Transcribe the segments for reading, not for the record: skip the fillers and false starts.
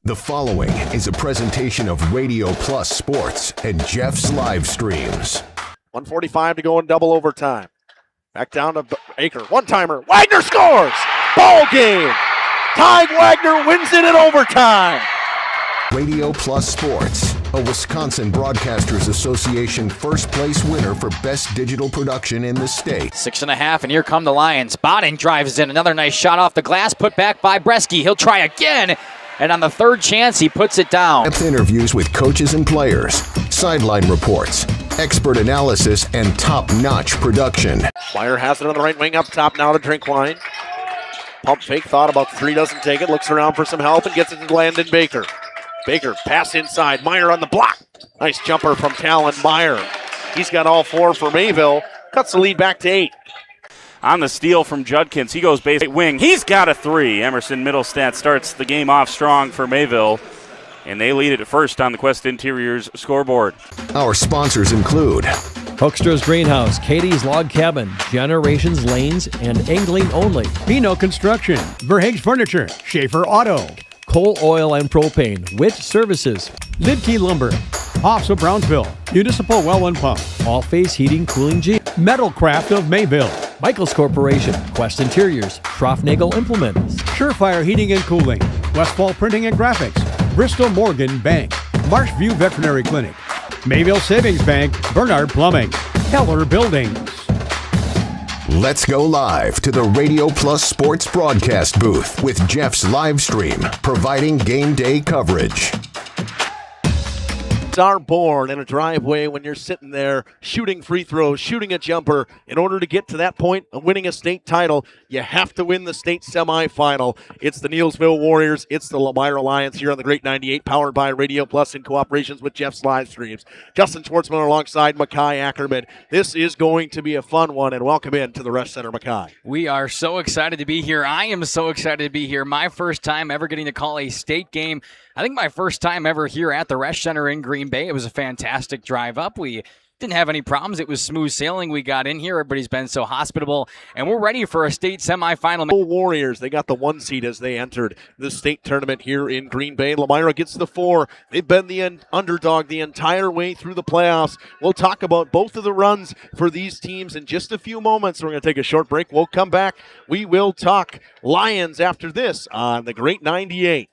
The following is a presentation of Radio Plus Sports and Jeff's Livestreams. 1:45 to go in double overtime. Back down to Baker. One-timer. Wagner scores! Ball game! Ty Wagner wins it in overtime. Radio Plus Sports, a Wisconsin Broadcasters Association first place winner for best digital production in the state. 6.5, and here come the Lions. Botting drives in. Another nice shot off the glass, put back by Bresky. He'll try again, and on the third chance, he puts it down. Depth interviews with coaches and players, sideline reports, expert analysis, and top-notch production. Meyer has it on the right wing up top now to Drinkwine. Pump fake, thought about three, doesn't take it, looks around for some help and gets it to Landon Baker. Baker, pass inside, Meyer on the block. Nice jumper from Talon Meyer. He's got all four for Mayville, cuts the lead back to 8. On the steal from Judkins, he goes base wing. He's got a three. Emerson Middlestat starts the game off strong for Mayville, and they lead it at first on the Quest Interiors scoreboard. Our sponsors include Hoekstra's Greenhouse, Katie's Log Cabin, Generations Lanes, and Angling Only. Pino Construction, Verhaeg's Furniture, Schaefer Auto, Coal Oil and Propane, Witt Services, Lidkey Lumber, Hoffs of Brownsville, Municipal Well and Pump, All Face Heating, Cooling G, Metalcraft of Mayville, Michaels Corporation, Quest Interiors, Schroffnagel Implements, Surefire Heating and Cooling, Westfall Printing and Graphics, Bristol Morgan Bank, Marshview Veterinary Clinic, Mayville Savings Bank, Bernard Plumbing, Keller Buildings. Let's go live to the Radio Plus Sports broadcast booth with Jeff's Livestream, providing game day coverage. Are born in a driveway when you're sitting there shooting free throws, shooting a jumper. In order to get to that point of winning a state title, you have to win the state semifinal. It's the Neillsville Warriors. It's the Lomira Lions here on the Great 98, powered by Radio Plus in cooperations with Jeff's Livestreams. Justin Schwartzman alongside Mackay Ackerman. This is going to be a fun one, and welcome in to the Resch Center, Mackay. We are so excited to be here. I am so excited to be here. My first time ever getting to call a state game. I think my first time ever here at the Resch Center in Green Bay. It was a fantastic drive up. We didn't have any problems. It was smooth sailing. We got in here. Everybody's been so hospitable, and we're ready for a state semifinal. Warriors, they got the 1 seed as they entered the state tournament here in Green Bay. Lomira gets the 4. They've been the underdog the entire way through the playoffs. We'll talk about both of the runs for these teams in just a few moments. We're going to take a short break. We'll come back. We will talk Lions after this on the Great 98.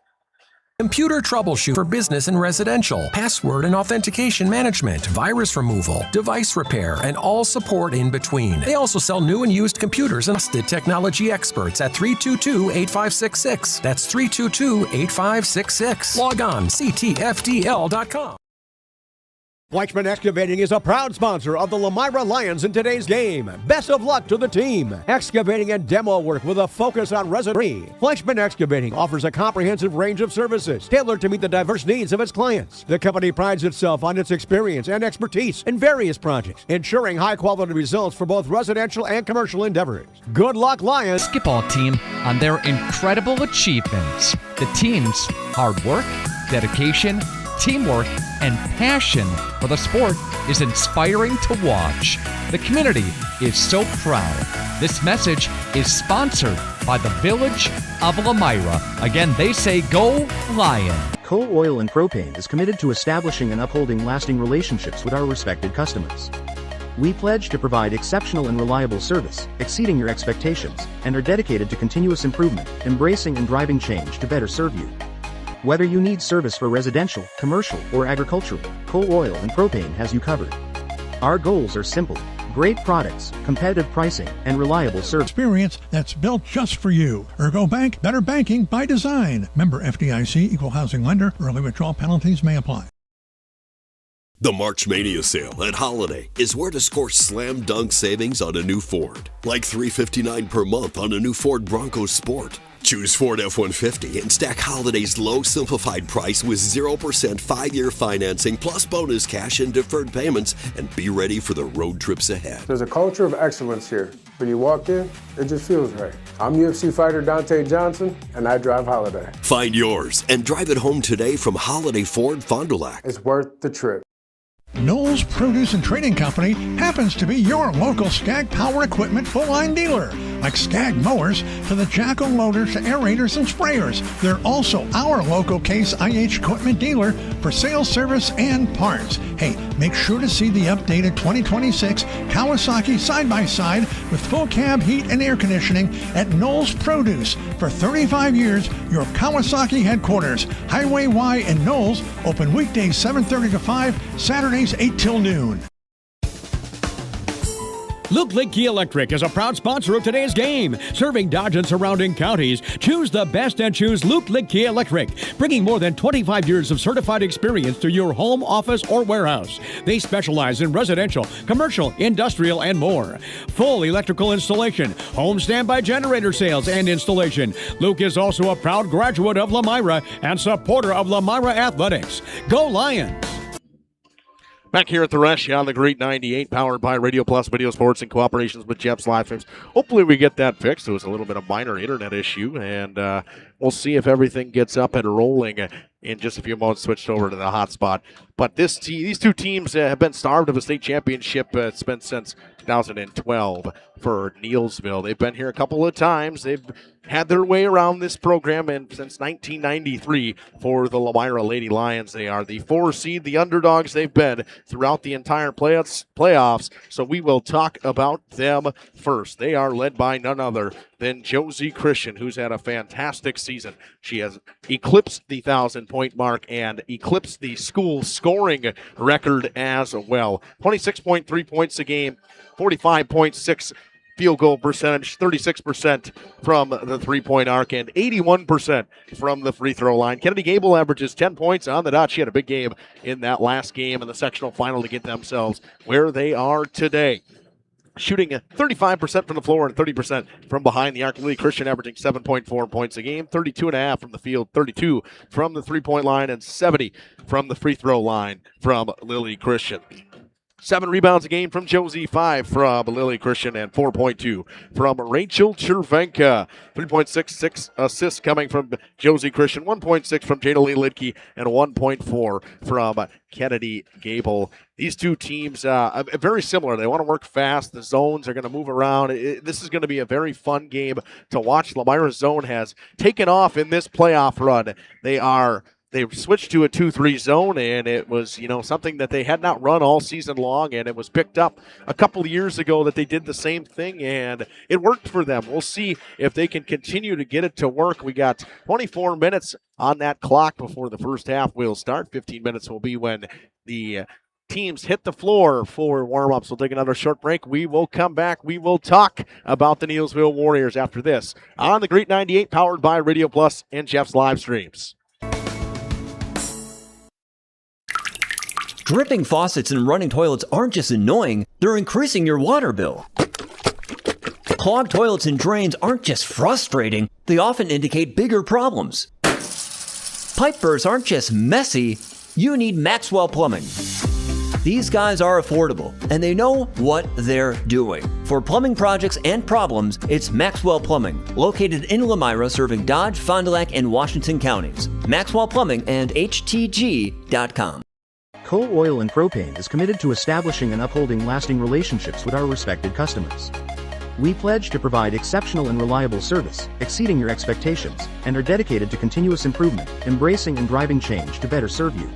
Computer troubleshoot for business and residential, password and authentication management, virus removal, device repair, and all support in between. They also sell new and used computers and trusted technology experts at 322-8566. That's 322-8566. Log on ctfdl.com. Fleischman Excavating is a proud sponsor of the Lomira Lions in today's game. Best of luck to the team. Excavating and demo work with a focus on residential. Fleischman Excavating offers a comprehensive range of services tailored to meet the diverse needs of its clients. The company prides itself on its experience and expertise in various projects, ensuring high-quality results for both residential and commercial endeavors. Good luck, Lions. Basketball team on their incredible achievements. The team's hard work, dedication, teamwork, and passion for the sport is inspiring to watch. The community is so proud. This message is sponsored by the Village of Lomira. Again, they say go Lion. Coal Oil and Propane is committed to establishing and upholding lasting relationships with our respected customers. We pledge to provide exceptional and reliable service, exceeding your expectations, and are dedicated to continuous improvement, embracing and driving change to better serve you. Whether you need service for residential, commercial, or agricultural, Coal Oil and Propane has you covered. Our goals are simple: great products, competitive pricing, and reliable service. Experience that's built just for you. Ergo Bank, better banking by design. Member FDIC, equal housing lender. Early withdrawal penalties may apply. The March Mania sale at Holiday is where to score slam dunk savings on a new Ford. Like $359 per month on a new Ford Bronco Sport. Choose Ford F-150 and stack Holiday's low simplified price with 0% 5-year financing plus bonus cash and deferred payments, and be ready for the road trips ahead. There's a culture of excellence here. When you walk in, it just feels right. I'm UFC fighter Dante Johnson, and I drive Holiday. Find yours and drive it home today from Holiday Ford Fond du Lac. It's worth the trip. Knowles Produce and Trading Company happens to be your local Skag Power Equipment full-line dealer. like Skag mowers to the Jacko loaders to aerators and sprayers. They're also our local Case IH equipment dealer for sales, service, and parts. Hey, make sure to see the updated 2026 Kawasaki side-by-side with full cab heat and air conditioning at Knowles Produce. For 35 years, your Kawasaki headquarters, Highway Y in Knowles, open weekdays 7:30 to 5, Saturdays 8 till noon. Luke Lidke Electric is a proud sponsor of today's game. Serving Dodge and surrounding counties, choose the best and choose Luke Lidke Electric, bringing more than 25 years of certified experience to your home, office, or warehouse. They specialize in residential, commercial, industrial, and more. Full electrical installation, home standby generator sales, and installation. Luke is also a proud graduate of Lomira and supporter of Lomira Athletics. Go Lions! Back here at the Resch on the Great 98, powered by Radio Plus Video Sports in cooperations with Jeff's Livestreams. Hopefully we get that fixed. It was a little bit of minor internet issue, and we'll see if everything gets up and rolling in just a few moments. Switched over to the hotspot. But these two teams have been starved of a state championship. It's been since 2012 for Neillsville. They've been here a couple of times. They've had their way around this program, and since 1993 for the Lomira Lady Lions. They are the 4 seed, the underdogs they've been throughout the entire playoffs, so we will talk about them first. They are led by none other than Josie Christian, who's had a fantastic season. She has eclipsed the 1,000-point mark and eclipsed the school scoring record as well. 26.3 points a game, 45.6 field goal percentage, 36% from the three-point arc, and 81% from the free throw line. Kennedy Gable averages 10 points on the dot. She had a big game in that last game in the sectional final to get themselves where they are today. Shooting 35% from the floor and 30% from behind the arc. Lily Christian averaging 7.4 points a game, 32.5 from the field, 32 from the three-point line, and 70 from the free throw line from Lily Christian. 7 rebounds a game from Josie, 5 from Lily Christian, and 4.2 from Rachel Chervenka. 3.66 assists coming from Josie Christian, 1.6 from Jada Lee Lidke, and 1.4 from Kennedy Gable. These two teams are very similar. They want to work fast. The zones are going to move around. This is going to be a very fun game to watch. Lomira's zone has taken off in this playoff run. They've switched to a 2-3 zone, and it was, something that they had not run all season long, and it was picked up a couple of years ago that they did the same thing, and it worked for them. We'll see if they can continue to get it to work. We got 24 minutes on that clock before the first half will start. 15 minutes will be when the teams hit the floor for warm-ups. We'll take another short break. We will come back. We will talk about the Neillsville Warriors after this on the Great 98, powered by Radio Plus and Jeff's Livestreams. Dripping faucets and running toilets aren't just annoying, they're increasing your water bill. Clogged toilets and drains aren't just frustrating, they often indicate bigger problems. Pipe bursts aren't just messy, you need Maxwell Plumbing. These guys are affordable, and they know what they're doing. For plumbing projects and problems, it's Maxwell Plumbing, located in Lomira, serving Dodge, Fond du Lac, and Washington counties. Maxwell Plumbing and HTG.com. Coal Oil and Propane is committed to establishing and upholding lasting relationships with our respected customers. We pledge to provide exceptional and reliable service, exceeding your expectations, and are dedicated to continuous improvement, embracing and driving change to better serve you.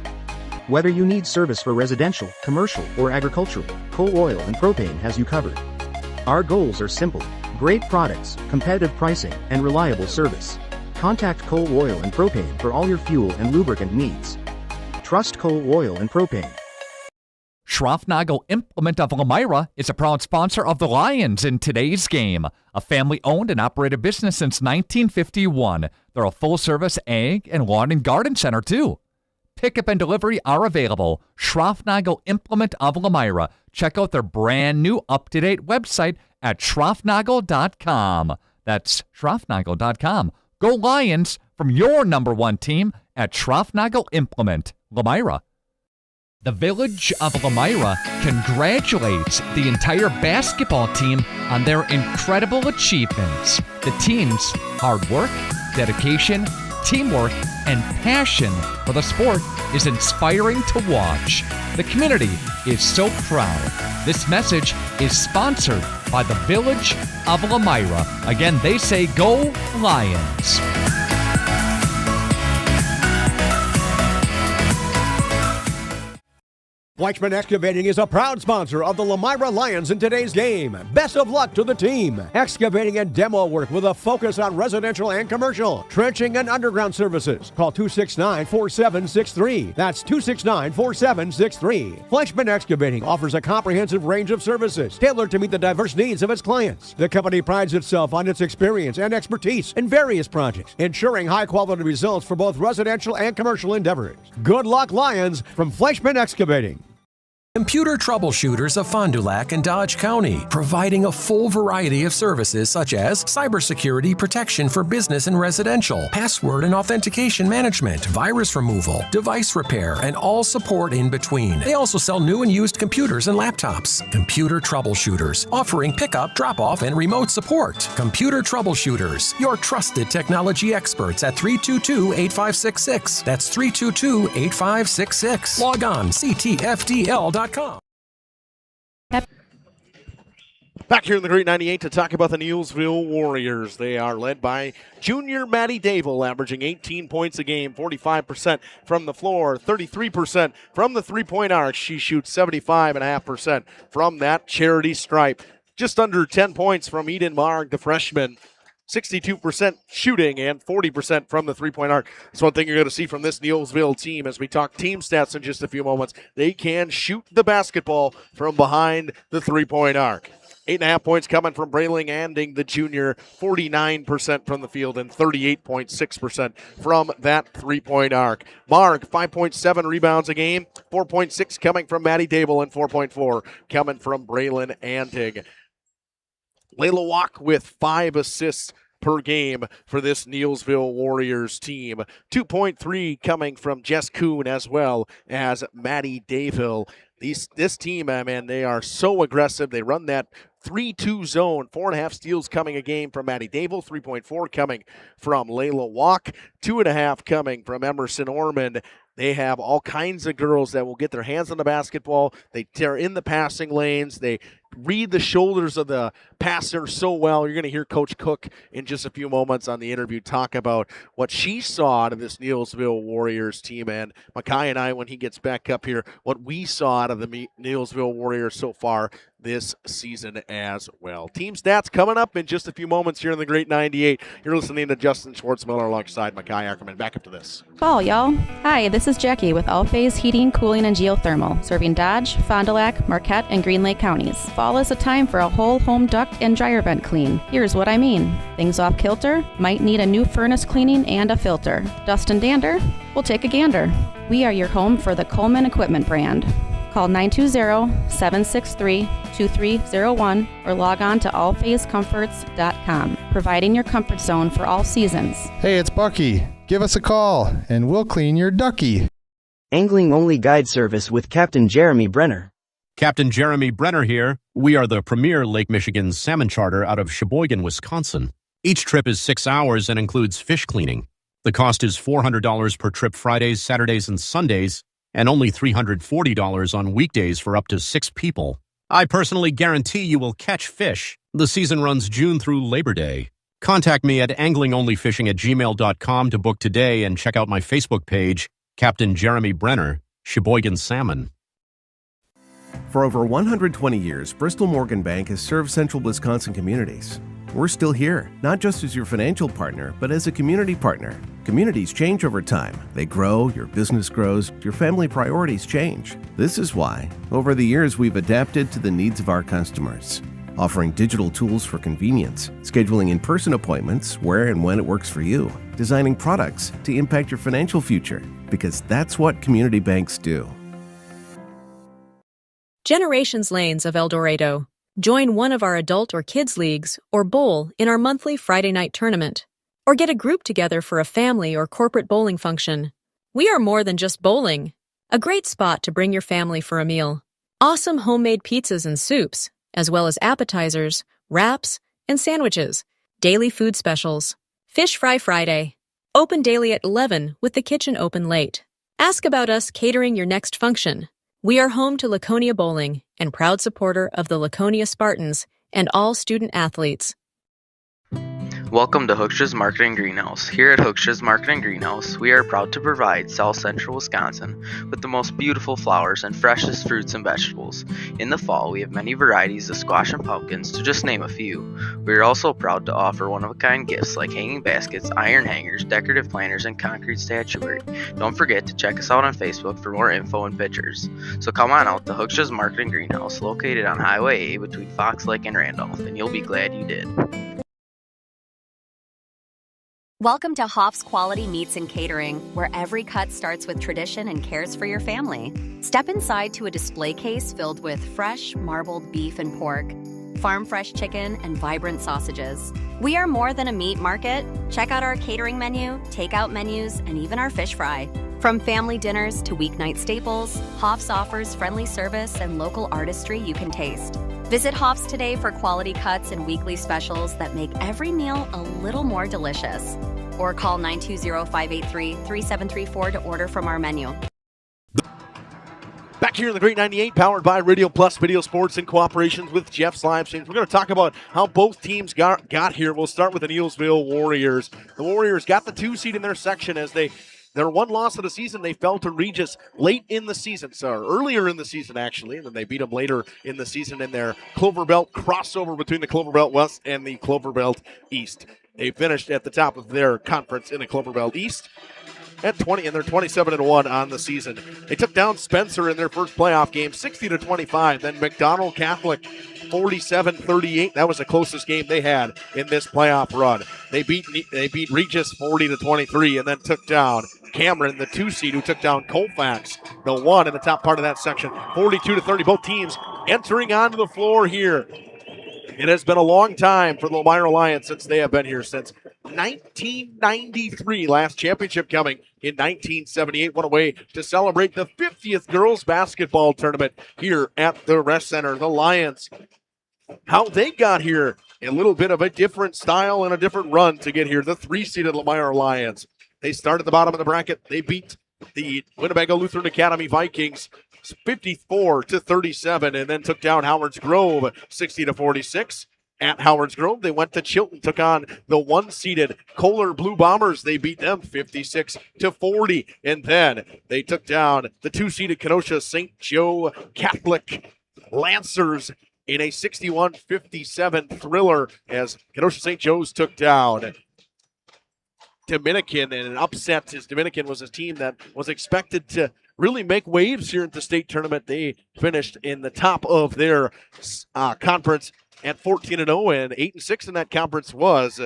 Whether you need service for residential, commercial, or agricultural, Coal Oil and Propane has you covered. Our goals are simple: great products, competitive pricing, and reliable service. Contact Coal Oil and Propane for all your fuel and lubricant needs. Trust Coal Oil and Propane. Schroffnagel Implement of Lomira is a proud sponsor of the Lions in today's game. A family-owned and operated business since 1951. They're a full-service ag and lawn and garden center, too. Pickup and delivery are available. Schroffnagel Implement of Lomira. Check out their brand new up-to-date website at schroffnagel.com. That's schroffnagel.com. Go Lions from your number one team at Schroffnagel Implement, Lomira. The Village of Lomira congratulates the entire basketball team on their incredible achievements. The team's hard work, dedication, teamwork, and passion for the sport is inspiring to watch. The community is so proud. This message is sponsored by the Village of Lomira. Again, they say go Lions. Weichman Excavating is a proud sponsor of the Lomira Lions in today's game. Best of luck to the team. Excavating and demo work with a focus on residential and commercial. Trenching and underground services. Call 269-4763. That's 269-4763. Fleischman Excavating offers a comprehensive range of services tailored to meet the diverse needs of its clients. The company prides itself on its experience and expertise in various projects, ensuring high-quality results for both residential and commercial endeavors. Good luck, Lions, from Fleischman Excavating. Computer Troubleshooters of Fond du Lac and Dodge County, providing a full variety of services such as cybersecurity protection for business and residential, password and authentication management, virus removal, device repair, and all support in between. They also sell new and used computers and laptops. Computer Troubleshooters, offering pickup, drop-off, and remote support. Computer Troubleshooters, your trusted technology experts at 322-8566. That's 322-8566. Log on ctfdl.com. Back here in the Great 98 to talk about the Neillsville Warriors. They are led by junior Maddie Dable, averaging 18 points a game, 45% from the floor, 33% from the three-point arc. She shoots 75.5% from that charity stripe. Just under 10 points from Eden Marg, the freshman. 62% shooting and 40% from the three-point arc. That's one thing you're going to see from this Neillsville team as we talk team stats in just a few moments. They can shoot the basketball from behind the three-point arc. 8.5 points coming from Brayling Anding, the junior, 49% from the field and 38.6% from that three-point arc. Marg, 5.7 rebounds a game, 4.6 coming from Maddie Dable and 4.4 coming from Braylen Anding. Layla Walk with 5 assists per game for this Neillsville Warriors team. 2.3 coming from Jess Kuhn as well as Maddie Dayville. This team, man, they are so aggressive. They run that 3-2 zone. 4.5 steals coming a game from Maddie Dayville. 3.4 coming from Layla Walk. 2.5 coming from Emerson Ormond. They have all kinds of girls that will get their hands on the basketball. They're in the passing lanes. They read the shoulders of the passer so well. You're going to hear Coach Cook in just a few moments on the interview talk about what she saw out of this Neillsville Warriors team. And Makai and I, when he gets back up here, what we saw out of the Neillsville Warriors so far this season as well. Team stats coming up in just a few moments here in the Great 98. You're listening to Justin Schwartzmiller alongside Makai Ackerman. Back up to this. Call, y'all. Hi, this is Jackie with All-Phase Heating, Cooling, and Geothermal, serving Dodge, Fond du Lac, Marquette, and Green Lake counties. Fall is a time for a whole home duct and dryer vent clean. Here's what I mean. Things off kilter, might need a new furnace cleaning and a filter. Dust and dander? We'll take a gander. We are your home for the Coleman Equipment brand. Call 920-763-2301 or log on to allphasecomforts.com, providing your comfort zone for all seasons. Hey, it's Bucky. Give us a call, and we'll clean your ducky. Angling-only guide service with Captain Jeremy Brenner. Captain Jeremy Brenner here. We are the premier Lake Michigan salmon charter out of Sheboygan, Wisconsin. Each trip is 6 hours and includes fish cleaning. The cost is $400 per trip Fridays, Saturdays, and Sundays, and only $340 on weekdays for up to 6 people. I personally guarantee you will catch fish. The season runs June through Labor Day. Contact me at anglingonlyfishing@gmail.com to book today and check out my Facebook page, Captain Jeremy Brenner, Sheboygan Salmon. For over 120 years, Bristol Morgan Bank has served central Wisconsin communities. We're still here, not just as your financial partner, but as a community partner. Communities change over time. They grow, your business grows, your family priorities change. This is why, over the years, we've adapted to the needs of our customers, offering digital tools for convenience, scheduling in-person appointments where and when it works for you, designing products to impact your financial future, because that's what community banks do. Generations Lanes of El Dorado. Join one of our adult or kids leagues or bowl in our monthly Friday night tournament. Or get a group together for a family or corporate bowling function. We are more than just bowling. A great spot to bring your family for a meal. Awesome homemade pizzas and soups, as well as appetizers, wraps, and sandwiches. Daily food specials. Fish Fry Friday. Open daily at 11 with the kitchen open late. Ask about us catering your next function. We are home to Laconia Bowling and proud supporter of the Laconia Spartans and all student athletes. Welcome to Hookstra's Marketing Greenhouse. Here at Hookstra's Marketing Greenhouse, we are proud to provide South Central Wisconsin with the most beautiful flowers and freshest fruits and vegetables. In the fall, we have many varieties of squash and pumpkins, to just name a few. We are also proud to offer one-of-a-kind gifts like hanging baskets, iron hangers, decorative planters, and concrete statuary. Don't forget to check us out on Facebook for more info and pictures. So come on out to Hookstra's Marketing Greenhouse, located on Highway A between Fox Lake and Randolph, and you'll be glad you did. Welcome to Hoff's Quality Meats and Catering, where every cut starts with tradition and cares for your family. Step inside to a display case filled with fresh, marbled beef and pork, farm-fresh chicken, and vibrant sausages. We are more than a meat market. Check out our catering menu, takeout menus, and even our fish fry. From family dinners to weeknight staples, Hoff's offers friendly service and local artistry you can taste. Visit Hoff's today for quality cuts and weekly specials that make every meal a little more delicious. Or call 920-583-3734 to order from our menu. Back here in the Great 98, powered by Radio Plus Video Sports in cooperation with Jeff's Livestreams. We're going to talk about how both teams got here. We'll start with the Neillsville Warriors. The Warriors got the 2 seed in their section as their one loss of the season, they fell to Regis late in the season, so earlier in the season actually, and then they beat them later in the season in their Clover Belt crossover between the Clover Belt West and the Clover Belt East. They finished at the top of their conference in the Clover Belt East at 20, and they're 27-1 on the season. They took down Spencer in their first playoff game, 60-25. Then McDonald Catholic, 47-38. That was the closest game they had in this playoff run. They beat Regis 40-23, and then took down Cameron, the 2 seed, who took down Colfax, the 1 in the top part of that section, 42-30. Both teams entering onto the floor here. It has been a long time for the Lomira Lions since they have been here since 1993. Last championship coming in 1978. What a way to celebrate the 50th girls basketball tournament here at the Resch Center. The Lions, how they got here, a little bit of a different style and a different run to get here. The 3-seeded Lomira Lions. They start at the bottom of the bracket. They beat the Winnebago Lutheran Academy Vikings 54-37, and then took down Howard's Grove 60-46. At Howard's Grove, they went to Chilton, took on the 1-seeded Kohler Blue Bombers. They beat them 56-40, and then they took down the 2-seeded Kenosha St. Joe Catholic Lancers in a 61-57 thriller as Kenosha St. Joe's took down Dominican in an upset, as Dominican was a team that was expected to really make waves here at the state tournament. They finished in the top of their conference at 14-0, and 8-6 in that conference was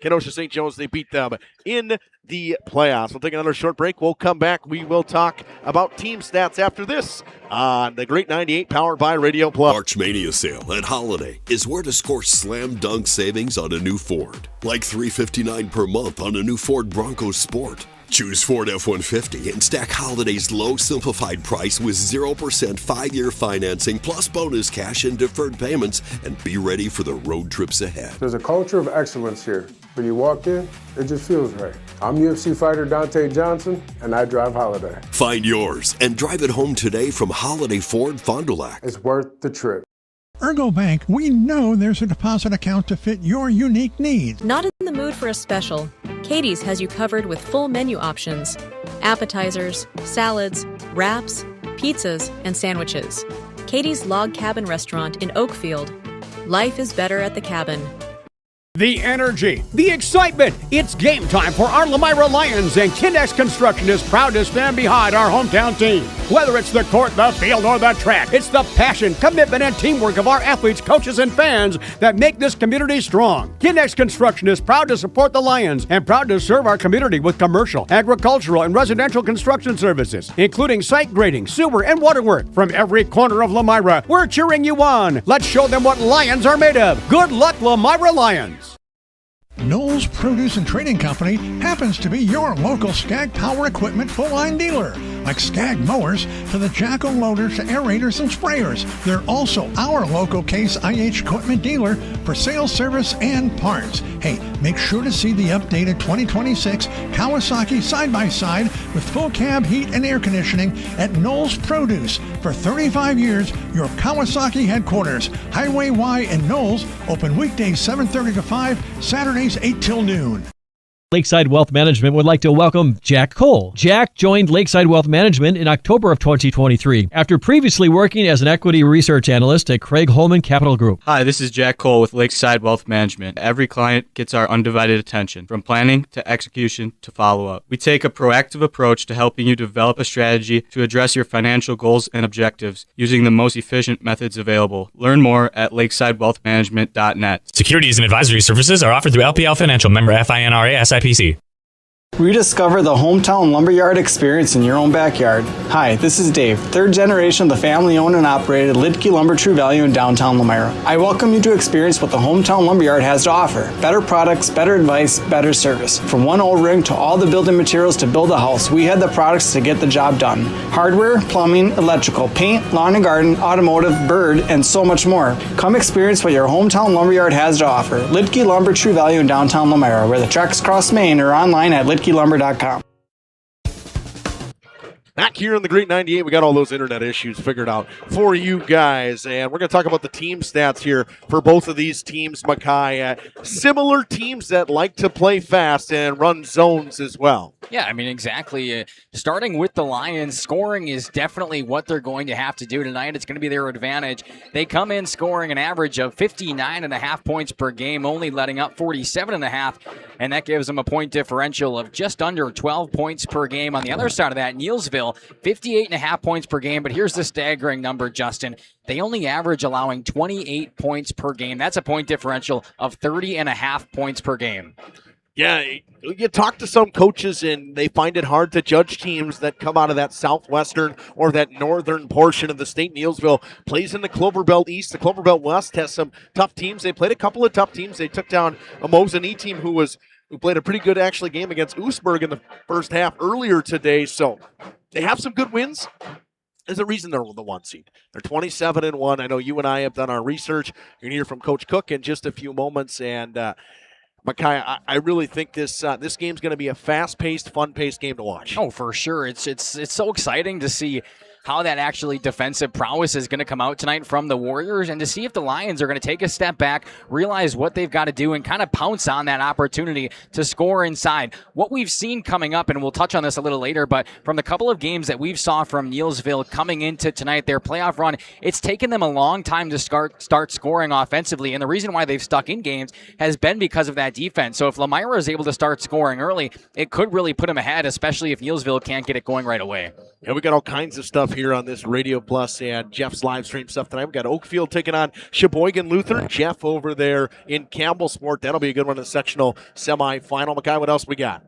Kenosha St. Joe's. They beat them in the playoffs. We'll take another short break. We'll come back. We will talk about team stats after this on the Great 98, powered by Radio Plus. March Mania sale at Holiday is where to score slam dunk savings on a new Ford, like $359 per month on a new Ford Bronco Sport. Choose Ford F-150 and stack Holiday's low simplified price with 0% 5-year financing plus bonus cash and deferred payments, and be ready for the road trips ahead. There's a culture of excellence here. When you walk in, it just feels right. I'm UFC fighter Dante Johnson, and I drive Holiday. Find yours and drive it home today from Holiday Ford Fond du Lac. It's worth the trip. Ergo Bank, we know there's a deposit account to fit your unique needs. Not in the mood for a special? Katie's has you covered with full menu options, appetizers, salads, wraps, pizzas, and sandwiches. Katie's Log Cabin Restaurant in Oakfield. Life is better at the cabin. The energy, the excitement. It's game time for our Lomira Lions, and Kindex Construction is proud to stand behind our hometown team. Whether it's the court, the field, or the track, it's the passion, commitment, and teamwork of our athletes, coaches, and fans that make this community strong. Kindex Construction is proud to support the Lions and proud to serve our community with commercial, agricultural, and residential construction services, including site grading, sewer, and water work. From every corner of Lomira, we're cheering you on. Let's show them what Lions are made of. Good luck, Lomira Lions. Knowles Produce and Trading Company happens to be your local Skag Power Equipment full-line dealer. Like Skag mowers to the Jacko loaders to aerators and sprayers. They're also our local Case IH equipment dealer for sales, service, and parts. Hey, make sure to see the updated 2026 Kawasaki side-by-side with full cab heat and air conditioning at Knoll's Produce. For 35 years, your Kawasaki headquarters, Highway Y in Knowles, open weekdays 7:30 to 5, Saturdays 8 till noon. Lakeside Wealth Management would like to welcome Jack Cole. Jack joined Lakeside Wealth Management in October of 2023 after previously working as an equity research analyst at Craig Holman Capital Group. Hi, this is Jack Cole with Lakeside Wealth Management. Every client gets our undivided attention, from planning to execution to follow-up. We take a proactive approach to helping you develop a strategy to address your financial goals and objectives using the most efficient methods available. Learn more at lakesidewealthmanagement.net. Securities and advisory services are offered through LPL Financial, member FINRA SIPC. Rediscover the hometown lumberyard experience in your own backyard. Hi, this is Dave, third generation of the family-owned and operated Lidke Lumber True Value in downtown Lomira. I welcome you to experience what the hometown lumberyard has to offer. Better products, better advice, better service. From one O-ring to all the building materials to build a house, we had the products to get the job done. Hardware, plumbing, electrical, paint, lawn and garden, automotive, bird, and so much more. Come experience what your hometown lumberyard has to offer. Lidke Lumber True Value in downtown Lomira, where the tracks cross Main, or online at lidkelumber.com. Back here in the Great 98, we got all those internet issues figured out for you guys, and we're going to talk about the team stats here for both of these teams, Mackay. Similar teams that like to play fast and run zones as well. Yeah, I mean, exactly. Starting with the Lions, scoring is definitely what they're going to have to do tonight. It's going to be their advantage. They come in scoring an average of 59.5 points per game, only letting up 47.5, and that gives them a point differential of just under 12 points per game. On the other side of that, Neillsville, 58.5 points per game, but here's the staggering number, Justin. They only average allowing 28 points per game. That's a point differential of 30.5 points per game. Yeah, you talk to some coaches and they find it hard to judge teams that come out of that southwestern or that northern portion of the state. Neillsville plays in the Clover Belt East. The Clover Belt West has some tough teams. They played a couple of tough teams. They took down a Mosinee team who played a pretty good actually game against Oostburg in the first half earlier today. So they have some good wins. There's a reason they're the 1 seed. They're 27-1. I know you and I have done our research. You're going to hear from Coach Cook in just a few moments. And Mackay, I really think this game's going to be a fast-paced, fun-paced game to watch. Oh, for sure. It's so exciting to see how that actually defensive prowess is going to come out tonight from the Warriors, and to see if the Lions are going to take a step back, realize what they've got to do, and kind of pounce on that opportunity to score inside. What we've seen coming up, and we'll touch on this a little later, but from the couple of games that we've saw from Neillsville coming into tonight, their playoff run, it's taken them a long time to start scoring offensively, and the reason why they've stuck in games has been because of that defense. So if Lomira is able to start scoring early, it could really put them ahead, especially if Neillsville can't get it going right away. Yeah, we got all kinds of stuff here on this Radio Plus and Jeff's live stream stuff tonight. We got Oakfield taking on Sheboygan Lutheran. Jeff over there in Campbellsport. That'll be a good one in the sectional semifinal. Mackay, what else we got?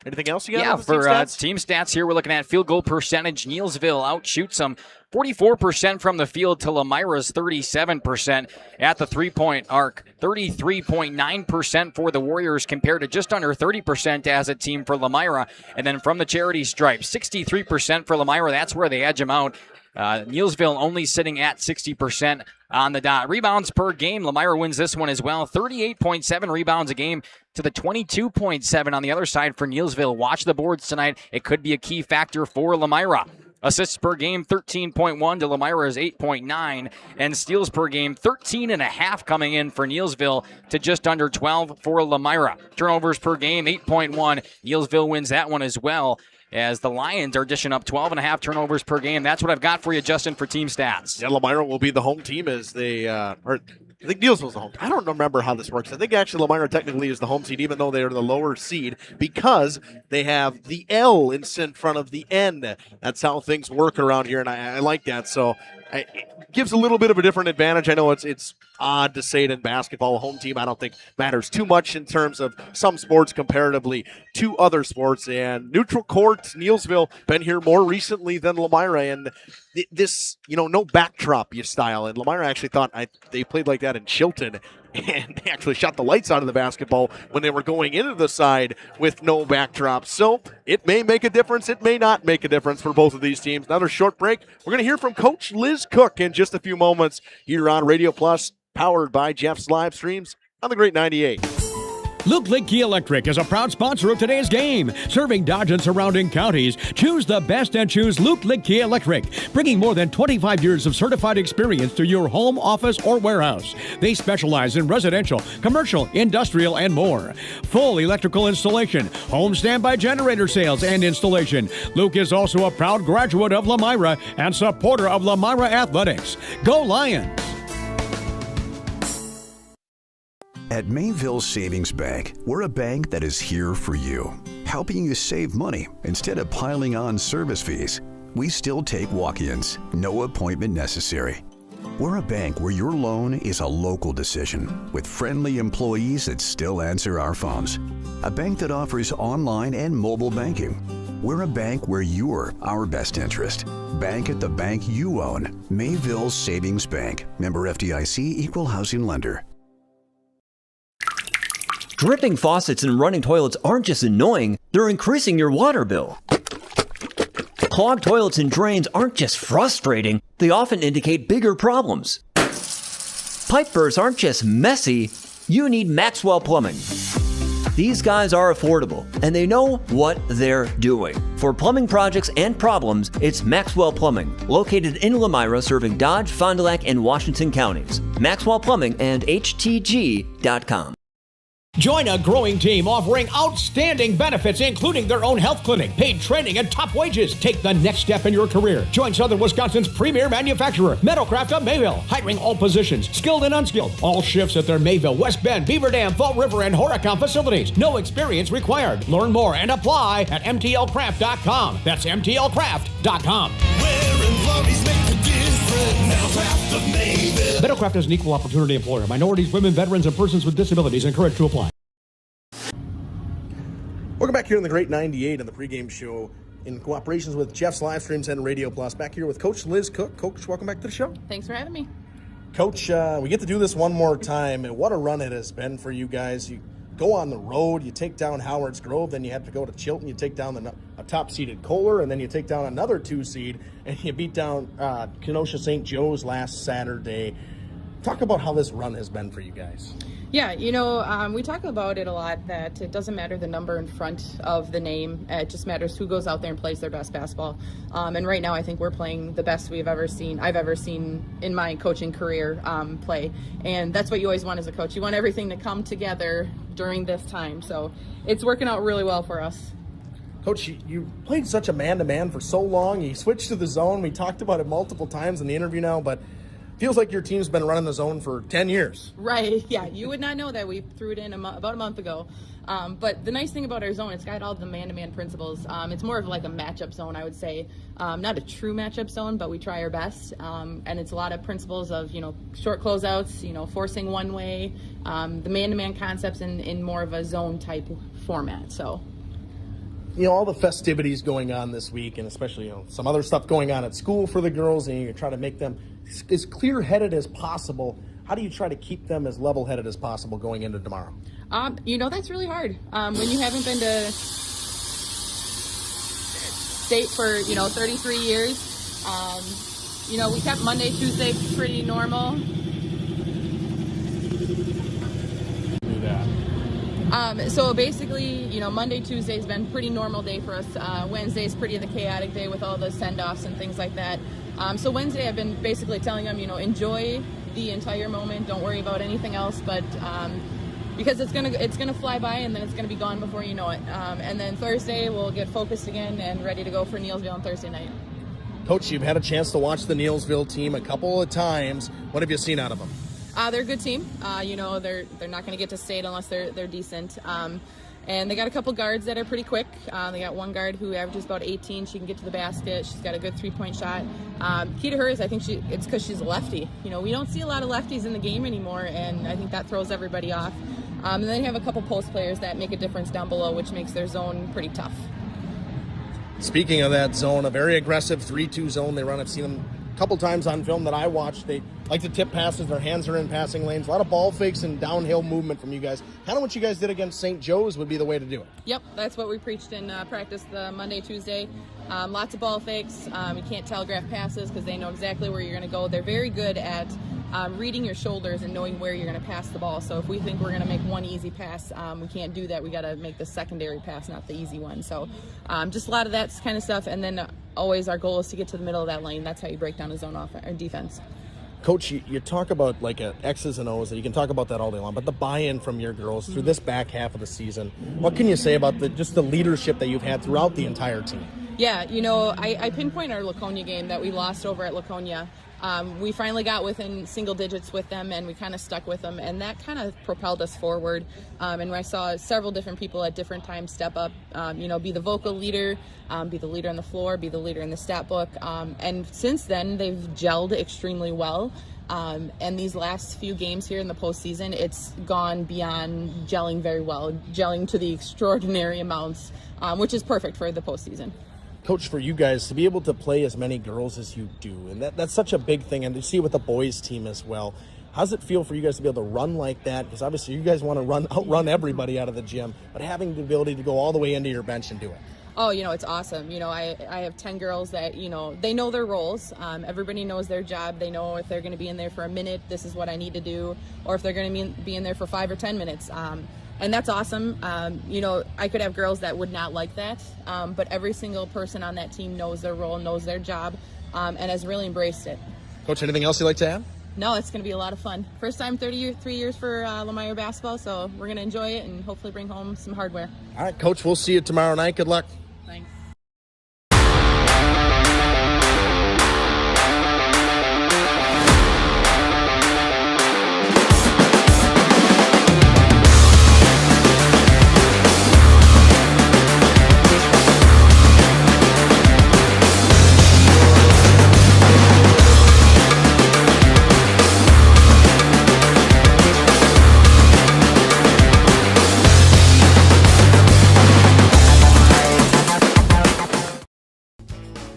Anything else you got? Yeah, for team stats here, we're looking at field goal percentage. Neillsville outshoots them 44% from the field to Lomira's 37%. At the three-point arc, 33.9% for the Warriors compared to just under 30% as a team for Lomira. And then from the charity stripe, 63% for Lomira. That's where they edge them out. Neillsville only sitting at 60% on the dot. Rebounds per game, Lomira wins this one as well. 38.7 rebounds a game to the 22.7 on the other side for Neillsville. Watch the boards tonight. It could be a key factor for Lomira. Assists per game, 13.1 to Lomira's 8.9. And steals per game, 13.5 coming in for Neillsville to just under 12 for Lomira. Turnovers per game, 8.1. Neillsville wins that one as well, as the Lions are dishing up 12.5 turnovers per game. That's what I've got for you, Justin, for team stats. Yeah, Lomira will be the home team as they I think Neillsville's the home. I don't remember how this works. I think actually Lomira technically is the home seed, even though they are the lower seed, because they have the L in front of the N. That's how things work around here, and I like that. So it gives a little bit of a different advantage. I know it's odd to say it in basketball. A home team I don't think matters too much in terms of some sports comparatively to other sports. And neutral court, Neillsville been here more recently than Lomira, and this, no backdrop style. And Lomira actually thought they played like that in Chilton, and they actually shot the lights out of the basketball when they were going into the side with no backdrop. So it may make a difference. It may not make a difference for both of these teams. Another short break. We're going to hear from Coach Liz Cook in just a few moments here on Radio Plus, powered by Jeff's live streams on the Great 98. Luke Lidke Electric is a proud sponsor of today's game. Serving Dodge and surrounding counties, choose the best and choose Luke Lidke Electric, bringing more than 25 years of certified experience to your home, office, or warehouse. They specialize in residential, commercial, industrial, and more. Full electrical installation, home standby generator sales and installation. Luke is also a proud graduate of Lomira and supporter of Lomira Athletics. Go Lions! At Mayville Savings Bank, we're a bank that is here for you, helping you save money instead of piling on service fees. We still take walk-ins, no appointment necessary. We're a bank where your loan is a local decision, with friendly employees that still answer our phones. A bank that offers online and mobile banking. We're a bank where you're our best interest. Bank at the bank you own. Mayville Savings Bank. Member FDIC, Equal Housing Lender. Dripping faucets and running toilets aren't just annoying, they're increasing your water bill. Clogged toilets and drains aren't just frustrating, they often indicate bigger problems. Pipe bursts aren't just messy, you need Maxwell Plumbing. These guys are affordable, and they know what they're doing. For plumbing projects and problems, it's Maxwell Plumbing, located in Lomira, serving Dodge, Fond du Lac, and Washington counties. Maxwell Plumbing and HTG.com. Join a growing team offering outstanding benefits, including their own health clinic, paid training, and top wages. Take the next step in your career. Join Southern Wisconsin's premier manufacturer, Metalcraft of Mayville, hiring all positions, skilled and unskilled. All shifts at their Mayville, West Bend, Beaver Dam, Fall River, and Horicon facilities. No experience required. Learn more and apply at MTLcraft.com. That's MTLcraft.com. Metalcraft is an equal opportunity employer. Minorities, women, veterans, and persons with disabilities encouraged to apply. Welcome back here in the Great 98 on the pregame show in cooperations with Jeff's Livestreams and Radio Plus. Back here with Coach Liz Cook. Coach, welcome back to the show. Thanks for having me. Coach, we get to do this one more time, and what a run it has been for you guys. You go on the road, you take down Howard's Grove, then you have to go to Chilton, you take down a top-seeded Kohler, and then you take down another 2-seed, and you beat down Kenosha St. Joe's last Saturday. Talk about how this run has been for you guys. Yeah, we talk about it a lot, that it doesn't matter the number in front of the name. It just matters who goes out there and plays their best basketball. And right now I think we're playing the best I've ever seen in my coaching career play. And that's what you always want as a coach. You want everything to come together during this time. So it's working out really well for us. Coach, you played such a man-to-man for so long. You switched to the zone. We talked about it multiple times in the interview now, but feels like your team's been running the zone for 10 years. Right, yeah. You would not know that. We threw it in about a month ago. But the nice thing about our zone, it's got all the man-to-man principles. It's more of like a matchup zone, I would say. Not a true matchup zone, but we try our best. And it's a lot of principles of, short closeouts, forcing one way, the man-to-man concepts in more of a zone-type format, so. All the festivities going on this week, and especially, some other stuff going on at school for the girls, and you try to make them as clear-headed as possible. How do you try to keep them as level-headed as possible going into tomorrow? That's really hard. When you haven't been to state for, 33 years, we kept Monday, Tuesday pretty normal. So basically, Monday, Tuesday's been pretty normal day for us. Wednesday's pretty the chaotic day with all the send-offs and things like that. So Wednesday I've been basically telling them, enjoy the entire moment. Don't worry about anything else, but because it's gonna fly by and then it's gonna be gone before you know it. And then Thursday we'll get focused again and ready to go for Neillsville on Thursday night. Coach, you've had a chance to watch the Neillsville team a couple of times. What have you seen out of them? They're a good team. They're not going to get to state unless they're decent. And they got a couple guards that are pretty quick. They got one guard who averages about 18. She can get to the basket. She's got a good three-point shot. Key to her is I think it's because she's a lefty. We don't see a lot of lefties in the game anymore, and I think that throws everybody off. And then you have a couple post players that make a difference down below, which makes their zone pretty tough. Speaking of that zone, a very aggressive 3-2 zone they run. I've seen them a couple times on film that I watched. They like to tip passes. Their hands are in passing lanes. A lot of ball fakes and downhill movement from you guys. Kind of what you guys did against St. Joe's would be the way to do it. Yep, that's what we preached in practice the Monday, Tuesday. Lots of ball fakes. You can't telegraph passes because they know exactly where you're going to go. They're very good at reading your shoulders and knowing where you're going to pass the ball. So if we think we're going to make one easy pass, we can't do that. We got to make the secondary pass, not the easy one. So just a lot of that kind of stuff. And then always our goal is to get to the middle of that lane. That's how you break down a zone or defense. Coach, you talk about like X's and O's, and you can talk about that all day long, but the buy-in from your girls through this back half of the season, what can you say about just the leadership that you've had throughout the entire team? Yeah, I pinpoint our Laconia game that we lost over at Laconia. We finally got within single digits with them, and we kind of stuck with them, and that kind of propelled us forward. And I saw several different people at different times step up, be the vocal leader, be the leader on the floor, be the leader in the stat book. And since then, they've gelled extremely well. And these last few games here in the postseason, it's gone beyond gelling very well, gelling to the extraordinary amounts, which is perfect for the postseason. Coach, for you guys to be able to play as many girls as you do, and that's such a big thing, and to see it with the boys team as well. How's it feel for you guys to be able to run like that? Because obviously you guys want to outrun everybody out of the gym, but having the ability to go all the way into your bench and do it. Oh, it's awesome. I have 10 girls that, they know their roles. Everybody knows their job. They know if they're going to be in there for a minute, this is what I need to do, or if they're going to be in there for 5 or 10 minutes. And that's awesome. I could have girls that would not like that, but every single person on that team knows their role, knows their job, and has really embraced it. Coach, anything else you'd like to add? No, it's going to be a lot of fun. First time 3 years for Lomira basketball, so we're going to enjoy it and hopefully bring home some hardware. All right, Coach, we'll see you tomorrow night. Good luck. Thanks.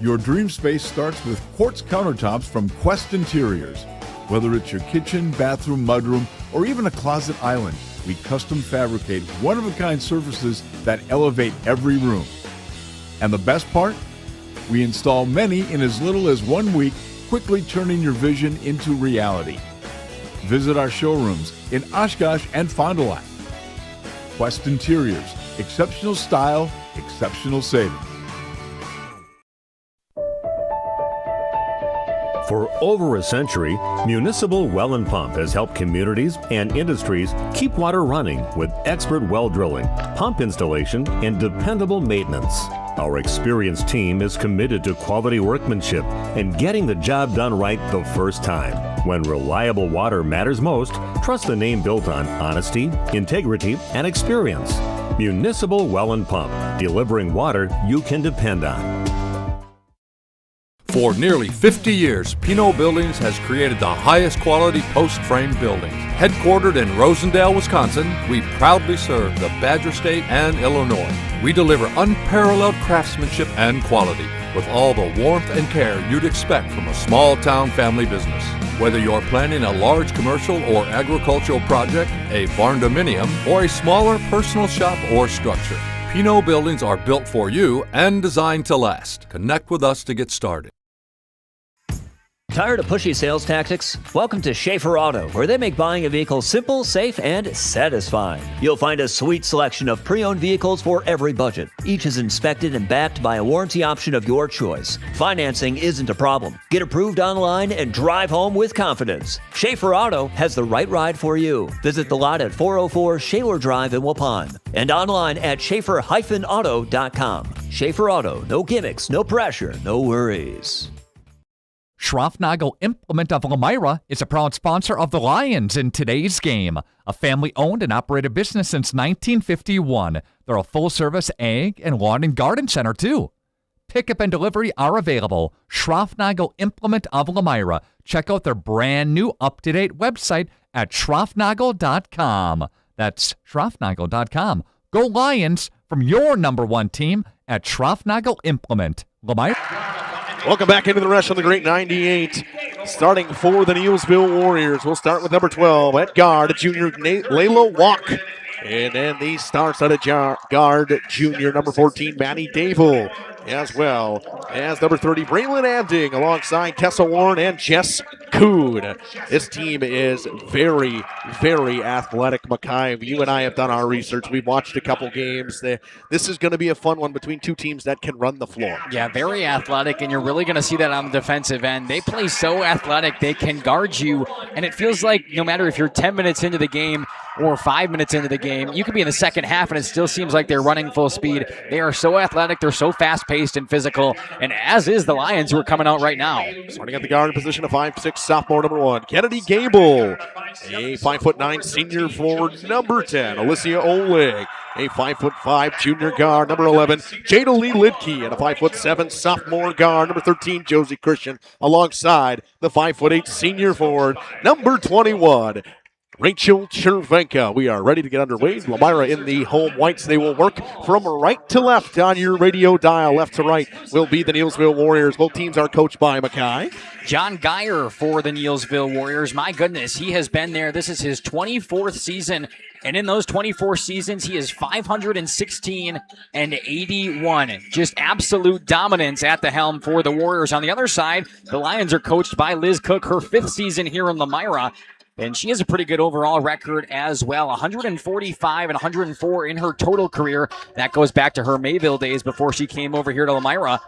Your dream space starts with quartz countertops from Quest Interiors. Whether it's your kitchen, bathroom, mudroom, or even a closet island, we custom fabricate one-of-a-kind surfaces that elevate every room. And the best part? We install many in as little as 1 week, quickly turning your vision into reality. Visit our showrooms in Oshkosh and Fond du Lac. Quest Interiors, exceptional style, exceptional savings. For over a century, Municipal Well and Pump has helped communities and industries keep water running with expert well drilling, pump installation, and dependable maintenance. Our experienced team is committed to quality workmanship and getting the job done right the first time. When reliable water matters most, trust the name built on honesty, integrity, and experience. Municipal Well and Pump, delivering water you can depend on. For nearly 50 years, Pinot Buildings has created the highest quality post-frame buildings. Headquartered in Rosendale, Wisconsin, we proudly serve the Badger State and Illinois. We deliver unparalleled craftsmanship and quality with all the warmth and care you'd expect from a small-town family business. Whether you're planning a large commercial or agricultural project, a barn-dominium, or a smaller personal shop or structure, Pinot Buildings are built for you and designed to last. Connect with us to get started. Tired of pushy sales tactics? Welcome to Schaefer Auto, where they make buying a vehicle simple, safe, and satisfying. You'll find a sweet selection of pre-owned vehicles for every budget. Each is inspected and backed by a warranty option of your choice. Financing isn't a problem. Get approved online and drive home with confidence. Schaefer Auto has the right ride for you. Visit the lot at 404 Shaler Drive in Waupun and online at schaefer-auto.com. Schaefer Auto, no gimmicks, no pressure, no worries. Schroffnagel Implement of Lomira is a proud sponsor of the Lions in today's game. A family-owned and operated business since 1951. They're a full-service ag and lawn and garden center, too. Pickup and delivery are available. Schroffnagel Implement of Lomira. Check out their brand-new, up-to-date website at schroffnagel.com. That's schroffnagel.com. Go Lions from your number one team at Schroffnagel Implement. Lomira. Welcome back into the Resch on the Great 98. starting for the Neillsville Warriors. We'll start with number 12 at guard, junior Layla Walk. And then the starts at a guard, junior number 14, Maddie Dable, as well as number 30, Braylon Anding, alongside Tessa Warren and Jess Coon. This team is very, very athletic, Mackay. You and I have done our research. We've watched a couple games. This is going to be a fun one between two teams that can run the floor. Yeah, very athletic, and you're really going to see that on the defensive end. They play so athletic, they can guard you, and it feels like no matter if you're 10 minutes into the game or 5 minutes into the game, you could be in the second half, and it still seems like they're running full speed. They are so athletic, they're so fast-paced and physical, and as is the Lions, who are coming out right now. Starting at the guard position, a 5'6" sophomore, number 1, Kennedy Gable. A 5'9" senior forward, number 10, Alicia Oleg. A 5'5" junior guard, number 11, Jada Lee Lidke. And a 5'7" sophomore guard, number 13, Josie Christian, alongside the 5'8" senior forward, number 21, Rachel Chervenka. We are ready to get underway. Lomira in the home whites. They will work from right to left on your radio dial. Left to right will be the Neillsville Warriors. Both teams are coached by Mackay. John Geyer for the Neillsville Warriors. My goodness, he has been there. This is his 24th season. And in those 24 seasons, he is 516 and 81. Just absolute dominance at the helm for the Warriors. On the other side, the Lions are coached by Liz Cook, her 5th season here in Lomira. And she has a pretty good overall record as well. 145 and 104 in her total career. That goes back to her Mayville days before she came over here to Lomira.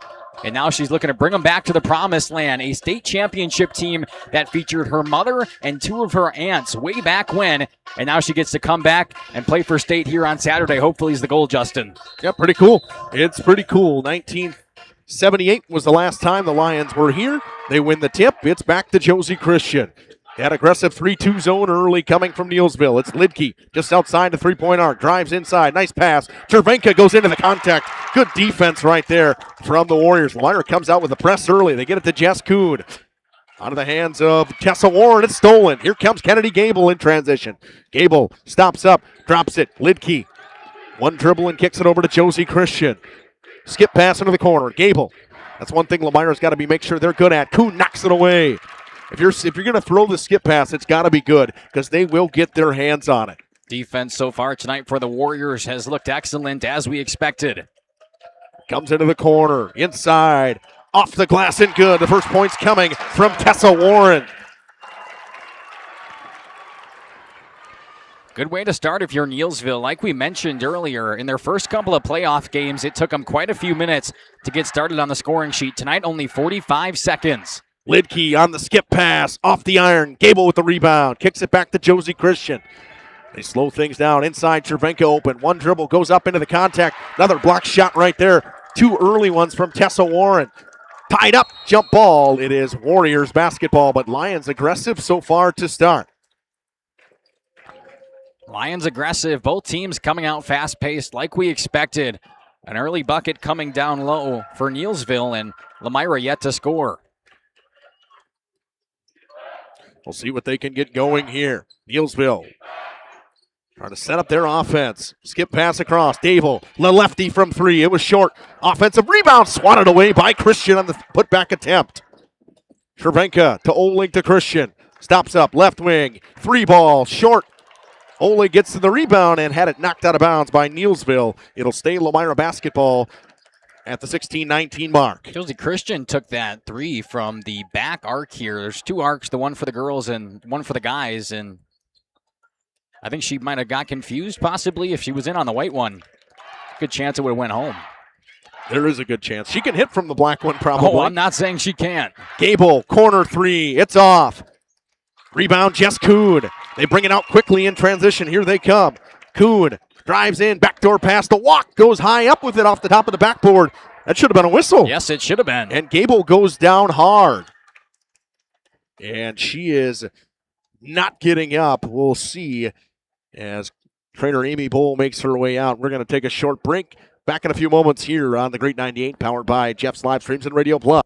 And now she's looking to bring them back to the promised land. A state championship team that featured her mother and 2 of her aunts way back when. And now she gets to come back and play for state here on Saturday. Hopefully is the goal, Justin. Yeah, pretty cool. It's pretty cool. 1978 was the last time the Lions were here. They win the tip. It's back to Josie Christian. That aggressive 3-2 zone early coming from Neillsville. It's Lidke just outside the three-point arc. Drives inside. Nice pass. Chervenka goes into the contact. Good defense right there from the Warriors. Lomira comes out with the press early. They get it to Jess Coon. Out of the hands of Tessa Warren. It's stolen. Here comes Kennedy Gable in transition. Gable stops up. Drops it. Lidke. One dribble and kicks it over to Josie Christian. Skip pass into the corner. Gable. That's one thing Lomira's got to make sure they're good at. Coon knocks it away. If you're going to throw the skip pass, it's got to be good because they will get their hands on it. Defense so far tonight for the Warriors has looked excellent as we expected. Comes into the corner, inside, off the glass and good. The first point's coming from Tessa Warren. Good way to start if you're Neillsville. Like we mentioned earlier, in their first couple of playoff games, it took them quite a few minutes to get started on the scoring sheet. Tonight, only 45 seconds. Lidke on the skip pass, off the iron. Gable with the rebound, kicks it back to Josie Christian. They slow things down. Inside, Chervenka open. One dribble goes up into the contact. Another block shot right there. 2 early ones from Tessa Warren. Tied up, jump ball. It is Warriors basketball, but Lions aggressive so far to start. Lions aggressive. Both teams coming out fast-paced like we expected. An early bucket coming down low for Neillsville, and Lomira yet to score. We'll see what they can get going here. Neillsville trying to set up their offense. Skip pass across. Dable, the lefty from 3. It was short. Offensive rebound swatted away by Christian on the putback attempt. Chervenka to Oleg to Christian. Stops up, left wing. 3 ball, short. Oleg gets to the rebound and had it knocked out of bounds by Neillsville. It'll stay Lomira basketball at the 16-19 mark. Josie Christian took that 3 from the back arc here. There's 2 arcs, the one for the girls and one for the guys, and I think she might have got confused possibly if she was in on the white one. Good chance it would have went home. There is a good chance. She can hit from the black one probably. Oh, I'm not saying she can't. Gable, corner 3. It's off. Rebound, Jess Coon. They bring it out quickly in transition. Here they come. Coon drives in, backdoor pass. The walk goes high up with it off the top of the backboard. That should have been a whistle. Yes, it should have been. And Gable goes down hard. And she is not getting up. We'll see as trainer Amy Bull makes her way out. We're going to take a short break. Back in a few moments here on the Great 98, powered by Jeff's Livestreams and Radio Plus.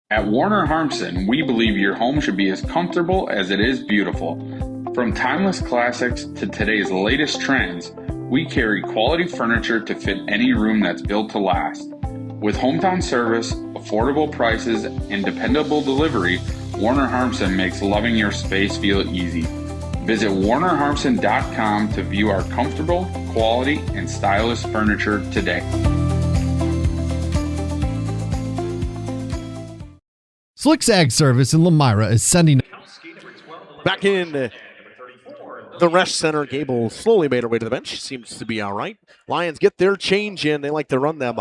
At Warner Harmson, we believe your home should be as comfortable as it is beautiful. From timeless classics to today's latest trends, we carry quality furniture to fit any room that's built to last. With hometown service, affordable prices, and dependable delivery, Warner Harmson makes loving your space feel easy. Visit warnerharmson.com to view our comfortable, quality, and stylish furniture today. Slick's Ag Service in Lomira is sending... Back in the Resch Center, Gable slowly made her way to the bench. She seems to be all right. Lions get their change in. They like to run them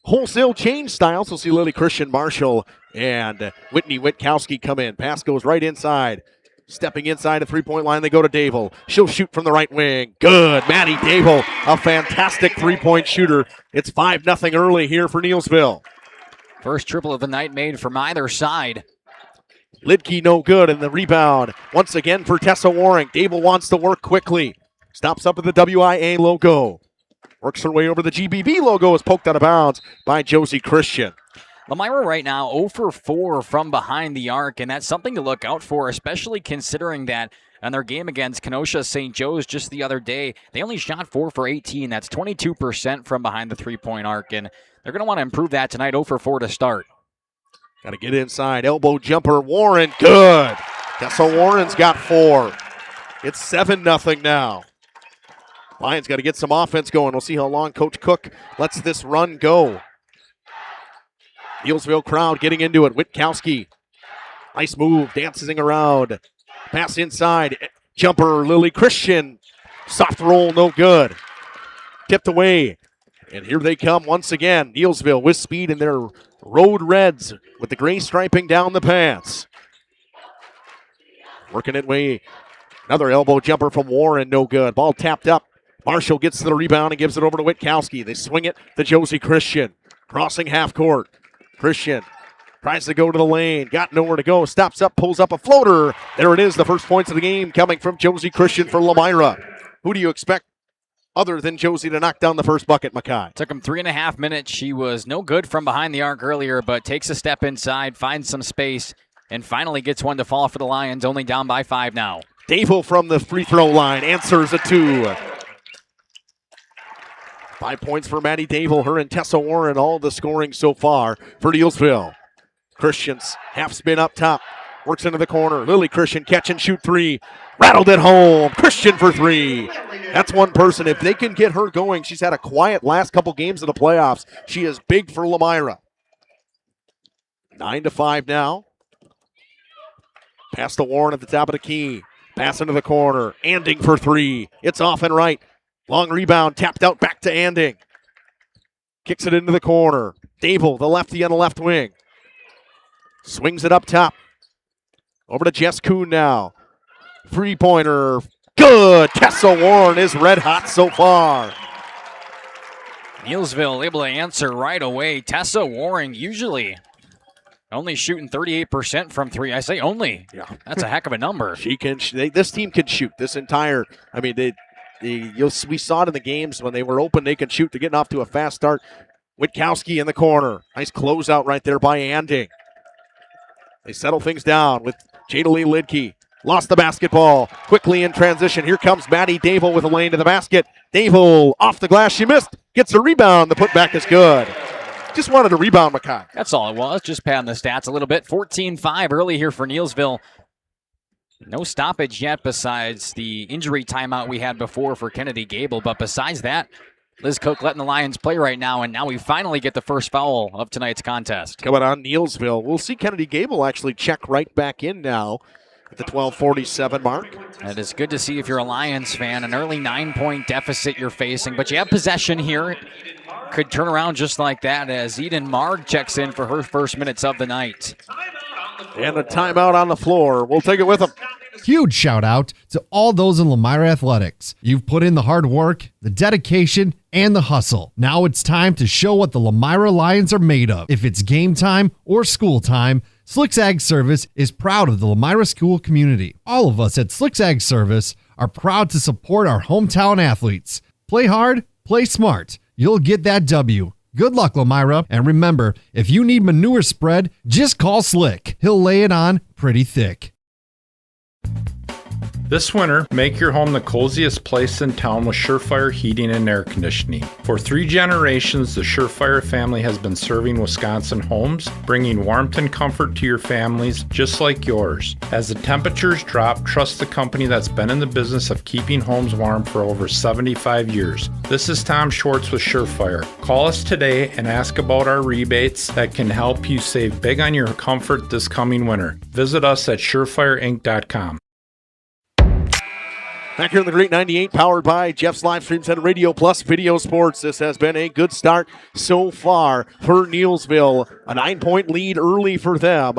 wholesale change styles. We'll see Lily Christian Marshall and Whitney Witkowski come in. Pass goes right inside. Stepping inside the three-point line, they go to Dable. She'll shoot from the right wing. Good. Maddie Dable, a fantastic three-point shooter. It's 5-0 early here for Neillsville. First triple of the night made from either side. Lidke no good, and the rebound once again for Tessa Waring. Dable wants to work quickly. Stops up at the WIA logo. Works her way over the GBB logo, is poked out of bounds by Josie Christian. Lomira right now 0 for 4 from behind the arc, and that's something to look out for, especially considering that on their game against Kenosha St. Joe's just the other day, they only shot 4 for 18. That's 22% from behind the three-point arc, and they're going to want to improve that tonight. 0 for 4 to start. Got to get inside. Elbow jumper. Warren, good. Tessa Warren's got 4. It's 7-0 now. Lions got to get some offense going. We'll see how long Coach Cook lets this run go. Neillsville crowd getting into it. Witkowski. Nice move. Dancing around. Pass inside. Jumper. Lily Christian. Soft roll. No good. Tipped away. And here they come once again. Neillsville with speed in their road reds with the gray striping down the pants. Working it way. Another elbow jumper from Warren. No good. Ball tapped up. Marshall gets to the rebound and gives it over to Witkowski. They swing it to Josie Christian. Crossing half court. Christian tries to go to the lane. Got nowhere to go. Stops up, pulls up a floater. There it is. The first points of the game coming from Josie Christian for Lomira. Who do you expect other than Josie to knock down the first bucket, Mackay? Took him 3.5 minutes. She was no good from behind the arc earlier, but takes a step inside, finds some space, and finally gets one to fall for the Lions, only down by 5 now. Dable from the free throw line answers a 2. 5 points for Maddie Dable. Her and Tessa Warren, all the scoring so far for Neillsville. Christian's half spin up top. Works into the corner. Lily Christian catch and shoot 3. Rattled it home. Christian for 3. That's one person. If they can get her going, she's had a quiet last couple games of the playoffs. She is big for Lomira. 9-5 now. Pass to Warren at the top of the key. Pass into the corner. Anding for 3. It's off and right. Long rebound, tapped out back to Anding. Kicks it into the corner. Dable, the lefty on the left wing. Swings it up top. Over to Jess Kuhn now. Three-pointer. Good. Tessa Warren is red hot so far. Neillsville able to answer right away. Tessa Warren usually only shooting 38% from 3. I say only. Yeah. That's a heck of a number. She can. This team can shoot. This entire, I mean, we saw it in the games when they were open. They can shoot. They're getting off to a fast start. Witkowski in the corner. Nice closeout right there by Anding. They settle things down with Jada Lee Lidke. Lost the basketball. Quickly in transition. Here comes Maddie Dable with a lane to the basket. Dable off the glass. She missed. Gets a rebound. The putback is good. Just wanted a rebound, Mackay. That's all it was. Just padding the stats a little bit. 14-5 early here for Neillsville. No stoppage yet besides the injury timeout we had before for Kennedy Gable. But besides that, Liz Cook letting the Lions play right now, and now we finally get the first foul of tonight's contest. Coming on Neillsville. We'll see Kennedy Gable actually check right back in now at the 12:47 mark. It is good to see if you're a Lions fan. An early 9-point deficit you're facing, but you have possession here. Could turn around just like that as Eden Marg checks in for her first minutes of the night. And a timeout on the floor. We'll take it with them. Huge shout out to all those in Lomira Athletics. You've put in the hard work, the dedication, and the hustle. Now it's time to show what the Lomira Lions are made of. If it's game time or school time, Slick's Ag Service is proud of the Lomira school community. All of us at Slick's Ag Service are proud to support our hometown athletes. Play hard, play smart. You'll get that W. Good luck, Lomira. And remember, if you need manure spread, just call Slick. He'll lay it on pretty thick. This winter, make your home the coziest place in town with Surefire Heating and Air Conditioning. For 3 generations, the Surefire family has been serving Wisconsin homes, bringing warmth and comfort to your families just like yours. As the temperatures drop, trust the company that's been in the business of keeping homes warm for over 75 years. This is Tom Schwartz with Surefire. Call us today and ask about our rebates that can help you save big on your comfort this coming winter. Visit us at surefireinc.com. Back here in the Great 98, powered by Jeff's Livestreams and Radio Plus Video Sports. This has been a good start so far for Neillsville. A 9-point lead early for them.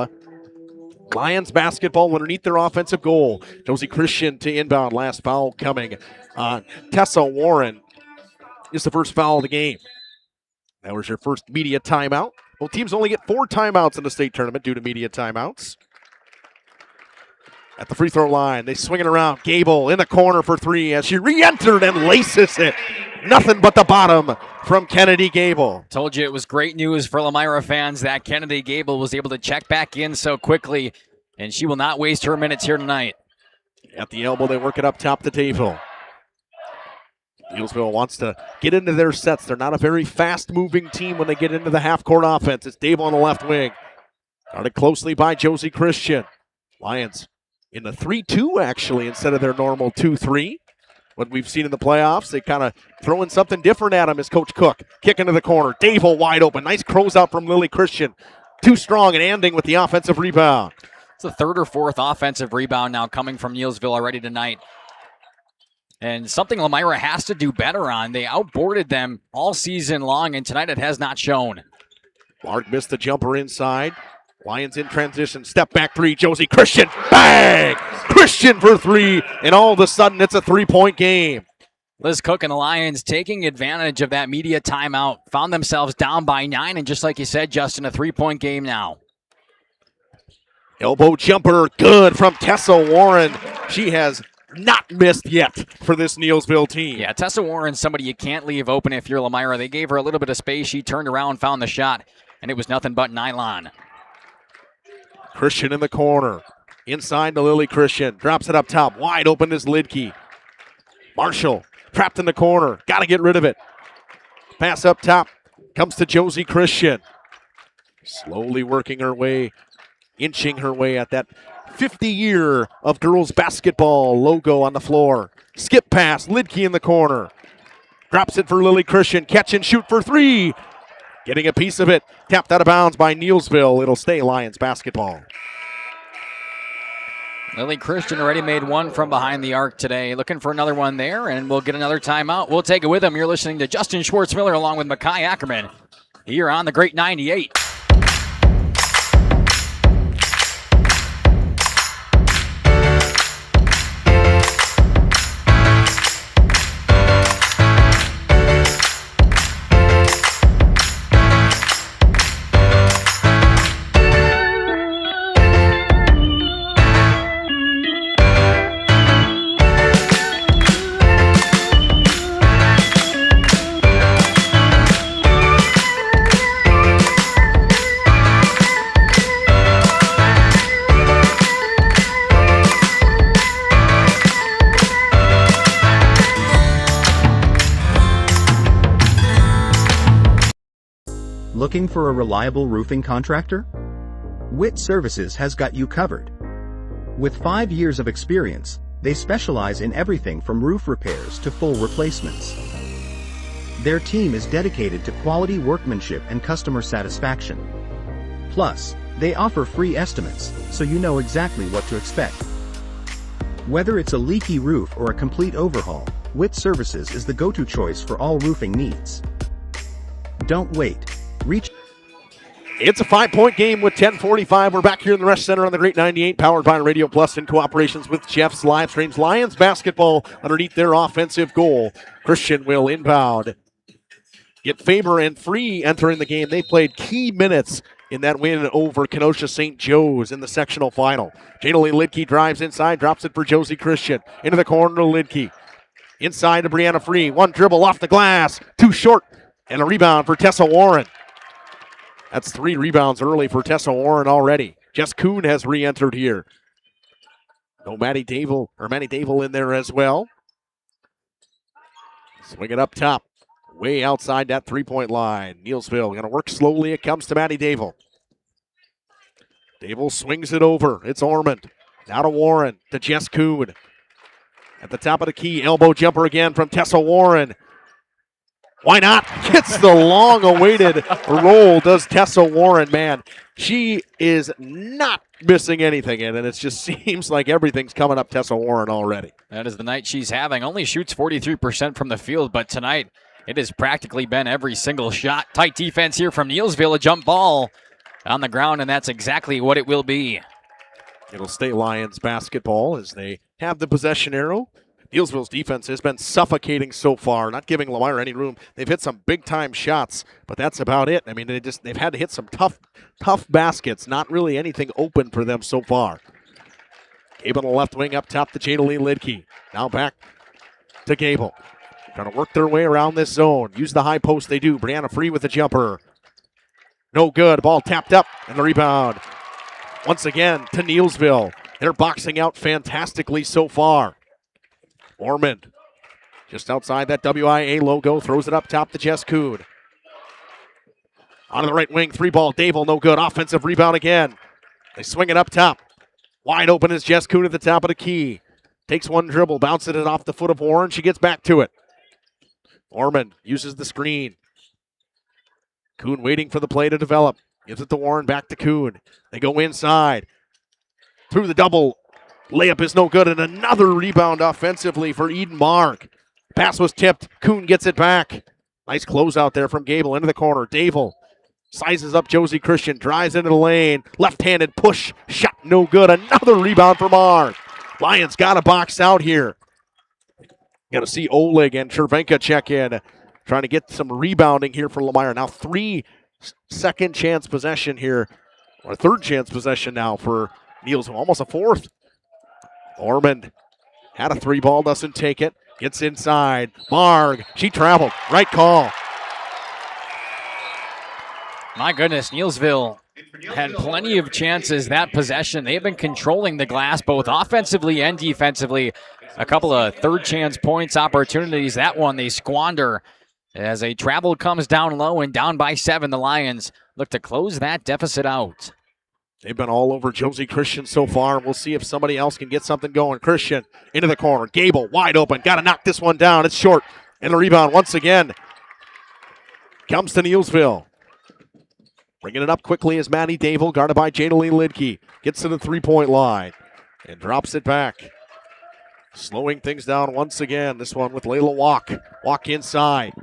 Lions basketball underneath their offensive goal. Josie Christian to inbound. Last foul coming on Tessa Warren. Is the first foul of the game. That was your first media timeout. Well, teams only get 4 timeouts in the state tournament due to media timeouts. At the free throw line, they swing it around. Gable in the corner for 3 as she re-entered and laces it. Nothing but the bottom from Kennedy Gable. Told you it was great news for Lomira fans that Kennedy Gable was able to check back in so quickly, and she will not waste her minutes here tonight. At the elbow, they work it up top to Dayville. Neillsville wants to get into their sets. They're not a very fast-moving team when they get into the half-court offense. It's Dayville on the left wing. Guarded closely by Josie Christian. Lions in the 3-2, actually, instead of their normal 2-3. What we've seen in the playoffs, they kind of throwing something different at him is Coach Cook. Kick into the corner. Dayville wide open. Nice closeout from Lily Christian. Too strong and ending with the offensive rebound. It's the 3rd or 4th offensive rebound now coming from Neillsville already tonight. And something Lomira has to do better on. They outboarded them all season long, and tonight it has not shown. Clark missed the jumper inside. Lions in transition. Step back 3. Josie Christian. Bang! Christian for 3. And all of a sudden, it's a 3-point game. Liz Cook and the Lions taking advantage of that media timeout. Found themselves down by 9. And just like you said, Justin, a 3-point game now. Elbow jumper. Good from Tessa Warren. She has not missed yet for this Neillsville team. Yeah, Tessa Warren's somebody you can't leave open if you're Lomira. They gave her a little bit of space. She turned around, found the shot, and it was nothing but nylon. Christian in the corner. Inside to Lily Christian. Drops it up top. Wide open is Lidke. Marshall trapped in the corner. Got to get rid of it. Pass up top. Comes to Josie Christian. Slowly working her way, inching her way at that 50-year of girls basketball logo on the floor. Skip pass. Lidke in the corner. Drops it for Lily Christian. Catch and shoot for 3. Getting a piece of it. Tapped out of bounds by Neillsville. It'll stay Lions basketball. Lily Christian already made 1 from behind the arc today. Looking for another one there, and we'll get another timeout. We'll take it with him. You're listening to Justin Schwartz-Miller along with Makai Ackerman here on the Great 98. Looking for a reliable roofing contractor? Witt Services has got you covered. With 5 years of experience, they specialize in everything from roof repairs to full replacements. Their team is dedicated to quality workmanship and customer satisfaction. Plus, they offer free estimates, so you know exactly what to expect. Whether it's a leaky roof or a complete overhaul, Witt Services is the go-to choice for all roofing needs. Don't wait. Reach. It's a 5-point game with 10:45. We're back here in the Resch Center on the Great 98, powered by Radio Plus in cooperations with Jeff's Livestreams. Lions basketball underneath their offensive goal. Christian will inbound. Get Faber and Free entering the game. They played key minutes in that win over Kenosha St. Joe's in the sectional final. Jada Lee Lidke drives inside, drops it for Josie Christian. Into the corner to Lidke. Inside to Brianna Free. 1 dribble off the glass. Too short. And a rebound for Tessa Warren. That's 3 rebounds early for Tessa Warren already. Jess Kuhn has re-entered here. No Maddie Dable in there as well. Swing it up top. Way outside that three-point line. Neillsville going to work slowly. It comes to Maddie Dable. Dable swings it over. It's Ormond. Now to Warren. To Jess Kuhn. At the top of the key. Elbow jumper again from Tessa Warren. Why not? Gets the long-awaited roll, does Tessa Warren. Man, she is not missing anything in it. It just seems like everything's coming up Tessa Warren already. That is the night she's having. Only shoots 43% from the field, but tonight it has practically been every single shot. Tight defense here from Neillsville. A jump ball on the ground, and that's exactly what it will be. It'll stay Lions basketball as they have the possession arrow. Neillsville's defense has been suffocating so far, not giving Lomira any room. They've hit some big-time shots, but that's about it. I mean, they've had to hit some tough baskets. Not really anything open for them so far. Gable on the left wing up top to Jadalee Lidke. Now back to Gable. Trying to work their way around this zone. Use the high post they do. Brianna Free with the jumper. No good. Ball tapped up, and the rebound. Once again to Neillsville. They're boxing out fantastically so far. Ormond, just outside that WIA logo, throws it up top to Jess Kuhn. On the right wing, three ball, Dable, no good. Offensive rebound again. They swing it up top. Wide open is Jess Kuhn at the top of the key. Takes one dribble, bounces it off the foot of Warren. She gets back to it. Ormond uses the screen. Kuhn waiting for the play to develop. Gives it to Warren, back to Kuhn. They go inside. Through the double. Layup is no good, and another rebound offensively for Eden Mark. Pass was tipped. Kuhn gets it back. Nice closeout there from Gable into the corner. Dable sizes up Josie Christian, drives into the lane. Left-handed push, shot no good. Another rebound for Mark. Lions got to box out here. Got to see Oleg and Chervenka check in, trying to get some rebounding here for Lomira. Now 3 second chance possession here, or third chance possession now for Neillsville, almost a fourth. Ormond had a three ball, doesn't take it. Gets inside. Marg, she traveled. Right call. My goodness, Neillsville had plenty of chances that possession. They've been controlling the glass both offensively and defensively. A couple of third chance points opportunities. That one they squander as a travel comes down low and down by 7. The Lions look to close that deficit out. They've been all over Josie Christian so far. We'll see if somebody else can get something going. Christian into the corner. Gable wide open. Got to knock this one down. It's short. And the rebound once again comes to Neillsville. Bringing it up quickly is Maddie Dable, guarded by Jadalee Lidke. Gets to the three-point line and drops it back. Slowing things down once again. This one with Layla Walk. Walk inside.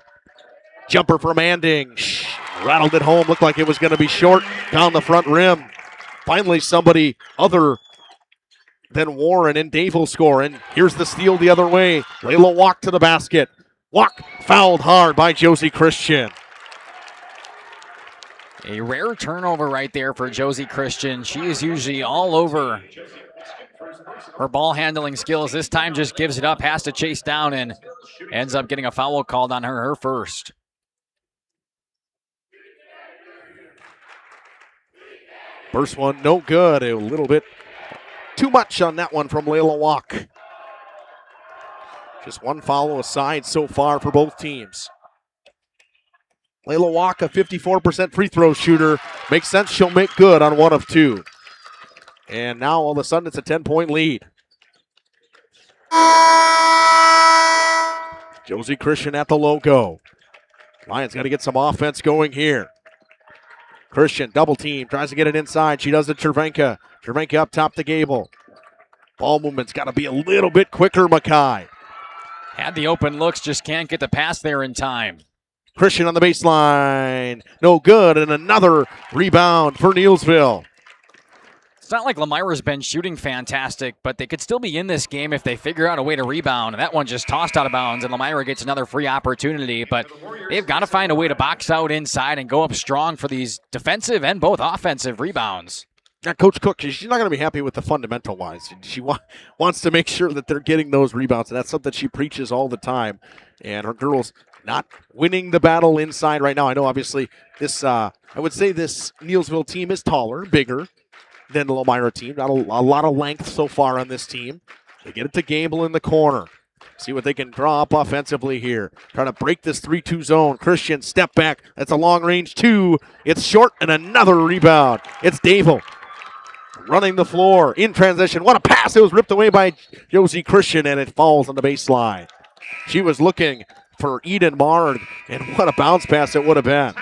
Jumper from Anding. Rattled it home. Looked like it was going to be short down the front rim. Finally, somebody other than Warren and Dave will score. And here's the steal the other way. Layla Walk to the basket. Walk fouled hard by Josie Christian. A rare turnover right there for Josie Christian. She is usually all over her ball handling skills. This time just gives it up, has to chase down, and ends up getting a foul called on her first. First one, no good. A little bit too much on that one from Layla Walk. Just one foul aside so far for both teams. Layla Walk, a 54% free throw shooter. Makes sense she'll make good on 1 of 2. And now all of a sudden it's a 10-point lead. Josie Christian at the logo. Lions got to get some offense going here. Christian, double team, tries to get it inside. She does it to Chervenka. Chervenka up top to Gable. Ball movement's got to be a little bit quicker, Mackay. Had the open looks, just can't get the pass there in time. Christian on the baseline. No good, and another rebound for Neillsville. It's not like Lomira's been shooting fantastic, but they could still be in this game if they figure out a way to rebound. That one just tossed out of bounds, and Lomira gets another free opportunity. But they've got to find a way to box out inside and go up strong for these defensive and both offensive rebounds. Now, Coach Cook, she's not going to be happy with the fundamental-wise. She wants to make sure that they're getting those rebounds, and that's something she preaches all the time. And her girls not winning the battle inside right now. I know, obviously, this I would say this Neillsville team is taller, bigger than the Lomira team. Not a lot of length so far on this team. They get it to Gable in the corner. See what they can draw up offensively here. Trying to break this 3-2 zone. Christian, step back. That's a long range 2. It's short and another rebound. It's Dable running the floor in transition. What a pass. It was ripped away by Josie Christian, and it falls on the baseline. She was looking for Eden Mard, and what a bounce pass it would have been.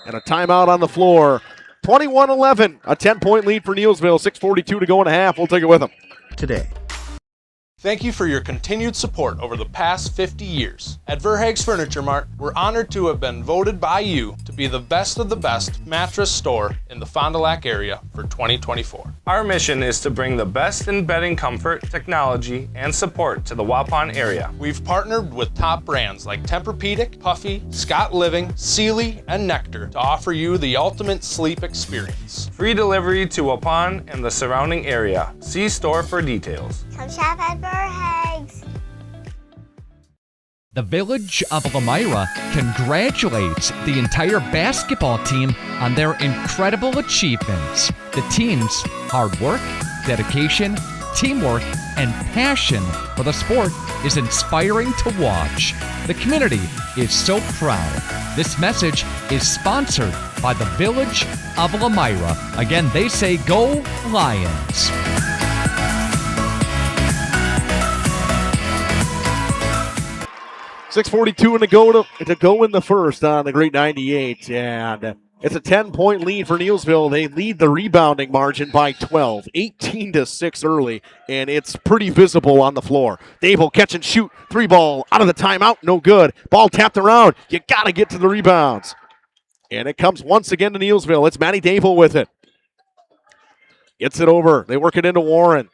And a timeout on the floor. 21-11, a 10-point lead for Neillsville. 6:42 to go in a half. We'll take it with them. Today. Thank you for your continued support over the past 50 years. At Verhaeg's Furniture Mart, we're honored to have been voted by you to be the best of the best mattress store in the Fond du Lac area for 2024. Our mission is to bring the best in bedding comfort, technology, and support to the Waupun area. We've partnered with top brands like Tempur-Pedic, Puffy, Scott Living, Sealy, and Nectar to offer you the ultimate sleep experience. Free delivery to Waupun and the surrounding area. See store for details. Come shop at Verhaeg's. The Village of Lomira congratulates the entire basketball team on their incredible achievements. The team's hard work, dedication, teamwork, and passion for the sport is inspiring to watch. The community is so proud. This message is sponsored by the Village of Lomira. Again, they say go Lions. 6:42 to go in the first on the Great 98, and it's a 10-point lead for Neillsville. They lead the rebounding margin by 12, 18-6 early, and it's pretty visible on the floor. Dable catch and shoot, 3-ball out of the timeout, no good. Ball tapped around. You got to get to the rebounds, and it comes once again to Neillsville. It's Maddie Dable with it. Gets it over. They work it into Warren,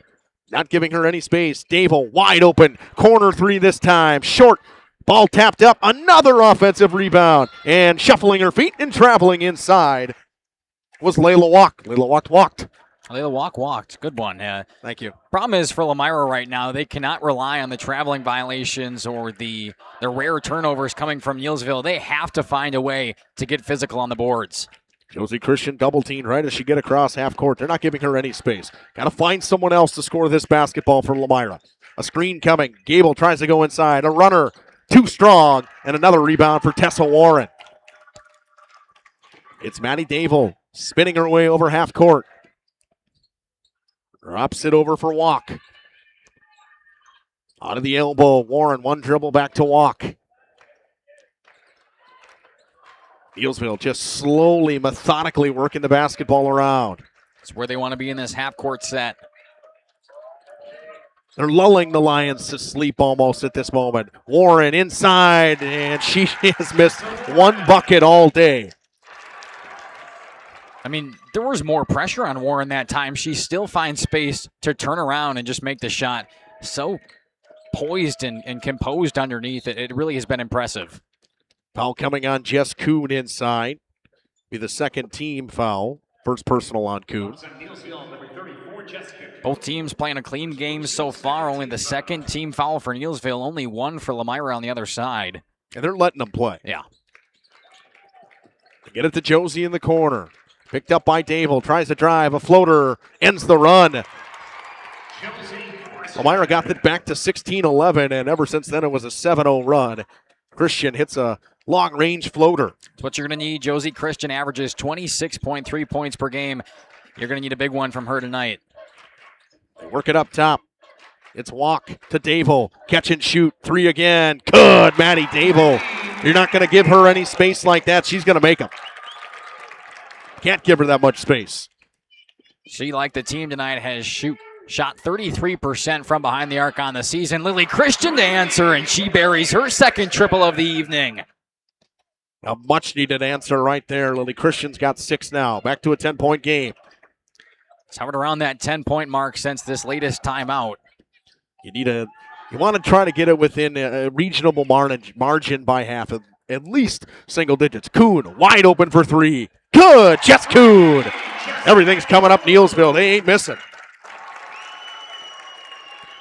not giving her any space. Dable wide open, corner 3 this time, short. Ball tapped up, another offensive rebound, and shuffling her feet and traveling inside was Layla Walk. Layla walked. Layla walked. Good one. Thank you. Problem is for Lomira right now, they cannot rely on the traveling violations or the rare turnovers coming from Neillsville. They have to find a way to get physical on the boards. Josie Christian double-teamed right as she get across half court. They're not giving her any space. Got to find someone else to score this basketball for Lomira. A screen coming. Gable tries to go inside. A runner. Too strong, and another rebound for Tessa Warren. It's Maddie Dable spinning her way over half court. Drops it over for Walk. Out of the elbow, Warren, one dribble back to Walk. Neillsville just slowly, methodically working the basketball around. It's where they want to be in this half-court set. They're lulling the Lions to sleep almost at this moment. Warren inside, and she has missed one bucket all day. I mean, there was more pressure on Warren that time. She still finds space to turn around and just make the shot. So poised and composed underneath. It really has been impressive. Foul coming on Jess Kuhn inside. Be the second team foul. First personal on Kuhn. Both teams playing a clean game so far. Only the second team foul for Neillsville. Only one for Lomira on the other side. And they're letting them play. Yeah. They get it to Josie in the corner. Picked up by Dable. Tries to drive. A floater. Ends the run. Lomira got it back to 16-11, and ever since then it was a 7-0 run. Christian hits a long-range floater. That's what you're going to need. Josie Christian averages 26.3 points per game. You're going to need a big one from her tonight. They work it up top. It's Walk to Dable. Catch and shoot. 3 again. Good, Maddie Dable. You're not going to give her any space like that. She's going to make them. Can't give her that much space. She, like the team tonight, has shot 33% from behind the arc on the season. Lily Christian to answer, and she buries her second triple of the evening. A much-needed answer right there. Lily Christian's got 6 now. Back to a 10-point game. It's hovered around that 10-point mark since this latest timeout. You want to try to get it within a reasonable margin by half, at least single digits. Kuhn wide open for 3. Good, Jess Kuhn. Everything's coming up Neillsville. They ain't missing.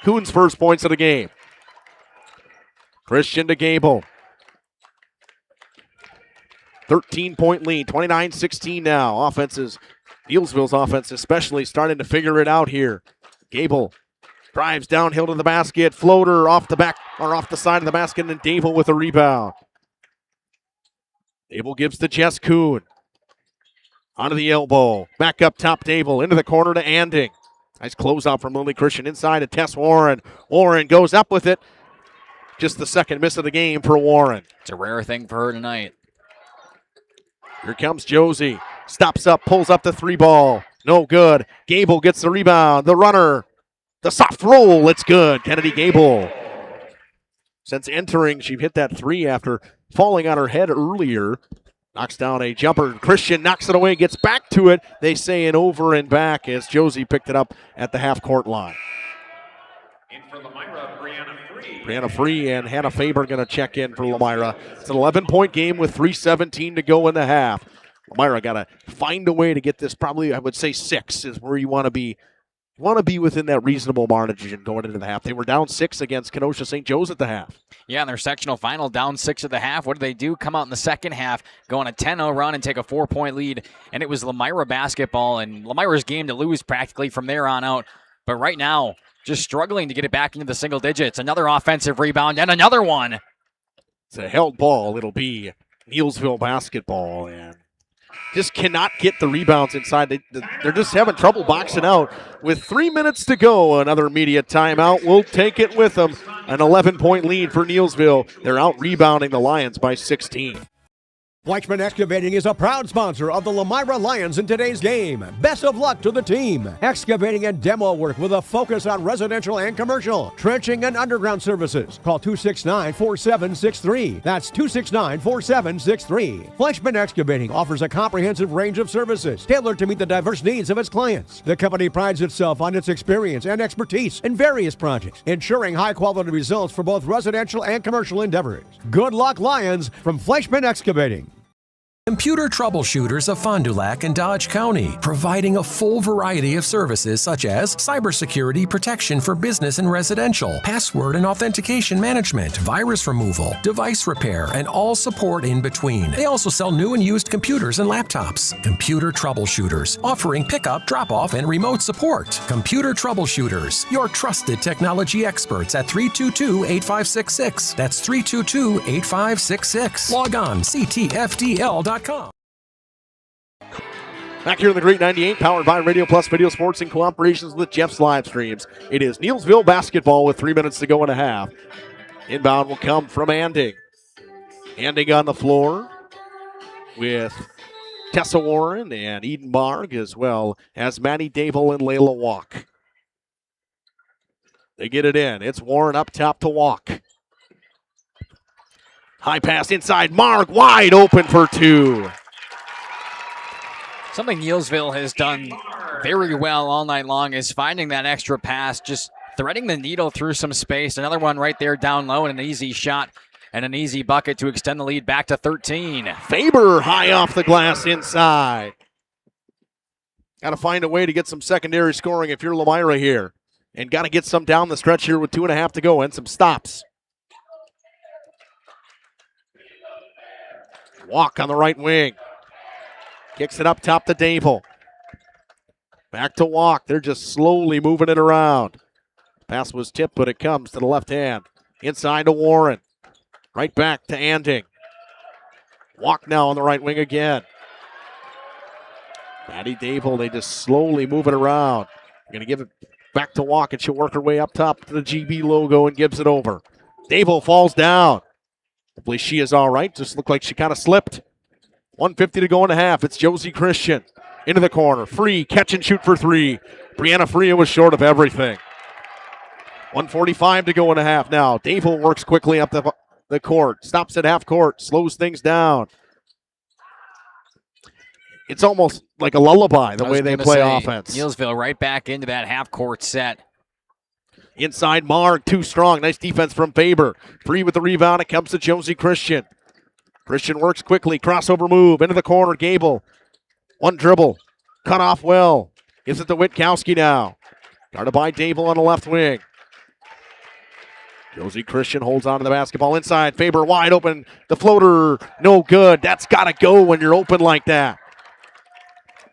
Kuhn's first points of the game. Christian to Gable. 13-point lead, 29-16 now. Offense is Neillsville's offense especially starting to figure it out here. Gable drives downhill to the basket. Floater off the back or off the side of the basket, and Dable with a rebound. Dable gives to Jess Kuhn. Onto the elbow. Back up top, Dable. Into the corner to Anding. Nice closeout from Lily Christian inside to Tess Warren. Warren goes up with it. Just the second miss of the game for Warren. It's a rare thing for her tonight. Here comes Josie. Stops up, pulls up the three ball. No good. Gable gets the rebound. The runner. The soft roll. It's good. Kennedy Gable. Since entering, she hit that three after falling on her head earlier. Knocks down a jumper. Christian knocks it away, gets back to it. They say an over and back as Josie picked it up at the half-court line. Brianna Free and Hannah Faber going to check in for Lomira. It's an 11-point game with 3:17 to go in the half. Lomira got to find a way to get this, probably, I would say 6 is where you want to be. You want to be within that reasonable margin going into the half. They were down 6 against Kenosha St. Joe's at the half. Yeah, in their sectional final, down 6 at the half. What do? Come out in the second half, go on a 10-0 run and take a 4-point lead. And it was Lomira basketball, and Lomira's game to lose practically from there on out. But right now, just struggling to get it back into the single digits. Another offensive rebound and another one. It's a held ball. It'll be Neillsville basketball, and just cannot get the rebounds inside. They're just having trouble boxing out. With 3 minutes to go, another immediate timeout. We'll take it with them. An 11-point lead for Neillsville. They're out rebounding the Lions by 16. Fleischman Excavating is a proud sponsor of the Lomira Lions in today's game. Best of luck to the team. Excavating and demo work with a focus on residential and commercial. Trenching and underground services. Call 269-4763. That's 269-4763. Fleischman Excavating offers a comprehensive range of services tailored to meet the diverse needs of its clients. The company prides itself on its experience and expertise in various projects, ensuring high-quality results for both residential and commercial endeavors. Good luck, Lions, from Fleischman Excavating. Computer Troubleshooters of Fond du Lac and Dodge County, providing a full variety of services such as cybersecurity protection for business and residential, password and authentication management, virus removal, device repair, and all support in between. They also sell new and used computers and laptops. Computer Troubleshooters, offering pickup, drop-off, and remote support. Computer Troubleshooters, your trusted technology experts at 322-8566. That's 322-8566. Log on ctfdl.com. Back here in the Great 98, powered by Radio Plus Video Sports in cooperation with Jeff's Livestreams. It is Neillsville basketball with 3 minutes to go in a half. Inbound will come from Anding. Anding on the floor with Tessa Warren and Eden Barg, as well as Maddie Dable and Layla Walk. They get it in. It's Warren up top to Walk. High pass inside. Marg wide open for 2. Something Neillsville has done very well all night long is finding that extra pass, just threading the needle through some space. Another one right there down low and an easy shot and an easy bucket to extend the lead back to 13. Faber high off the glass inside. Got to find a way to get some secondary scoring if you're Lomira here. And got to get some down the stretch here with 2.5 to go and some stops. Walk on the right wing. Kicks it up top to Dable. Back to Walk. They're just slowly moving it around. Pass was tipped, but it comes to the left hand. Inside to Warren. Right back to Anding. Walk now on the right wing again. Maddie Dable, they just slowly move it around. Going to give it back to Walk, and she'll work her way up top to the GB logo and gives it over. Dable falls down. Hopefully she is all right. Just looked like she kind of slipped. 1:50 to go in a half. It's Josie Christian into the corner. Free, catch and shoot for 3. Brianna Freya was short of everything. 1:45 to go in a half now. Dable works quickly up the court. Stops at half court. Slows things down. It's almost like a lullaby the way they play offense. Neillsville right back into that half court set. Inside Marg, too strong. Nice defense from Faber. Free with the rebound. It comes to Josie Christian. Christian works quickly. Crossover move into the corner. Gable. One dribble. Cut off well. Gives it to Witkowski now. Guarded by Dable on the left wing. Josie Christian holds on to the basketball inside. Faber wide open. The floater, no good. That's got to go when you're open like that.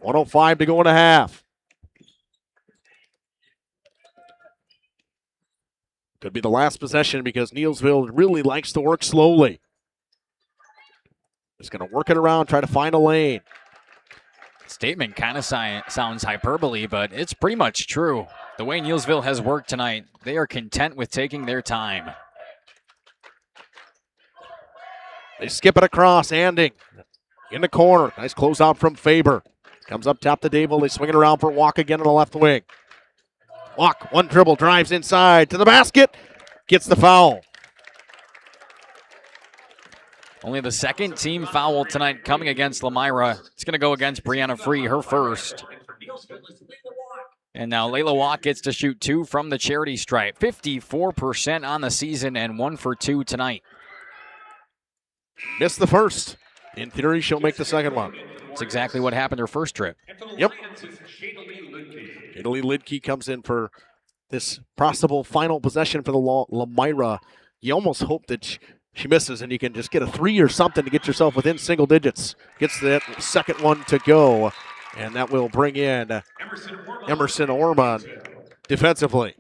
1:05 to go in a half. Could be the last possession because Neillsville really likes to work slowly. Just going to work it around, try to find a lane. Statement kind of sounds hyperbole, but it's pretty much true. The way Neillsville has worked tonight, they are content with taking their time. They skip it across, Anding in the corner. Nice closeout from Faber. Comes up top to Dable. They swing it around for Walk again on the left wing. Walk, one dribble, drives inside to the basket. Gets the foul. Only the second team foul tonight coming against Lomira. It's going to go against Brianna Free, her first. And now Layla Walk gets to shoot 2 from the charity stripe. 54% on the season and 1 for 2 tonight. Missed the first. In theory, she'll make the second one. That's exactly what happened her first trip. Yep. Italy Lidke comes in for this possible final possession for the Lomira. You almost hope that she misses and you can just get a 3 or something to get yourself within single digits. Gets that second one to go, and that will bring in Emerson Orman defensively.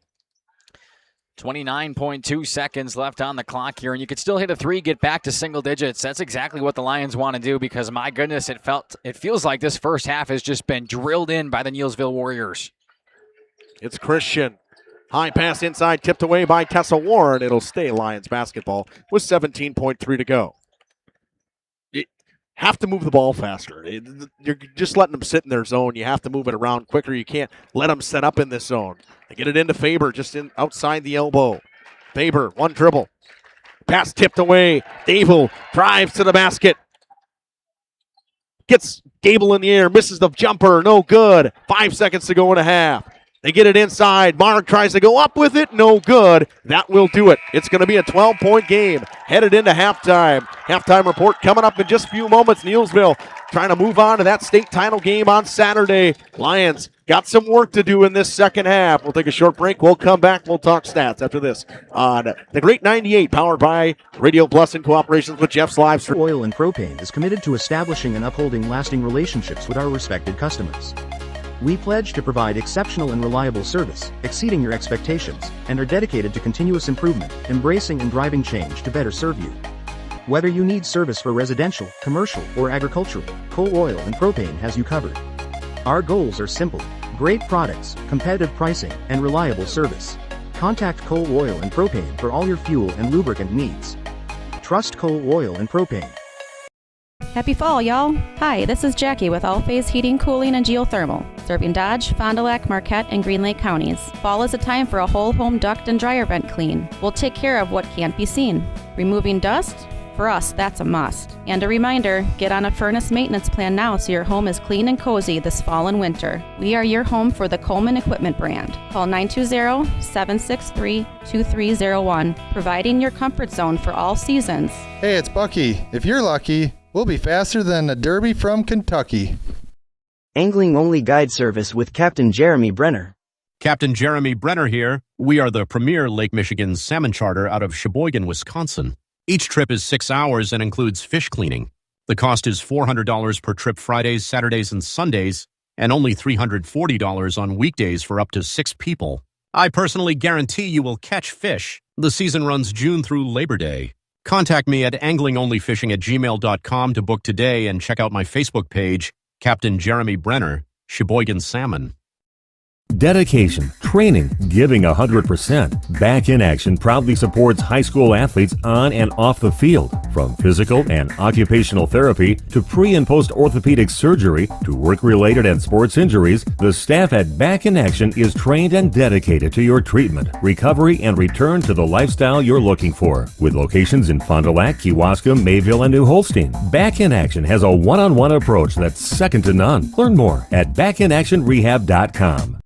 29.2 seconds left on the clock here, and you could still hit a 3, get back to single digits. That's exactly what the Lions want to do because, my goodness, it feels like this first half has just been drilled in by the Neillsville Warriors. It's Christian. High pass inside, tipped away by Tessa Warren. It'll stay Lions basketball with 17.3 to go. You have to move the ball faster. You're just letting them sit in their zone. You have to move it around quicker. You can't let them set up in this zone. They get it into Faber, just outside the elbow. Faber, one dribble. Pass tipped away. Dable drives to the basket. Gets Gable in the air, misses the jumper, no good. 5 seconds to go in a half. They get it inside. Mark tries to go up with it. No good. That will do it. It's going to be a 12-point game headed into halftime. Halftime report coming up in just a few moments. Neillsville trying to move on to that state title game on Saturday. Lions got some work to do in this second half. We'll take a short break. We'll come back. We'll talk stats after this on the Great 98, powered by Radio Plus in cooperation with Jeff's Livestream. Oil and Propane is committed to establishing and upholding lasting relationships with our respected customers. We pledge to provide exceptional and reliable service, exceeding your expectations, and are dedicated to continuous improvement, embracing and driving change to better serve you. Whether you need service for residential, commercial, or agricultural, Coal Oil and Propane has you covered. Our goals are simple: great products, competitive pricing, and reliable service. Contact Coal Oil and Propane for all your fuel and lubricant needs. Trust Coal Oil and Propane. Happy fall, y'all. Hi, this is Jackie with All Phase Heating, Cooling, and Geothermal, serving Dodge, Fond du Lac, Marquette, and Green Lake counties. Fall is a time for a whole home duct and dryer vent clean. We'll take care of what can't be seen. Removing dust? For us, that's a must. And a reminder, get on a furnace maintenance plan now so your home is clean and cozy this fall and winter. We are your home for the Coleman Equipment brand. Call 920-763-2301, providing your comfort zone for all seasons. Hey, it's Bucky. If you're lucky, we'll be faster than a derby from Kentucky. Angling-only guide service with Captain Jeremy Brenner. Captain Jeremy Brenner here. We are the premier Lake Michigan salmon charter out of Sheboygan, Wisconsin. Each trip is 6 hours and includes fish cleaning. The cost is $400 per trip Fridays, Saturdays, and Sundays, and only $340 on weekdays for up to 6 people. I personally guarantee you will catch fish. The season runs June through Labor Day. Contact me at anglingonlyfishing@gmail.com to book today and check out my Facebook page, Captain Jeremy Brenner, Sheboygan Salmon. Dedication, training, giving 100%. Back in Action proudly supports high school athletes on and off the field. From physical and occupational therapy to pre- and post-orthopedic surgery to work-related and sports injuries, the staff at Back in Action is trained and dedicated to your treatment, recovery, and return to the lifestyle you're looking for. With locations in Fond du Lac, Kewaskum, Mayville, and New Holstein, Back in Action has a one-on-one approach that's second to none. Learn more at backinactionrehab.com.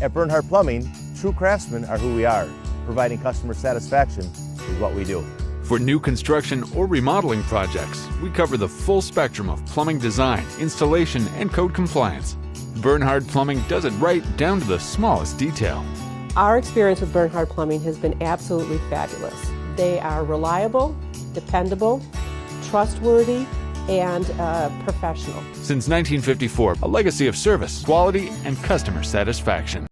At Bernhardt Plumbing, true craftsmen are who we are. Providing customer satisfaction is what we do. For new construction or remodeling projects, we cover the full spectrum of plumbing design, installation, and code compliance. Bernhardt Plumbing does it right down to the smallest detail. Our experience with Bernhardt Plumbing has been absolutely fabulous. They are reliable, dependable, trustworthy, and professional. Since 1954, a legacy of service, quality, and customer satisfaction.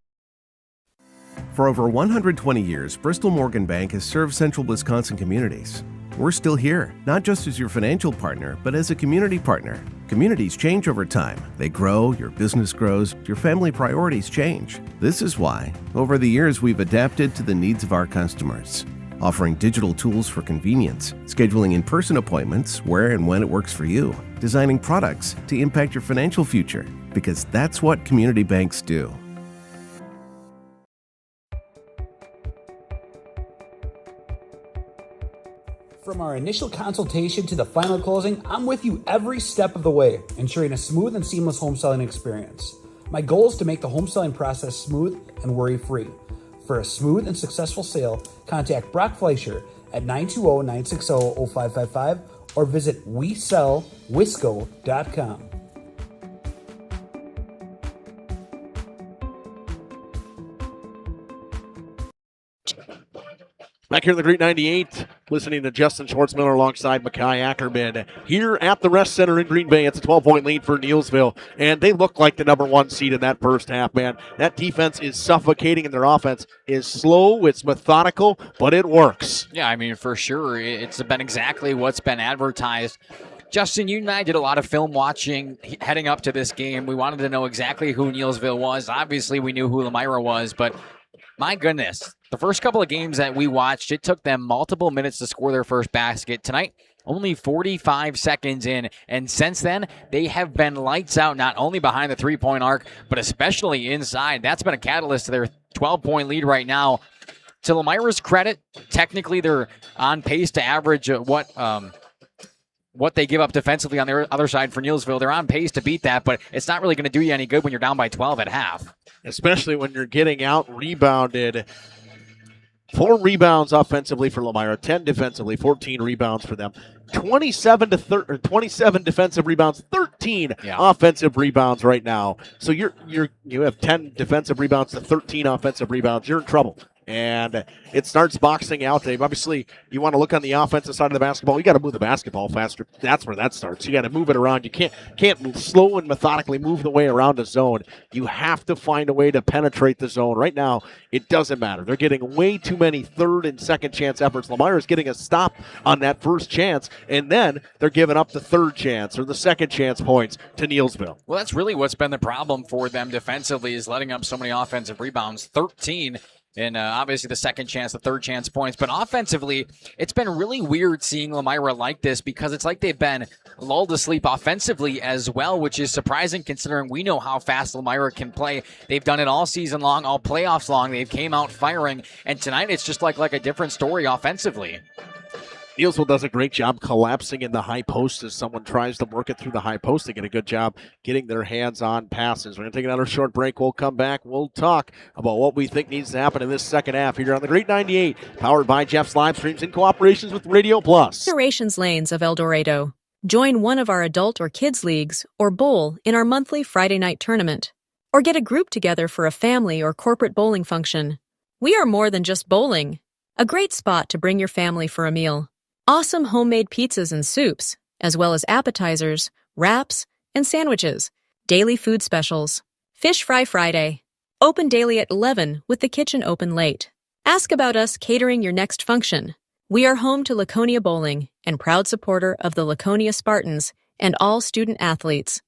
For over 120 years, Bristol Morgan Bank has served central Wisconsin communities. We're still here, not just as your financial partner, but as a community partner. Communities change over time. They grow, your business grows, your family priorities change. This is why, over the years, we've adapted to the needs of our customers, offering digital tools for convenience, scheduling in-person appointments where and when it works for you, designing products to impact your financial future, because that's what community banks do. From our initial consultation to the final closing, I'm with you every step of the way, ensuring a smooth and seamless home selling experience. My goal is to make the home selling process smooth and worry-free. For a smooth and successful sale, contact Brock Fleischer at 920-960-0555 or visit WeSellWisco.com. Back here in the Great 98, listening to Justin Schwartzmiller alongside Mackay Ackerman. Here at the Resch Center in Green Bay, it's a 12-point lead for Neillsville, and they look like the number one seed in that first half, man. That defense is suffocating, and their offense is slow, it's methodical, but it works. Yeah, I mean, for sure. It's been exactly what's been advertised. Justin, you and I did a lot of film watching heading up to this game. We wanted to know exactly who Neillsville was. Obviously, we knew who Lomira was, but my goodness, the first couple of games that we watched, it took them multiple minutes to score their first basket. Tonight, only 45 seconds in, and since then, they have been lights out, not only behind the three-point arc, but especially inside. That's been a catalyst to their 12-point lead right now. To Lomira's credit, technically they're on pace to average what they give up defensively on their other side for Neillsville. They're on pace to beat that, but it's not really going to do you any good when you're down by 12 at half. Especially when you're getting out-rebounded. 4 rebounds offensively for Lomira, 10 defensively, 14 rebounds for them. 27 defensive rebounds, 13 offensive rebounds right now. So you have 10 defensive rebounds to 13 offensive rebounds. You're in trouble. And it starts boxing out. Dave, obviously, you want to look on the offensive side of the basketball. You got to move the basketball faster. That's where that starts. You got to move it around. You can't slow and methodically move the way around the zone. You have to find a way to penetrate the zone. Right now, it doesn't matter. They're getting way too many third and second chance efforts. Lomira's getting a stop on that first chance, and then they're giving up the third chance or the second chance points to Neillsville. Well, that's really what's been the problem for them defensively, is letting up so many offensive rebounds, 13. And obviously the second chance, the third chance points. But offensively, it's been really weird seeing Lomira like this, because it's like they've been lulled to sleep offensively as well, which is surprising considering we know how fast Lomira can play. They've done it all season long, all playoffs long. They've came out firing. And tonight it's just like a different story offensively. Neillsville does a great job collapsing in the high post as someone tries to work it through the high post. They get a good job getting their hands on passes. We're going to take another short break. We'll come back. We'll talk about what we think needs to happen in this second half here on the Great 98, powered by Jeff's Livestreams in cooperation with Radio Plus. Restorations Lanes of El Dorado. Join one of our adult or kids leagues or bowl in our monthly Friday night tournament. Or get a group together for a family or corporate bowling function. We are more than just bowling. A great spot to bring your family for a meal. Awesome homemade pizzas and soups, as well as appetizers, wraps, and sandwiches. Daily food specials. Fish Fry Friday. Open daily at 11 with the kitchen open late. Ask about us catering your next function. We are home to Laconia Bowling and proud supporter of the Laconia Spartans and all student athletes.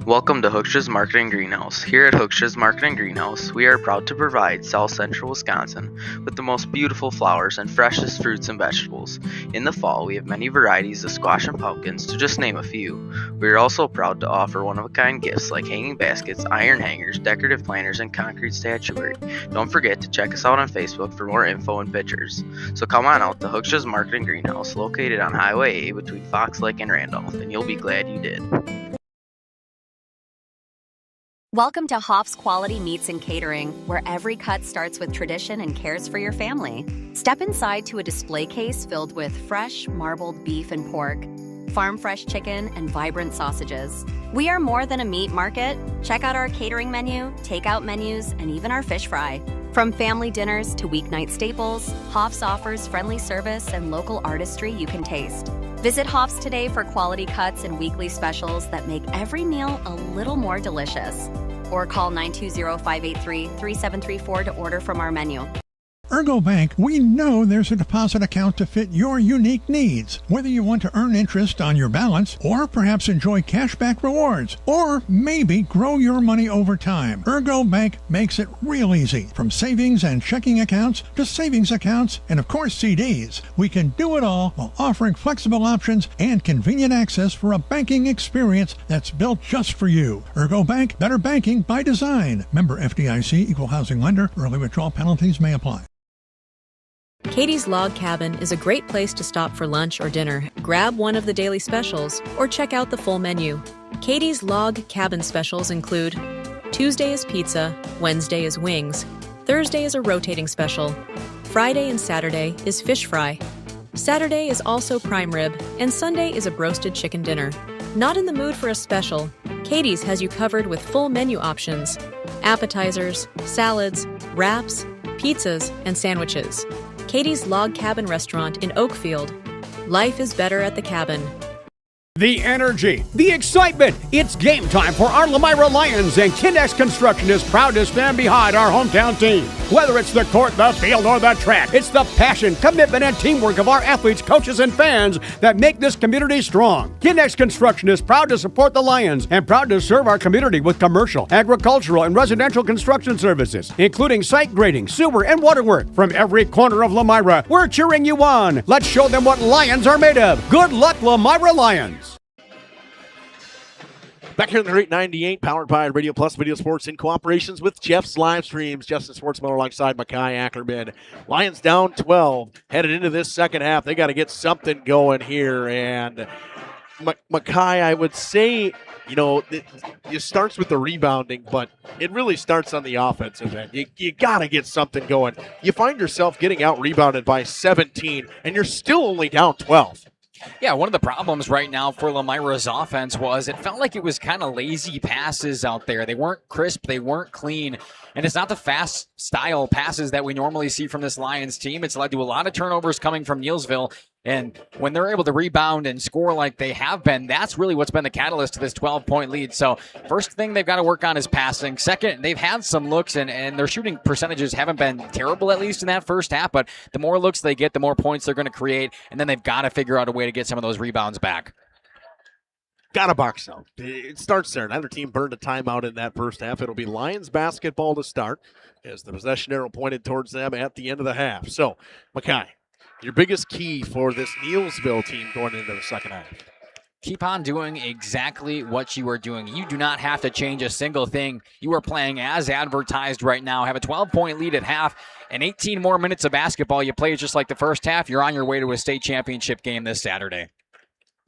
Welcome to Hooksha's Market and Greenhouse. Here at Hooksha's Market and Greenhouse, we are proud to provide South Central Wisconsin with the most beautiful flowers and freshest fruits and vegetables. In the fall, we have many varieties of squash and pumpkins, to just name a few. We are also proud to offer one-of-a-kind gifts like hanging baskets, iron hangers, decorative planters, and concrete statuary. Don't forget to check us out on Facebook for more info and pictures. So come on out to Hooksha's Market and Greenhouse, located on Highway A between Fox Lake and Randolph, and you'll be glad you did. Welcome to Hoff's Quality Meats and Catering, where every cut starts with tradition and cares for your family. Step inside to a display case filled with fresh, marbled beef and pork, farm-fresh chicken, and vibrant sausages. We are more than a meat market. Check out our catering menu, takeout menus, and even our fish fry. From family dinners to weeknight staples, Hoff's offers friendly service and local artistry you can taste. Visit Hops today for quality cuts and weekly specials that make every meal a little more delicious. Or call 920-583-3734 to order from our menu. Ergo Bank, we know there's a deposit account to fit your unique needs. Whether you want to earn interest on your balance, or perhaps enjoy cashback rewards, or maybe grow your money over time, Ergo Bank makes it real easy. From savings and checking accounts to savings accounts and, of course, CDs. We can do it all while offering flexible options and convenient access for a banking experience that's built just for you. Ergo Bank, better banking by design. Member FDIC, equal housing lender. Early withdrawal penalties may apply. Katie's Log Cabin is a great place to stop for lunch or dinner, grab one of the daily specials, or check out the full menu. Katie's Log Cabin specials include Tuesday is pizza, Wednesday is wings, Thursday is a rotating special, Friday and Saturday is fish fry, Saturday is also prime rib, and Sunday is a broasted chicken dinner. Not in the mood for a special? Katie's has you covered with full menu options, appetizers, salads, wraps, pizzas, and sandwiches. Katie's Log Cabin Restaurant in Oakfield. Life is better at the cabin. The energy, the excitement. It's game time for our Lomira Lions, and Kindex Construction is proud to stand behind our hometown team. Whether it's the court, the field, or the track, it's the passion, commitment, and teamwork of our athletes, coaches, and fans that make this community strong. Kindex Construction is proud to support the Lions and proud to serve our community with commercial, agricultural, and residential construction services, including site grading, sewer, and waterwork. From every corner of Lomira, we're cheering you on. Let's show them what Lions are made of. Good luck, Lomira Lions. Back here in the Great 98, powered by Radio Plus Video Sports in cooperations with Jeff's Livestreams. Justin Schwartzmiller alongside Mackay Ackerman. Lions down 12, headed into this second half. They got to get something going here. And Mackay, I would say, it starts with the rebounding, but it really starts on the offensive end. You got to get something going. You find yourself getting out-rebounded by 17, and you're still only down 12. Yeah, one of the problems right now for Lomira's offense was it felt like it was kind of lazy passes out there. They weren't crisp, they weren't clean, and it's not the fast style passes that we normally see from this Lions team. It's led to a lot of turnovers coming from Neillsville, and when they're able to rebound and score like they have been, that's really what's been the catalyst to this 12-point lead. So first thing they've got to work on is passing. Second, they've had some looks, and their shooting percentages haven't been terrible, at least in that first half, but the more looks they get, the more points they're going to create, and then they've got to figure out a way to get some of those rebounds back. Got a box out. It starts there. Neither team burned a timeout in that first half. It'll be Lions basketball to start as the possession arrow pointed towards them at the end of the half. So, Mackay, your biggest key for this Neillsville team going into the second half? Keep on doing exactly what you are doing. You do not have to change a single thing. You are playing as advertised right now. Have a 12-point lead at half and 18 more minutes of basketball. You play just like the first half. You're on your way to a state championship game this Saturday.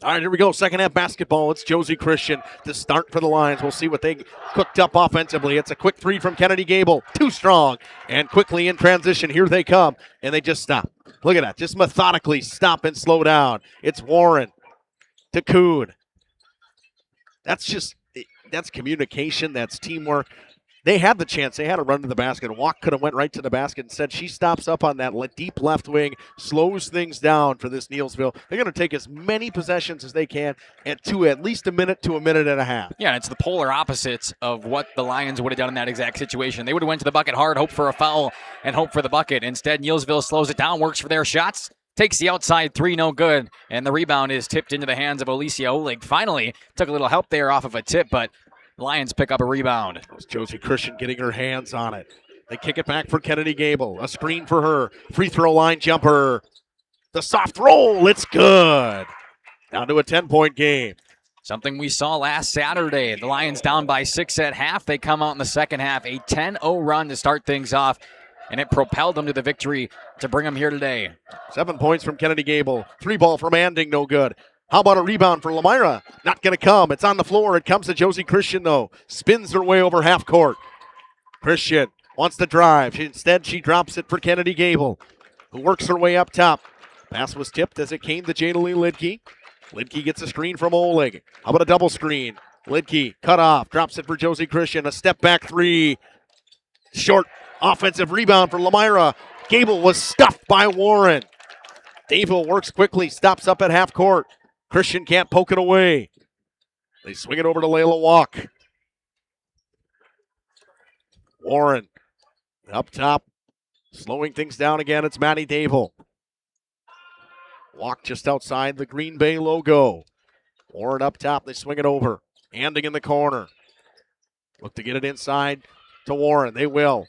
All right, here we go. Second half basketball. It's Josie Christian to start for the Lions. We'll see what they cooked up offensively. It's a quick three from Kennedy Gable. Too strong. And quickly in transition, here they come. And they just stop. Look at that. Just methodically stop and slow down. It's Warren to Coon. That's communication. That's teamwork. They had the chance. They had a run to the basket. Walk could have went right to the basket. Instead, she stops up on that deep left wing, slows things down for this Neillsville. They're going to take as many possessions as they can to at least a minute to a minute and a half. Yeah, it's the polar opposites of what the Lions would have done in that exact situation. They would have went to the bucket hard, hoped for a foul, and hoped for the bucket. Instead, Neillsville slows it down, works for their shots, takes the outside three, no good, and the rebound is tipped into the hands of Alicia Olig. Finally, took a little help there off of a tip, but Lions pick up a rebound. It's Josie Christian getting her hands on it. They kick it back for Kennedy Gable. A screen for her. Free throw line jumper. The soft roll. It's good. Down to a 10-point game. Something we saw last Saturday. The Lions down by 6 at half. They come out in the second half. A 10-0 run to start things off, and it propelled them to the victory to bring them here today. 7 points from Kennedy Gable. 3 ball from Anding, no good. How about a rebound for Lomira? Not going to come. It's on the floor. It comes to Josie Christian, though. Spins her way over half court. Christian wants to drive. Instead, she drops it for Kennedy Gable, who works her way up top. Pass was tipped as it came to Jadalee Lidke. Lidke gets a screen from Olig. How about a double screen? Lidke cut off. Drops it for Josie Christian. A step back three. Short offensive rebound for Lomira. Gable was stuffed by Warren. Davil works quickly. Stops up at half court. Christian can't poke it away. They swing it over to Layla Walk. Warren up top, slowing things down again. It's Maddie Dable. Walk just outside the Green Bay logo. Warren up top, they swing it over. Anding in the corner. Look to get it inside to Warren. They will.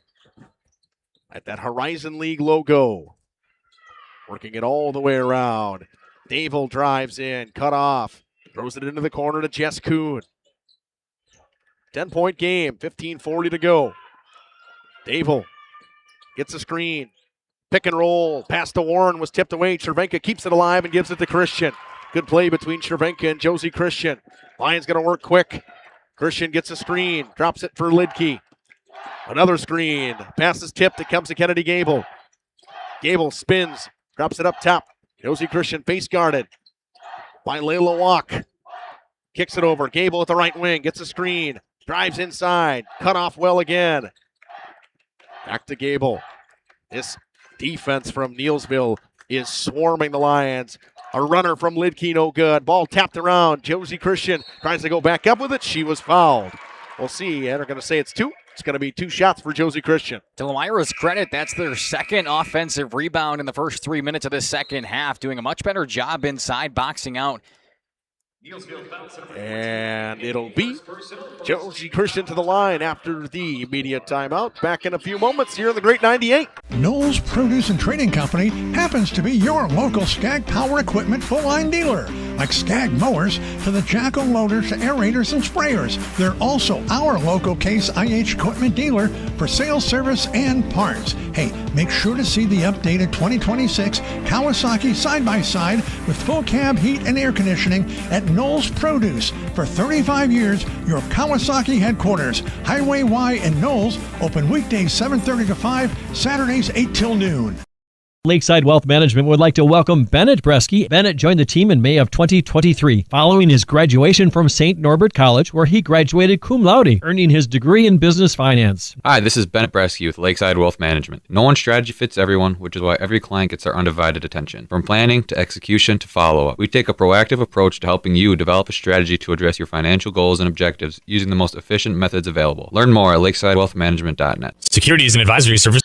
At that Horizon League logo. Working it all the way around. Dable drives in, cut off. Throws it into the corner to Jess Kuhn. 10-point game, 15:40 to go. Dable gets a screen. Pick and roll. Pass to Warren was tipped away. Cervenka keeps it alive and gives it to Christian. Good play between Cervenka and Josie Christian. Lions going to work quick. Christian gets a screen. Drops it for Lidke. Another screen. Pass is tipped. It comes to Kennedy Gable. Gable spins. Drops it up top. Josie Christian face guarded by Layla Walk. Kicks it over. Gable at the right wing. Gets a screen. Drives inside. Cut off well again. Back to Gable. This defense from Neillsville is swarming the Lions. A runner from Lidke, no good. Ball tapped around. Josie Christian tries to go back up with it. She was fouled. We'll see. And they're going to say it's two. It's going to be 2 shots for Josie Christian. To Lomira's credit, that's their second offensive rebound in the first 3 minutes of the second half, doing a much better job inside, boxing out. And it'll be Josie Christian to the line after the immediate timeout. Back in a few moments here in the Great 98. Knowles Produce and Trading Company happens to be your local Skag Power Equipment full-line dealer. Like Skag mowers to the Jacko loaders to aerators and sprayers. They're also our local Case IH equipment dealer for sales, service, and parts. Hey, make sure to see the updated 2026 Kawasaki side-by-side with full cab heat and air conditioning at Knowles Produce. For 35 years, your Kawasaki headquarters, Highway Y in Knowles, open weekdays 7:30 to 5, Saturdays 8 till noon. Lakeside Wealth Management would like to welcome Bennett Bresky. Bennett joined the team in May of 2023, following his graduation from St. Norbert College, where he graduated cum laude, earning his degree in business finance. Hi, this is Bennett Bresky with Lakeside Wealth Management. No one strategy fits everyone, which is why every client gets our undivided attention. From planning to execution to follow-up, we take a proactive approach to helping you develop a strategy to address your financial goals and objectives using the most efficient methods available. Learn more at lakesidewealthmanagement.net. Securities and advisory service.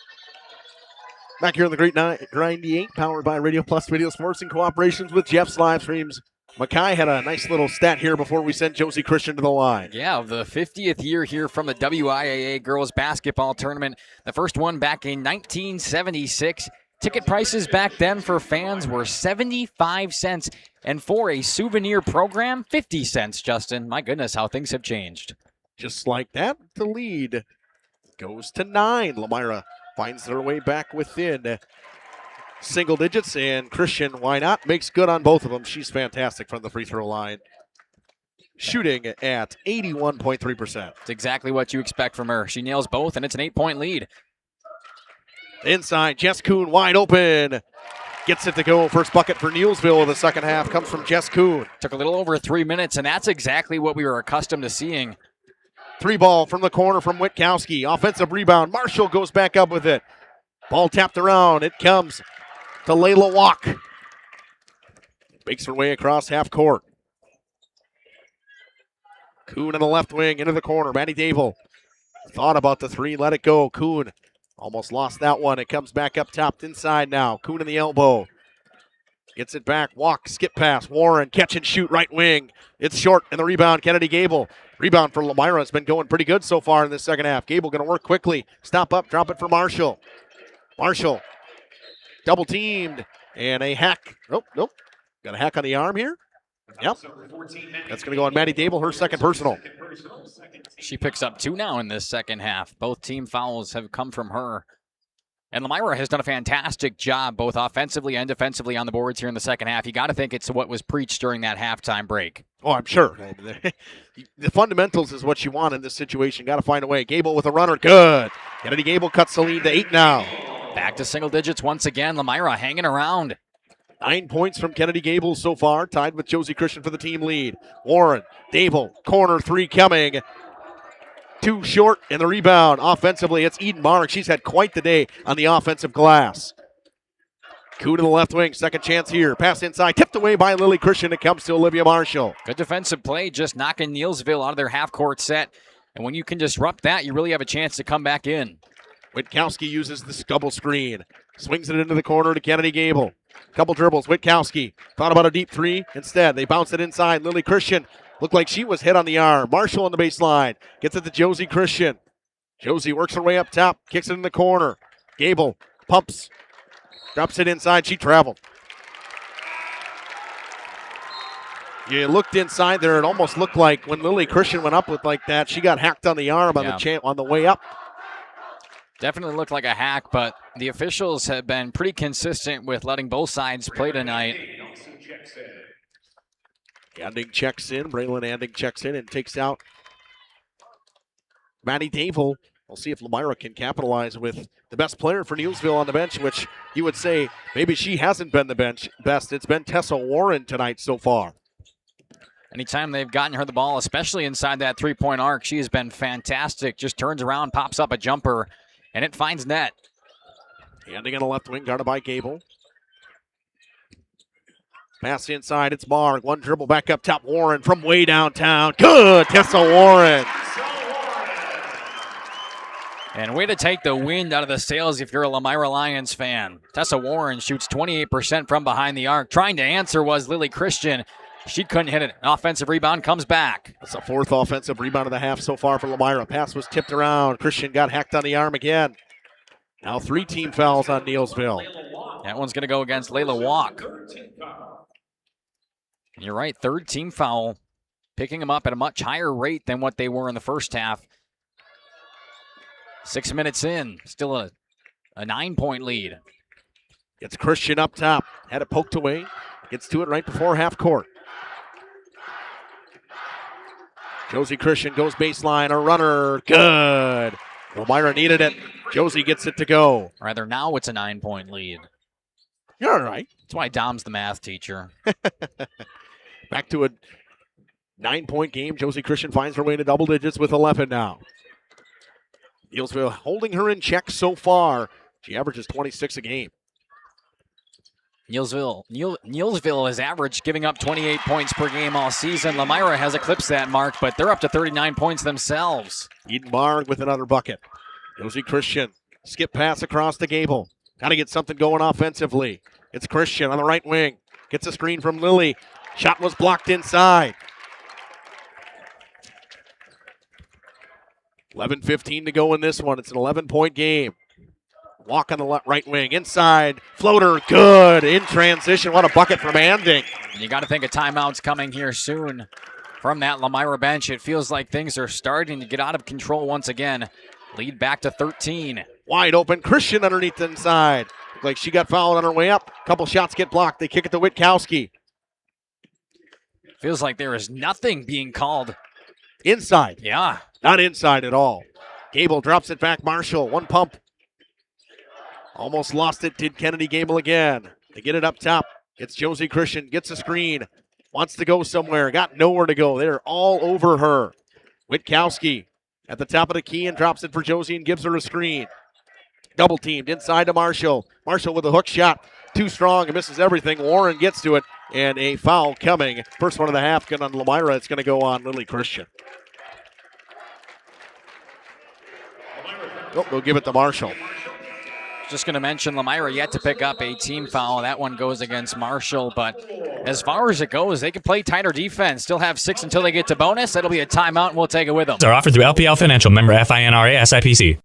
Back here in the Great 98, powered by Radio Plus Video Sports in cooperations with Jeff's Livestreams. Mackay had a nice little stat here before we sent Josie Christian to the line. Yeah, the 50th year here from the WIAA Girls Basketball Tournament. The first one back in 1976. Ticket prices back then for fans were 75 cents. And for a souvenir program, 50 cents, Justin. My goodness, how things have changed. Just like that, the lead goes to 9. Lomira finds their way back within single digits, and Christian, why not, makes good on both of them. She's fantastic from the free throw line, shooting at 81.3%. It's exactly what you expect from her. She nails both, and it's an 8-point lead. Inside, Jess Kuhn wide open. Gets it to go. First bucket for Neillsville of the second half comes from Jess Kuhn. Took a little over 3 minutes, and that's exactly what we were accustomed to seeing. 3-ball from the corner from Witkowski. Offensive rebound. Marshall goes back up with it. Ball tapped around. It comes to Layla Walk. Makes her way across half court. Kuhn in the left wing into the corner. Maddie Dable thought about the 3. Let it go. Kuhn almost lost that one. It comes back up top inside now. Kuhn in the elbow. Gets it back. Walk. Skip pass. Warren. Catch and shoot right wing. It's short. And the rebound. Kennedy Gable. Rebound for Lomira has been going pretty good so far in this second half. Gable going to work quickly. Stop up, drop it for Marshall. Marshall double teamed and a hack. Nope. Got a hack on the arm here. Yep. That's going to go on Maddie Dable, her second personal. She picks up 2 now in this second half. Both team fouls have come from her. And Lomira has done a fantastic job both offensively and defensively on the boards here in the second half. You got to think it's what was preached during that halftime break. Oh, I'm sure. The fundamentals is what you want in this situation. Got to find a way. Gable with a runner. Good. Kennedy Gable cuts the lead to 8 now. Back to single digits once again. Lomira hanging around. 9 points from Kennedy Gable so far. Tied with Josie Christian for the team lead. Warren, Dable, corner 3 coming. 2 short and the rebound. Offensively, it's Eden Mark. She's had quite the day on the offensive glass. Coup to the left wing, second chance here. Pass inside, tipped away by Lily Christian. It comes to Olivia Marshall. Good defensive play, just knocking Neillsville out of their half-court set. And when you can disrupt that, you really have a chance to come back in. Witkowski uses the double screen. Swings it into the corner to Kennedy Gable. Couple dribbles. Witkowski thought about a deep three. Instead, they bounce it inside. Lily Christian looked like she was hit on the arm. Marshall on the baseline. Gets it to Josie Christian. Josie works her way up top. Kicks it in the corner. Gable pumps. Drops it inside. She traveled. You looked inside there. It almost looked like when Lily Christian went up with like that, she got hacked on the arm on the way up. Definitely looked like a hack, but the officials have been pretty consistent with letting both sides play tonight. Anding checks in. Braylon Anding checks in and takes out Maddie Dable. We'll see if Lomira can capitalize with the best player for Neillsville on the bench, which you would say maybe she hasn't been the best. It's been Tessa Warren tonight so far. Anytime they've gotten her the ball, especially inside that three-point arc, she has been fantastic. Just turns around, pops up a jumper, and it finds net. Handing on the left wing, guarded by Gable. Pass inside, it's Marg. One dribble back up top. Warren from way downtown. Good, Tessa Warren. And way to take the wind out of the sails if you're a Lomira Lions fan. Tessa Warren shoots 28% from behind the arc. Trying to answer was Lily Christian. She couldn't hit it. An offensive rebound comes back. That's the fourth offensive rebound of the half so far for Lomira. Pass was tipped around. Christian got hacked on the arm again. Now 3 team fouls on Neillsville. That one's going to go against Layla Walk. You're right, third team foul. Picking them up at a much higher rate than what they were in the first half. 6 minutes in, still a 9-point lead. It's Christian up top. Had it poked away. Gets to it right before half court. Josie Christian goes baseline. A runner. Good. Lomira needed it. Josie gets it to go. Rather, now it's a 9-point lead. You're all right. That's why Dom's the math teacher. Back to a 9-point game. Josie Christian finds her way to double digits with 11 now. Neillsville holding her in check so far. She averages 26 a game. Neillsville has averaged giving up 28 points per game all season. Lomira has eclipsed that mark, but they're up to 39 points themselves. Eden Marg with another bucket. Josie Christian, skip pass across to Gable. Got to get something going offensively. It's Christian on the right wing. Gets a screen from Lily. Shot was blocked inside. 11:15 to go in this one. It's an 11-point game. Walk on the right wing. Inside. Floater. Good. In transition. What a bucket from Anding. You got to think a timeout's coming here soon from that Lomira bench. It feels like things are starting to get out of control once again. Lead back to 13. Wide open. Christian underneath the inside. Looked like she got fouled on her way up. Couple shots get blocked. They kick it to Witkowski. Feels like there is nothing being called. Inside. Yeah. Not inside at all. Gable drops it back. Marshall. One pump. Almost lost it. Did Kennedy Gable again. They get it up top. It's Josie Christian. Gets a screen. Wants to go somewhere. Got nowhere to go. They're all over her. Witkowski at the top of the key and drops it for Josie and gives her a screen. Double teamed inside to Marshall. Marshall with a hook shot. Too strong and misses everything. Warren gets to it. And a foul coming. First one of the half on Lomira. It's going to go on Lily Christian. Oh, they'll give it to Marshall. Just going to mention Lomira yet to pick up a team foul. That one goes against Marshall. But as far as it goes, they can play tighter defense. Still have 6 until they get to bonus. It'll be a timeout, and we'll take it with them. Are offered through LPL Financial, member FINRA SIPC.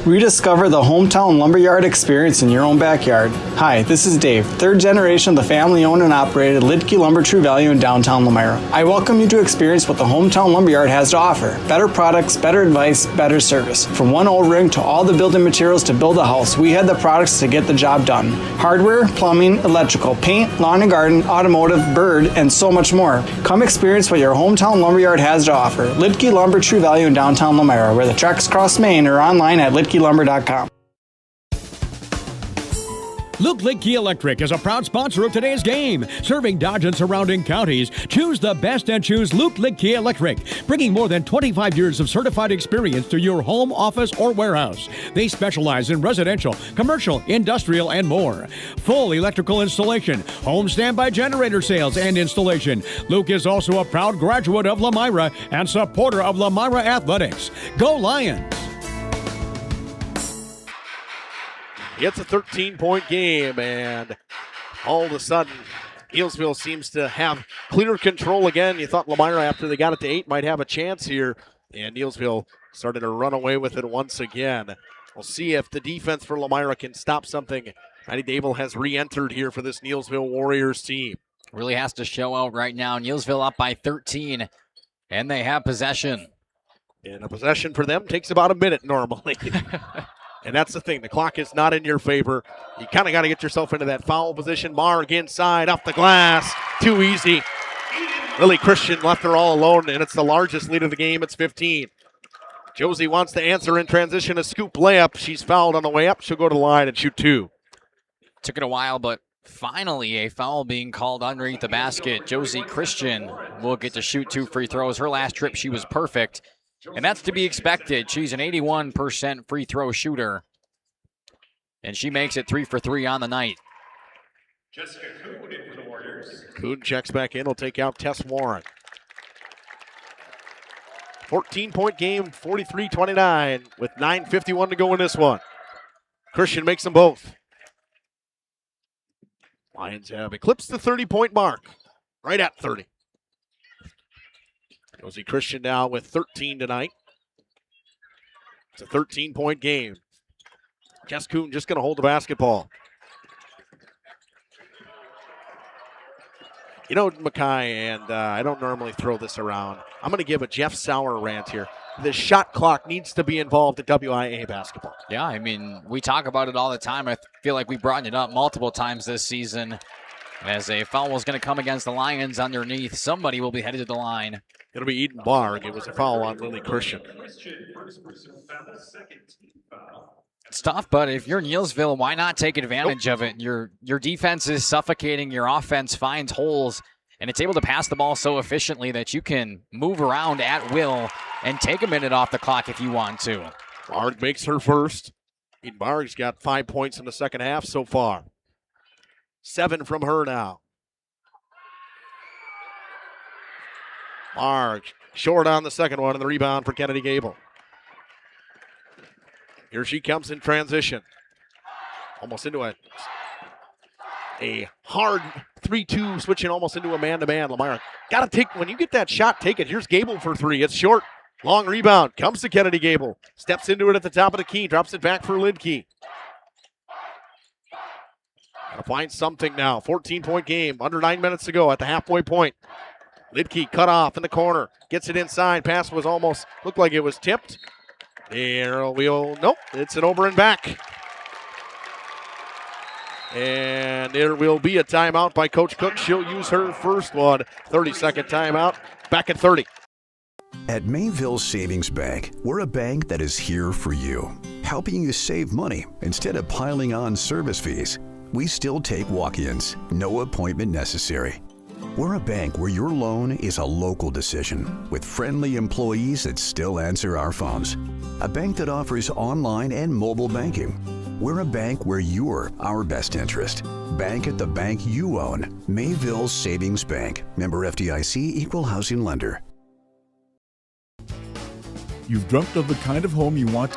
Rediscover the hometown lumberyard experience in your own backyard. Hi, this is Dave, third generation of the family-owned and operated Lidke Lumber True Value in downtown Lomira. I welcome you to experience what the hometown lumberyard has to offer. Better products, better advice, better service. From one old ring to all the building materials to build a house, we had the products to get the job done. Hardware, plumbing, electrical, paint, lawn and garden, automotive, bird, and so much more. Come experience what your hometown lumberyard has to offer. Lidke Lumber True Value in downtown Lomira, where the tracks cross Main, or online at lidkelumber.com. Luke Lidke Electric is a proud sponsor of today's game. Serving Dodge and surrounding counties, choose the best and choose Luke Lidke Electric, bringing more than 25 years of certified experience to your home, office, or warehouse. They specialize in residential, commercial, industrial, and more. Full electrical installation, home standby generator sales and installation. Luke is also a proud graduate of Lomira and supporter of Lomira Athletics. Go Lions! It's a 13-point game, and all of a sudden, Neillsville seems to have clear control again. You thought Lomira, after they got it to 8, might have a chance here, and Neillsville started to run away with it once again. We'll see if the defense for Lomira can stop something. Matty Dable has re-entered here for this Neillsville Warriors team. Really has to show out right now. Neillsville up by 13, and they have possession. And a possession for them takes about a minute normally. And that's the thing. The clock is not in your favor. You kind of got to get yourself into that foul position. Marg inside, off the glass. Too easy. Lily Christian left her all alone, and it's the largest lead of the game. It's 15. Josie wants to answer in transition, a scoop layup. She's fouled on the way up. She'll go to the line and shoot 2. Took it a while, but finally a foul being called underneath the basket. Josie Christian will get to shoot 2 free throws. Her last trip, she was perfect. And that's to be expected. She's an 81% free throw shooter. And she makes it 3 for 3 on the night. Jessica Kuhn in for the Warriors. Kuhn checks back in. Will take out Tess Warren. 14-point game, 43-29, with 9:51 to go in this one. Christian makes them both. Lions have eclipsed the 30-point mark. Right at 30. Josie Christian now with 13 tonight. It's a 13-point game. Jess Kuhn just going to hold the basketball. You know, Mackay, and I don't normally throw this around. I'm going to give a Jeff Sauer rant here. The shot clock needs to be involved in WIA basketball. Yeah, I mean, we talk about it all the time. I feel like we've brought it up multiple times this season. As a foul is going to come against the Lions underneath, somebody will be headed to the line. It'll be Eden Barg. It was a foul on Lily Christian. It's tough, but if you're Neillsville, why not take advantage of it? Your defense is suffocating. Your offense finds holes, and it's able to pass the ball so efficiently that you can move around at will and take a minute off the clock if you want to. Barg makes her first. Eden Barg's got 5 points in the second half so far. 7 from her now. Barg short on the second one, and the rebound for Kennedy Gable. Here she comes in transition. Almost into a hard 3-2, switching almost into a man-to-man. Lomira, got to take, when you get that shot, take it. Here's Gable for 3. It's short. Long rebound. Comes to Kennedy Gable. Steps into it at the top of the key. Drops it back for Lidke. Got to find something now. 14-point game. Under 9 minutes to go at the halfway point. Lidke cut off in the corner. Gets it inside. Pass was almost, looked like it was tipped. Nope, it's an over and back. And there will be a timeout by Coach Cook. She'll use her first one. 30-second timeout. Back at 30. At Mayville Savings Bank, we're a bank that is here for you, helping you save money instead of piling on service fees. We still take walk-ins, no appointment necessary. We're a bank where your loan is a local decision with friendly employees that still answer our phones. A bank that offers online and mobile banking. We're a bank where you're our best interest. Bank at the bank you own. Mayville Savings Bank. Member FDIC, Equal Housing Lender. You've dreamt of the kind of home you want.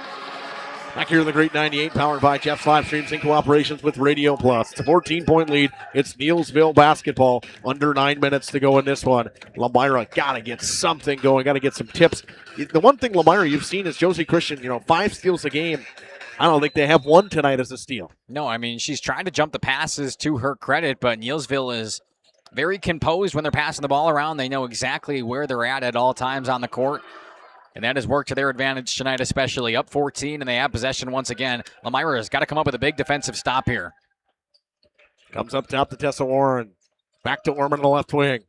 Back here in the Great 98, powered by Jeff's Livestreams in cooperation with Radio Plus. It's a 14-point lead. It's Neillsville basketball. Under 9 minutes to go in this one. Lomira got to get something going. Got to get some tips. The one thing, Lomira, you've seen is Josie Christian, 5 steals a game. I don't think they have one tonight as a steal. No, I mean, she's trying to jump the passes to her credit, but Neillsville is very composed when they're passing the ball around. They know exactly where they're at all times on the court. And that has worked to their advantage tonight, especially. Up 14, and they have possession once again. Lomira has got to come up with a big defensive stop here. Comes up top to Tessa Warren. Back to Orman on the left wing.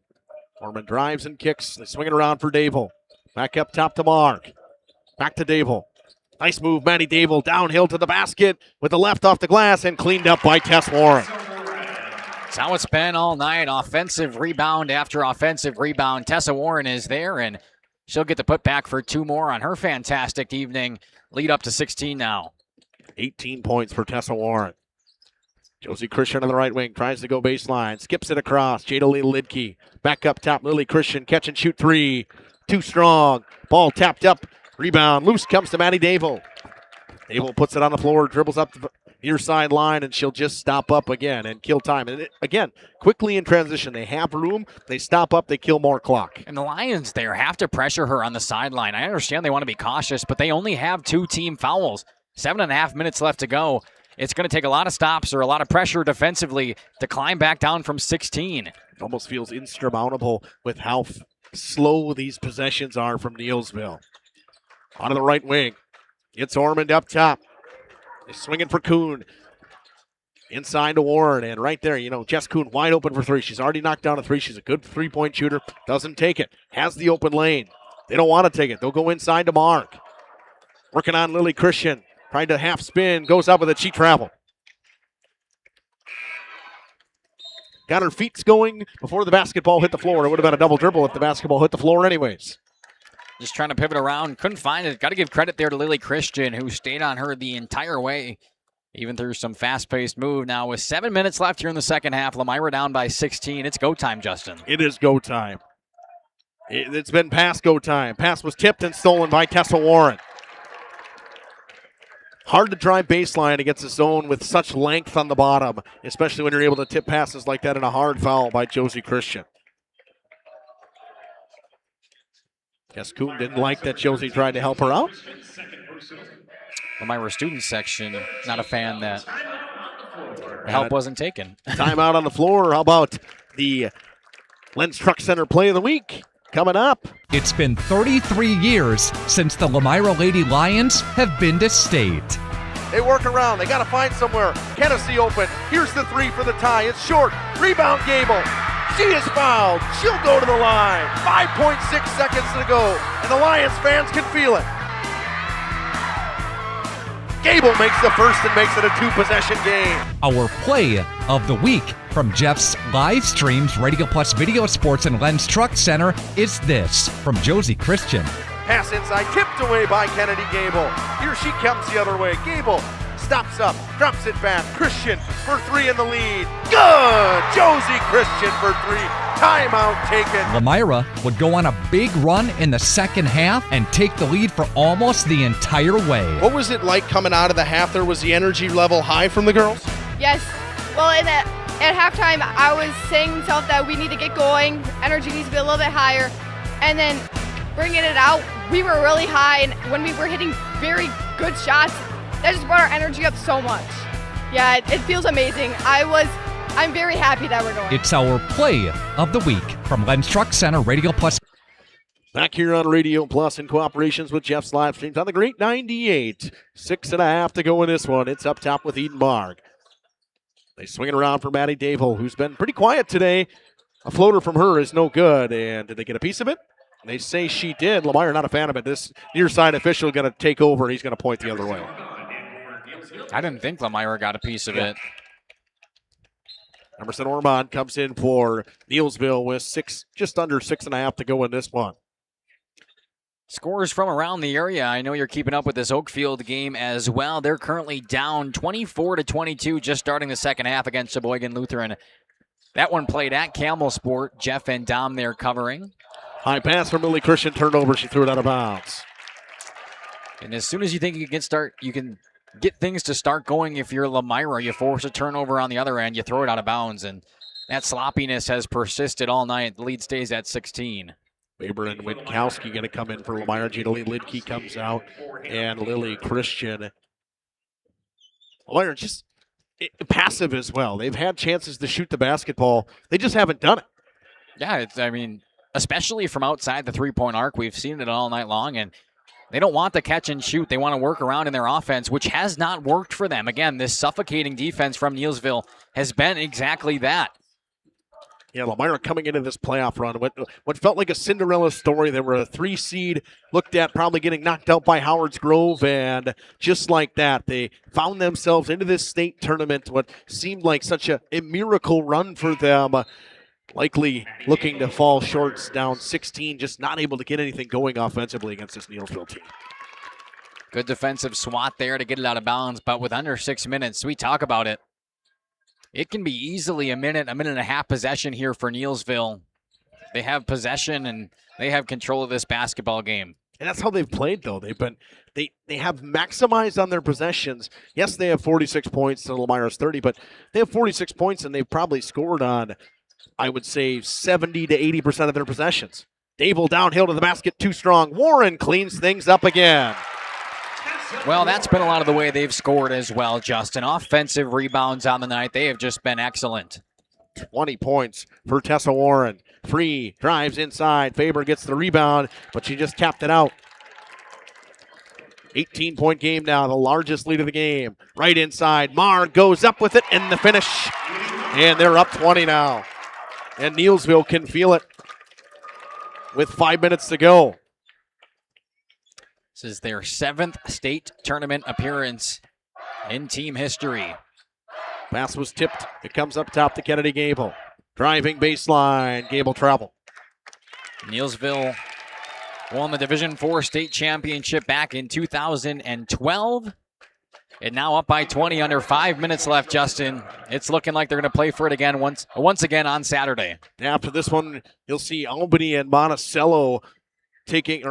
Orman drives and kicks. They swing it around for Dable. Back up top to Mark. Back to Dable. Nice move, Maddie Dable downhill to the basket with the left off the glass and cleaned up by Tess Warren. That's how it's been all night. Offensive rebound after offensive rebound. Tessa Warren is there, and she'll get the putback for 2 more on her fantastic evening. Lead up to 16 now. 18 points for Tessa Warren. Josie Christian on the right wing tries to go baseline, skips it across. Jada Lee Lidke back up top. Lily Christian catch and shoot 3. Too strong. Ball tapped up. Rebound. Loose comes to Maddie Dable. Dable puts it on the floor, dribbles up the near sideline, and she'll just stop up again and kill time. And again, quickly in transition. They have room. They stop up. They kill more clock. And the Lions there have to pressure her on the sideline. I understand they want to be cautious, but they only have 2 team fouls. 7.5 minutes left to go. It's going to take a lot of stops or a lot of pressure defensively to climb back down from 16. It almost feels insurmountable with how slow these possessions are from Neillsville. Onto the right wing. It's Ormond up top. They're swinging for Kuhn. Inside to Warren, and right there, Jess Kuhn wide open for 3. She's already knocked down a 3. She's a good 3-point shooter. Doesn't take it. Has the open lane. They don't want to take it. They'll go inside to Mark. Working on Lily Christian. Trying to half spin, goes up with it. She traveled. Got her feet going before the basketball hit the floor. It would have been a double dribble if the basketball hit the floor anyways. Just trying to pivot around. Couldn't find it. Got to give credit there to Lily Christian, who stayed on her the entire way, even through some fast-paced move. Now with 7 minutes left here in the second half, Lomira down by 16. It's go time, Justin. It is go time. It's been past go time. Pass was tipped and stolen by Tessa Warren. Hard to drive baseline against a zone with such length on the bottom, especially when you're able to tip passes like that in a hard foul by Josie Christian. Guess Kuhn didn't like that Josie tried to help her out. Lomira student section, not a fan that help wasn't taken. Timeout on the floor. How about the Lens Truck Center play of the week coming up? It's been 33 years since the Lomira Lady Lions have been to state. They work around. They got to find somewhere. Hennessy open. Here's the 3 for the tie. It's short. Rebound Gable. She is fouled. She'll go to the line. 5.6 seconds to go. And the Lions fans can feel it. Gable makes the first and makes it a 2-possession game. Our play of the week from Jeff's Livestreams, Radio Plus Video Sports and Lens Truck Center is this from Josie Christian. Pass inside, tipped away by Kennedy Gable. Here she comes the other way. Gable stops up, drops it back. Christian for 3 in the lead. Good! Josie Christian for 3. Timeout taken. Lomira would go on a big run in the second half and take the lead for almost the entire way. What was it like coming out of the half there? Was the energy level high from the girls? Yes. Well, at halftime, I was saying to myself that we need to get going. Energy needs to be a little bit higher. And then bringing it out, we were really high. And when we were hitting very good shots, that just brought our energy up so much. Yeah, it feels amazing. I'm very happy that we're going. It's our play of the week from Lens Truck Center, Radio Plus. Back here on Radio Plus in cooperations with Jeff's Livestreams on the Great 98. 6.5 to go in this one. It's up top with Eden Marg. They swing it around for Maddie Dable, who's been pretty quiet today. A floater from her is no good. And did they get a piece of it? They say she did. Lomira not a fan of it. This near side official going to take over. He's going to point the other way. I didn't think Lomira got a piece of it. Emerson Ormond comes in for Neillsville with just under 6.5 to go in this one. Scores from around the area. I know you're keeping up with this Oakfield game as well. They're currently down 24-22 just starting the second half against Sheboygan Lutheran. That one played at Camel Sport. Jeff and Dom there covering. High pass from Lily Christian, turned over. She threw it out of bounds. And as soon as you think you can get things to start going, if you're Lomira, you force a turnover on the other end, you throw it out of bounds, and that sloppiness has persisted all night. The lead stays at 16. Weber and Witkowski going to come in for Lomira. Jada Lee Lidke comes out, and Lily Christian. Lomira just passive as well. They've had chances to shoot the basketball. They just haven't done it. Yeah, especially from outside the three-point arc. We've seen it all night long, and they don't want the catch and shoot. They want to work around in their offense, which has not worked for them. Again, this suffocating defense from Neillsville has been exactly that. Yeah, Lomira coming into this playoff run, what felt like a Cinderella story. They were a 3 seed, looked at probably getting knocked out by Howard's Grove, and just like that, they found themselves into this state tournament, what seemed like such a miracle run for them. Likely looking to fall short, down 16, just not able to get anything going offensively against this Neillsville team. Good defensive swat there to get it out of bounds, but with under 6 minutes, we talk about it. It can be easily a minute and a half possession here for Neillsville. They have possession and they have control of this basketball game. And that's how they've played, though. They have maximized on their possessions. Yes, they have 46 points to Lomira's 30, but they have 46 points and they've probably scored on, I would say, 70 to 80% of their possessions. Dable downhill to the basket, too strong. Warren cleans things up again. Well, that's been a lot of the way they've scored as well, Justin. Offensive rebounds on the night, they have just been excellent. 20 points for Tessa Warren. Free, drives inside. Faber gets the rebound, but she just tapped it out. 18-point game now, the largest lead of the game. Right inside. Marr goes up with it, and the finish. And they're up 20 now. And Neillsville can feel it with 5 minutes to go. This is their 7th state tournament appearance in team history. Pass was tipped. It comes up top to Kennedy Gable. Driving baseline. Gable travel. Neillsville won the Division IV state championship back in 2012. And now up by 20, under 5 minutes left, Justin. It's looking like they're going to play for it again once again on Saturday. After this one, you'll see Albany Monticello taking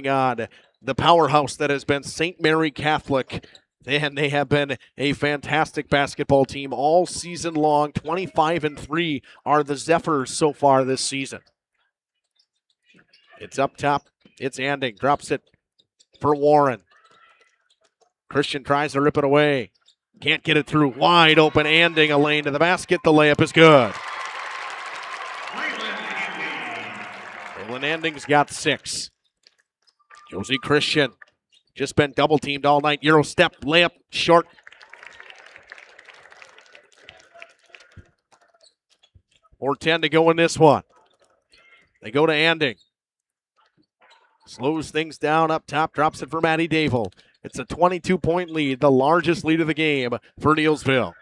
on the powerhouse that has been St. Mary Catholic. And they have been a fantastic basketball team all season long. 25-3 are the Zephyrs so far this season. It's up top. It's Anding. Drops it for Warren. Christian tries to rip it away. Can't get it through. Wide open Anding, a lane to the basket. The layup is good. Raylan Anding's got 6. Josie Christian just been double teamed all night. Euro step, layup, short. Or 10 to go in this one. They go to Anding. Slows things down up top, drops it for Maddie Dable. It's a 22-point lead, the largest lead of the game for Neillsville.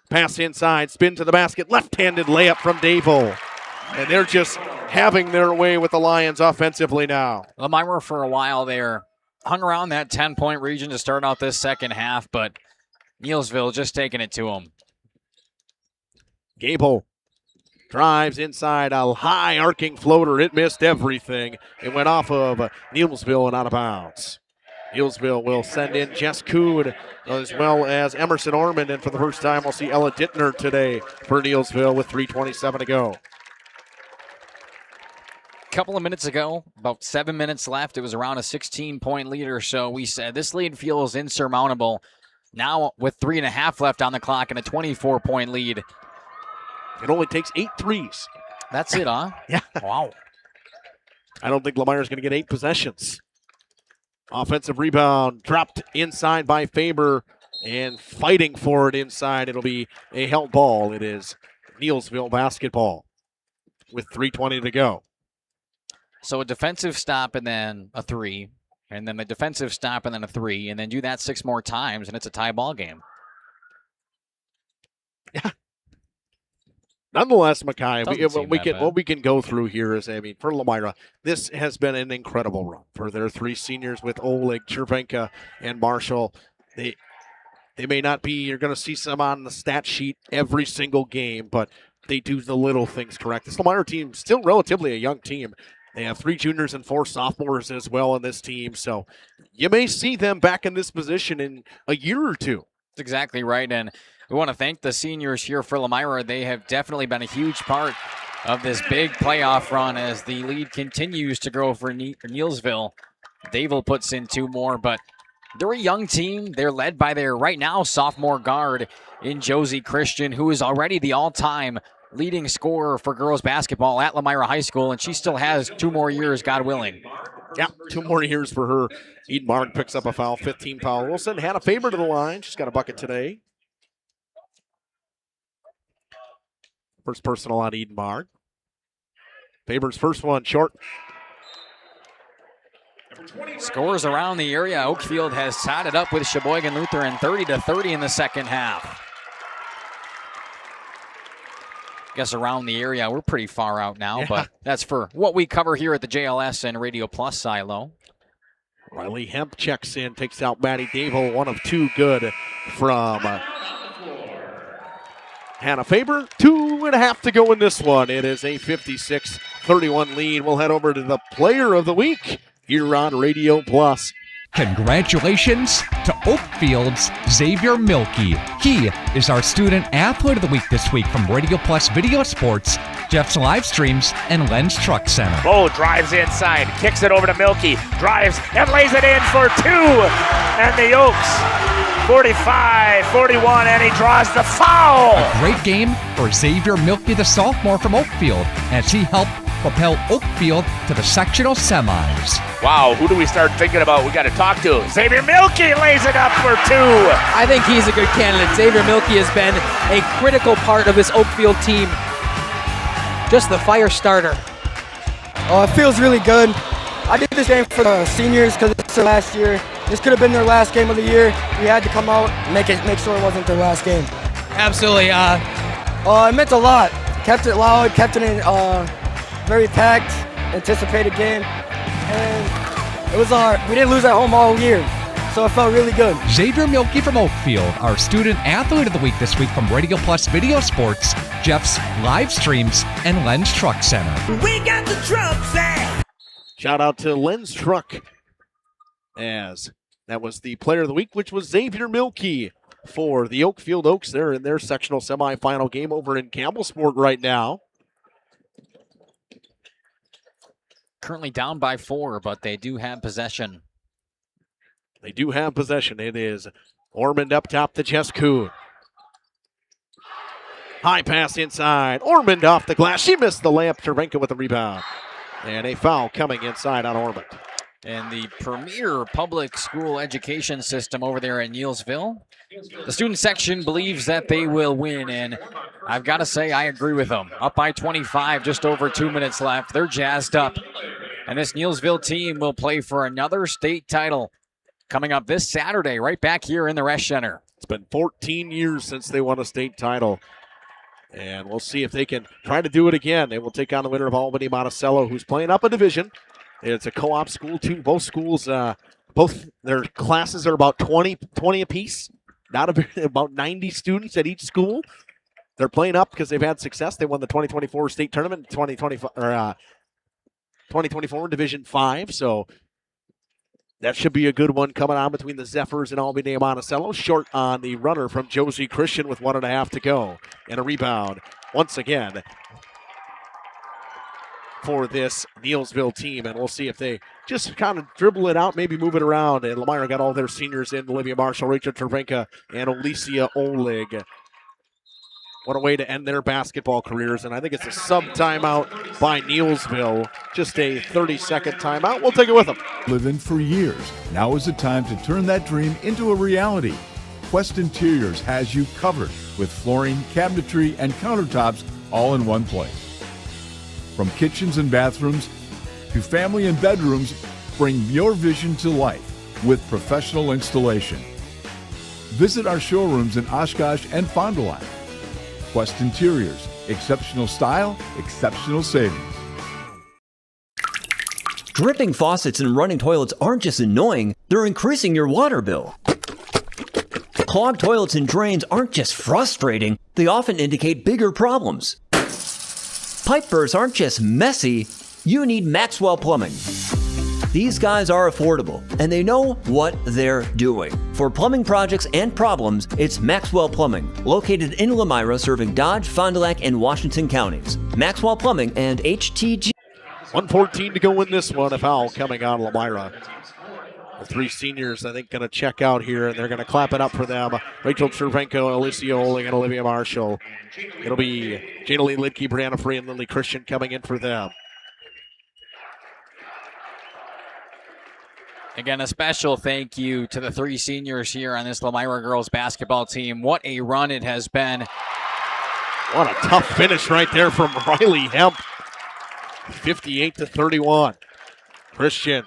Pass inside, spin to the basket, left-handed layup from Dable. And they're just having their way with the Lions offensively now. Lomira for a while there hung around that 10-point region to start out this second half, but Neillsville just taking it to them. Gable drives inside, a high arcing floater. It missed everything. It went off of Neillsville and out of bounds. Neillsville will send in Jess Kuhn as well as Emerson Ormond. And for the first time, we'll see Ella Dittner today for Neillsville with 3:27 to go. A couple of minutes ago, about 7 minutes left, it was around a 16-point lead or so. We said this lead feels insurmountable. Now with 3.5 left on the clock and a 24-point lead. It only takes 8 threes. That's it, huh? Yeah. Wow. I don't think Lomira's going to get 8 possessions. Offensive rebound dropped inside by Faber and fighting for it inside. It'll be a held ball. It is Neillsville basketball with 3:20 to go. So a defensive stop and then a 3, and then a defensive stop and then a 3, and then do that 6 more times, and it's a tie ball game. Yeah. Nonetheless, Mackay, what we can go through here is, I mean, for Lomira, this has been an incredible run for their 3 seniors with Oleg, Chervenka, and Marshall. They may not be, you're going to see some on the stat sheet every single game, but they do the little things correct. This Lomira team still relatively a young team. They have 3 juniors and 4 sophomores as well in this team, so you may see them back in this position in a year or two. That's exactly right, and we want to thank the seniors here for Lomira. They have definitely been a huge part of this big playoff run as the lead continues to grow for Neillsville. Dable puts in 2 more, but they're a young team. They're led by their, right now, sophomore guard in Josie Christian, who is already the all-time leading scorer for girls basketball at Lomira High School, and she still has 2 more years, God willing. Yeah, 2 more years for her. Eden Mark picks up a foul, 15 foul. Wilson had a favor to the line. She's got a bucket today. First personal on Edenbard. Faber's first one short. Scores around the area. Oakfield has tied it up with Sheboygan Lutheran 30-30 in the second half. Guess around the area, we're pretty far out now, but that's for what we cover here at the JLS and Radio Plus silo. Riley Hemp checks in, takes out Maddie Dable, one of two good from Hannah Faber. 2.5 to go in this one. It is a 56-31 lead. We'll head over to the Player of the Week here on Radio Plus. Congratulations to Oakfield's Xavier Milkey. He is our Student Athlete of the Week this week from Radio Plus Video Sports, Jeff's Livestreams, and Len's Truck Center. Bo drives inside, kicks it over to Milkey, drives and lays it in for 2. And the Oaks, 45-41, and he draws the foul. A great game for Xavier Milkey, the sophomore from Oakfield, as he helped propel Oakfield to the sectional semis. Wow, who do we start thinking about? We got to talk to. Xavier Milkey lays it up for 2. I think he's a good candidate. Xavier Milkey has been a critical part of this Oakfield team. Just the fire starter. Oh, it feels really good. I did this game for the seniors because it's their last year. This could have been their last game of the year. We had to come out and make sure it wasn't their last game. Absolutely. It meant a lot. Kept it loud, kept it in very packed, anticipated game. And it was we didn't lose at home all year, so it felt really good. Xavier Milkey from Oakfield, our Student Athlete of the Week this week from Radio Plus Video Sports, Jeff's Livestreams, and Len's Truck Center. We got the trucks there. Shout out to Len's Truck, as that was the Player of the Week, which was Xavier Milkey for the Oakfield Oaks. They're in their sectional semifinal game over in Campbellsport right now. Currently down by 4, but they do have possession. They do have possession. It is Ormond up top to Chesku. High pass inside. Ormond off the glass. She missed the layup. Cervenka with the rebound. And a foul coming inside on Ormond. And the premier public school education system over there in Neillsville, the student section believes that they will win, and I've got to say I agree with them. Up by 25, just over 2 minutes left. They're jazzed up, and this Neillsville team will play for another state title coming up this Saturday right back here in the Resch Center. It's been 14 years since they won a state title, and we'll see if they can try to do it again. They will take on the winner of Albany Monticello, who's playing up a division. It's a co-op school, too. Both schools, both their classes are about 20 apiece. About 90 students at each school. They're playing up because they've had success. They won the 2024 state tournament, 2024 Division 5. So that should be a good one coming on between the Zephyrs and Albany Monticello. Short on the runner from Josie Christian with 1.5 to go. And a rebound once again for this Neillsville team, and we'll see if they just kind of dribble it out, maybe move it around. And Lomira got all their seniors in: Olivia Marshall, Rachel Cervenka, and Alicia Oleg. What a way to end their basketball careers, and I think it's a sub-timeout by Neillsville. Just a 30-second timeout. We'll take it with them. Living for years. Now is the time to turn that dream into a reality. Quest Interiors has you covered with flooring, cabinetry, and countertops all in one place. From kitchens and bathrooms to family and bedrooms, bring your vision to life with professional installation. Visit our showrooms in Oshkosh and Fond du Lac. Quest Interiors, exceptional style, exceptional savings. Dripping faucets and running toilets aren't just annoying, they're increasing your water bill. Clogged toilets and drains aren't just frustrating, they often indicate bigger problems. Pipe bursts aren't just messy, you need Maxwell Plumbing. These guys are affordable, and they know what they're doing. For plumbing projects and problems, it's Maxwell Plumbing, located in Lomira, serving Dodge, Fond du Lac, and Washington counties. Maxwell Plumbing and HTG. 1:14 to go in this one. A foul coming on Lomira. The three seniors, I think, going to check out here, and they're going to clap it up for them. Rachel Cervenko, Alicia Oling, and Olivia Marshall. It'll be Jana Lee Lidke, Brianna Free, and Lily Christian coming in for them. Again, a special thank you to the three seniors here on this Lomira girls basketball team. What a run it has been. What a tough finish right there from Riley Hemp. 58-31. Christian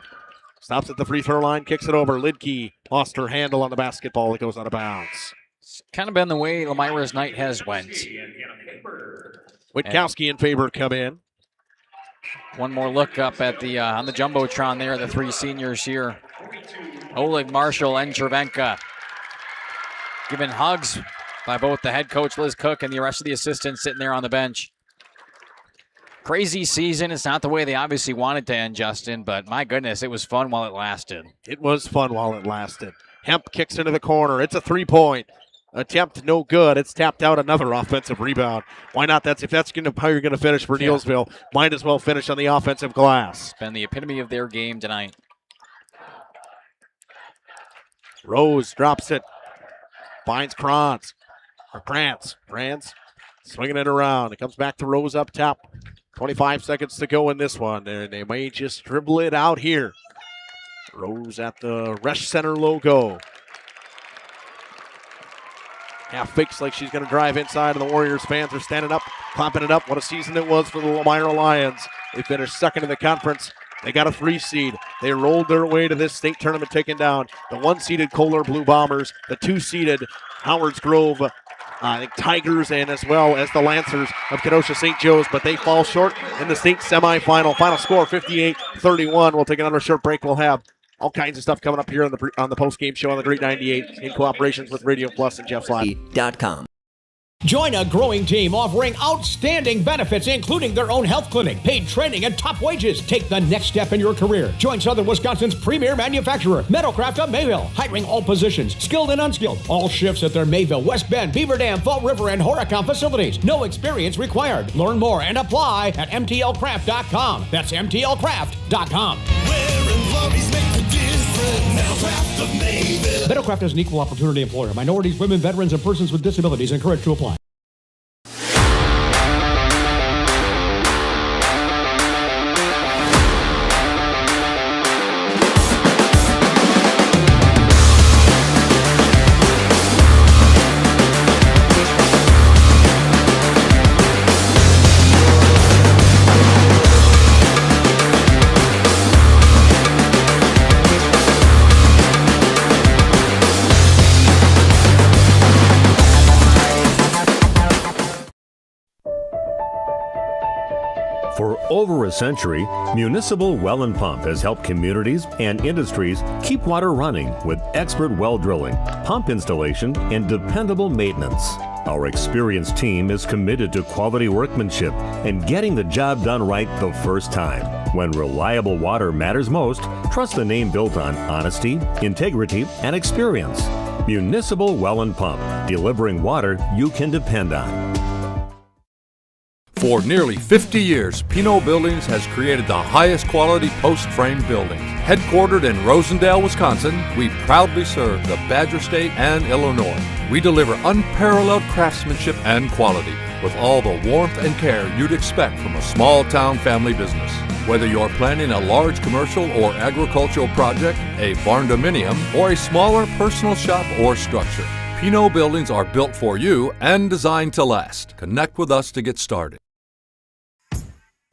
stops at the free throw line, kicks it over. Lidke lost her handle on the basketball. It goes out of bounds. It's kind of been the way Lomira's night has went. Witkowski and Faber come in. One more look up at the on the Jumbotron there, the three seniors here. Oleg, Marshall, and Cervenka. Given hugs by both the head coach, Liz Cook, and the rest of the assistants sitting there on the bench. Crazy season. It's not the way they obviously wanted to end, Justin, but my goodness, it was fun while it lasted. It was fun while it lasted. Hemp kicks into the corner. It's a three-point attempt, no good. It's tapped out. Another offensive rebound. Why not? If that's how you're going to finish for Neillsville, might as well finish on the offensive glass. It's been the epitome of their game tonight. Rose drops it. Finds Krantz. Krantz swinging it around. It comes back to Rose up top. 25 seconds to go in this one, and they may just dribble it out here. Rose at the Resch Center logo. Half fakes like she's going to drive inside, and the Warriors fans are standing up, clapping it up. What a season it was for the Lomira Lions. They finished second in the conference. They got a 3 seed. They rolled their way to this state tournament, taking down the 1-seeded Kohler Blue Bombers, the 2-seeded Howards Grove Tigers, and as well as the Lancers of Kenosha St. Joe's, but they fall short in the state semifinal. Final score 58-31. We'll take another short break. We'll have all kinds of stuff coming up here on the post-game show on the Great 98 in cooperation with Radio Plus and Jeff's Live. Join a growing team offering outstanding benefits, including their own health clinic, paid training, and top wages. Take the next step in your career. Join Southern Wisconsin's premier manufacturer, Metalcraft of Mayville, hiring all positions, skilled and unskilled. All shifts at their Mayville, West Bend, Beaver Dam, Fall River, and Horicon facilities. No experience required. Learn more and apply at mtlcraft.com. That's mtlcraft.com. Metalcraft is an equal opportunity employer. Minorities, women, veterans, and persons with disabilities encouraged to apply. For over a century, Municipal Well and Pump has helped communities and industries keep water running with expert well drilling, pump installation, and dependable maintenance. Our experienced team is committed to quality workmanship and getting the job done right the first time. When reliable water matters most, trust the name built on honesty, integrity, and experience. Municipal Well and Pump, delivering water you can depend on. For nearly 50 years, Pinot Buildings has created the highest quality post-frame buildings. Headquartered in Rosendale, Wisconsin, we proudly serve the Badger State and Illinois. We deliver unparalleled craftsmanship and quality with all the warmth and care you'd expect from a small-town family business. Whether you're planning a large commercial or agricultural project, a barn-dominium, or a smaller personal shop or structure, Pinot Buildings are built for you and designed to last. Connect with us to get started.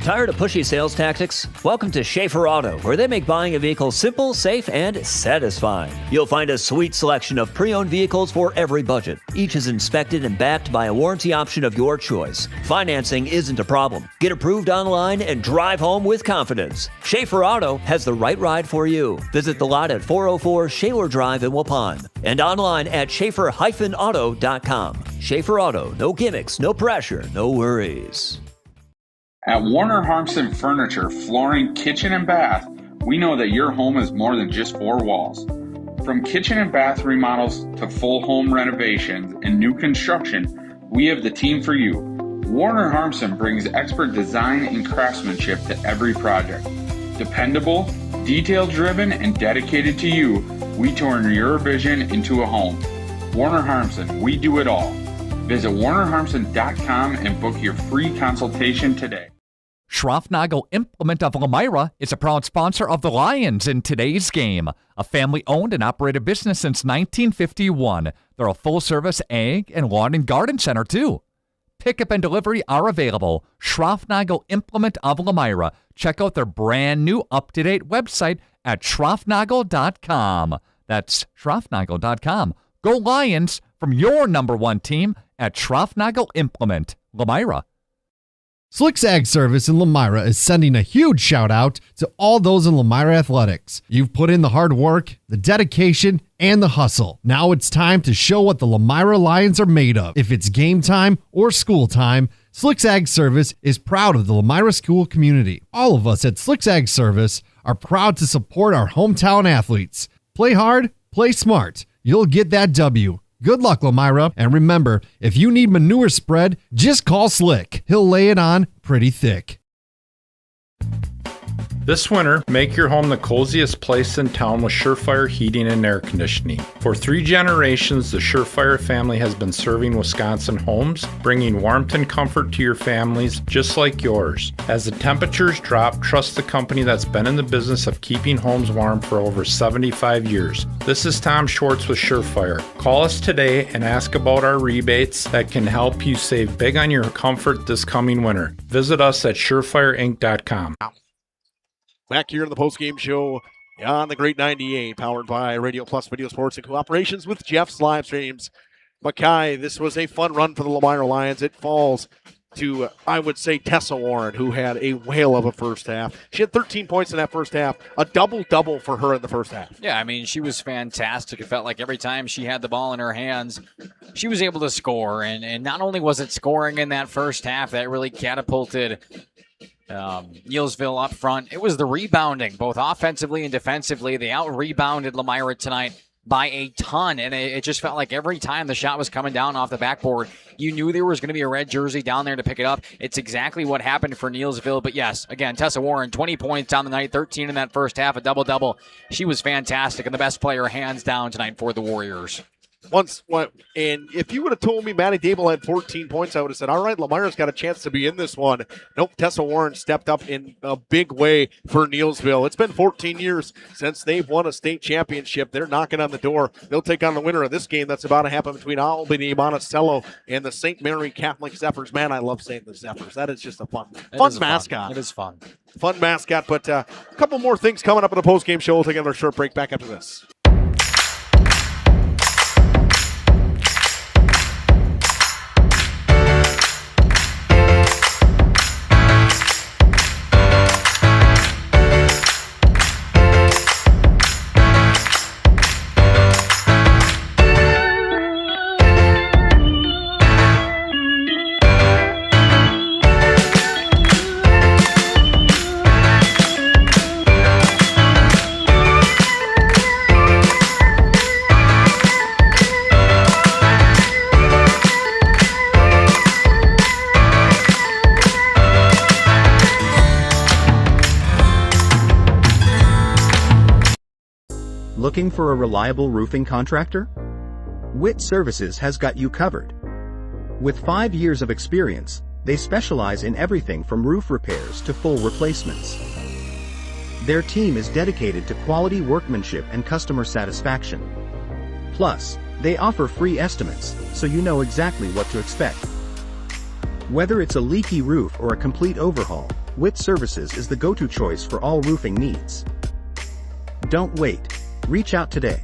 Tired of pushy sales tactics? Welcome to Schaefer Auto, where they make buying a vehicle simple, safe, and satisfying. You'll find a sweet selection of pre-owned vehicles for every budget. Each is inspected and backed by a warranty option of your choice. Financing isn't a problem. Get approved online and drive home with confidence. Schaefer Auto has the right ride for you. Visit the lot at 404 Shaler Drive in Waupun and online at schaefer-auto.com. Schaefer Auto, no gimmicks, no pressure, no worries. At Warner Harmson Furniture, Flooring, Kitchen, and Bath, we know that your home is more than just four walls. From kitchen and bath remodels to full home renovations and new construction, we have the team for you. Warner Harmson brings expert design and craftsmanship to every project. Dependable, detail-driven, and dedicated to you, we turn your vision into a home. Warner Harmson, we do it all. Visit warnerharmson.com and book your free consultation today. Schroffnagel Implement of Lomira is a proud sponsor of the Lions in today's game. A family-owned and operated business since 1951. They're a full-service ag and lawn and garden center, too. Pickup and delivery are available. Schroffnagel Implement of Lomira. Check out their brand new up-to-date website at schroffnagel.com. That's schroffnagel.com. Go Lions from your number one team at Schroffnagel Implement, Lomira. Slick's Ag Service in Lomira is sending a huge shout out to all those in Lomira Athletics. You've put in the hard work, the dedication, and the hustle. Now it's time to show what the Lomira Lions are made of. If it's game time or school time, Slick's Ag Service is proud of the Lomira school community. All of us at Slick's Ag Service are proud to support our hometown athletes. Play hard, play smart. You'll get that W. Good luck, Lomira. And remember, if you need manure spread, just call Slick. He'll lay it on pretty thick. This winter, make your home the coziest place in town with Surefire Heating and Air Conditioning. For 3 generations, the Surefire family has been serving Wisconsin homes, bringing warmth and comfort to your families just like yours. As the temperatures drop, trust the company that's been in the business of keeping homes warm for over 75 years. This is Tom Schwartz with Surefire. Call us today and ask about our rebates that can help you save big on your comfort this coming winter. Visit us at surefireinc.com. Back here in the postgame show on the Great 98, powered by Radio Plus Video Sports in cooperations with Jeff's Livestreams. Mackay, this was a fun run for the Lomira Lions. It falls to, I would say, Tessa Warren, who had a whale of a first half. She had 13 points in that first half, a double-double for her in the first half. Yeah, I mean, she was fantastic. It felt like every time she had the ball in her hands, she was able to score. And not only was it scoring in that first half that really catapulted Neillsville up front, it was the rebounding, both offensively and defensively. They out-rebounded Lomira tonight by a ton, and it just felt like every time the shot was coming down off the backboard, you knew there was going to be a red jersey down there to pick it up. It's exactly what happened for Neillsville, but yes, again, Tessa Warren, 20 points down the night, 13 in that first half, a double-double. She was fantastic and the best player hands down tonight for the Warriors. And if you would have told me Maddie Dable had 14 points, I would have said, all right, Lomira's got a chance to be in this one. Nope, Tessa Warren stepped up in a big way for Neillsville. It's been 14 years since they've won a state championship. They're knocking on the door. They'll take on the winner of this game that's about to happen between Albany Monticello and the St. Mary Catholic Zephyrs. Man, I love saying the Zephyrs. That is just a fun mascot. It is fun. Fun mascot, but a couple more things coming up in the postgame show. We'll take another short break back after this. Looking for a reliable roofing contractor? Witt Services has got you covered. With 5 years of experience, they specialize in everything from roof repairs to full replacements. Their team is dedicated to quality workmanship and customer satisfaction. Plus, they offer free estimates, so you know exactly what to expect. Whether it's a leaky roof or a complete overhaul, Witt Services is the go-to choice for all roofing needs. Don't wait. Reach out today.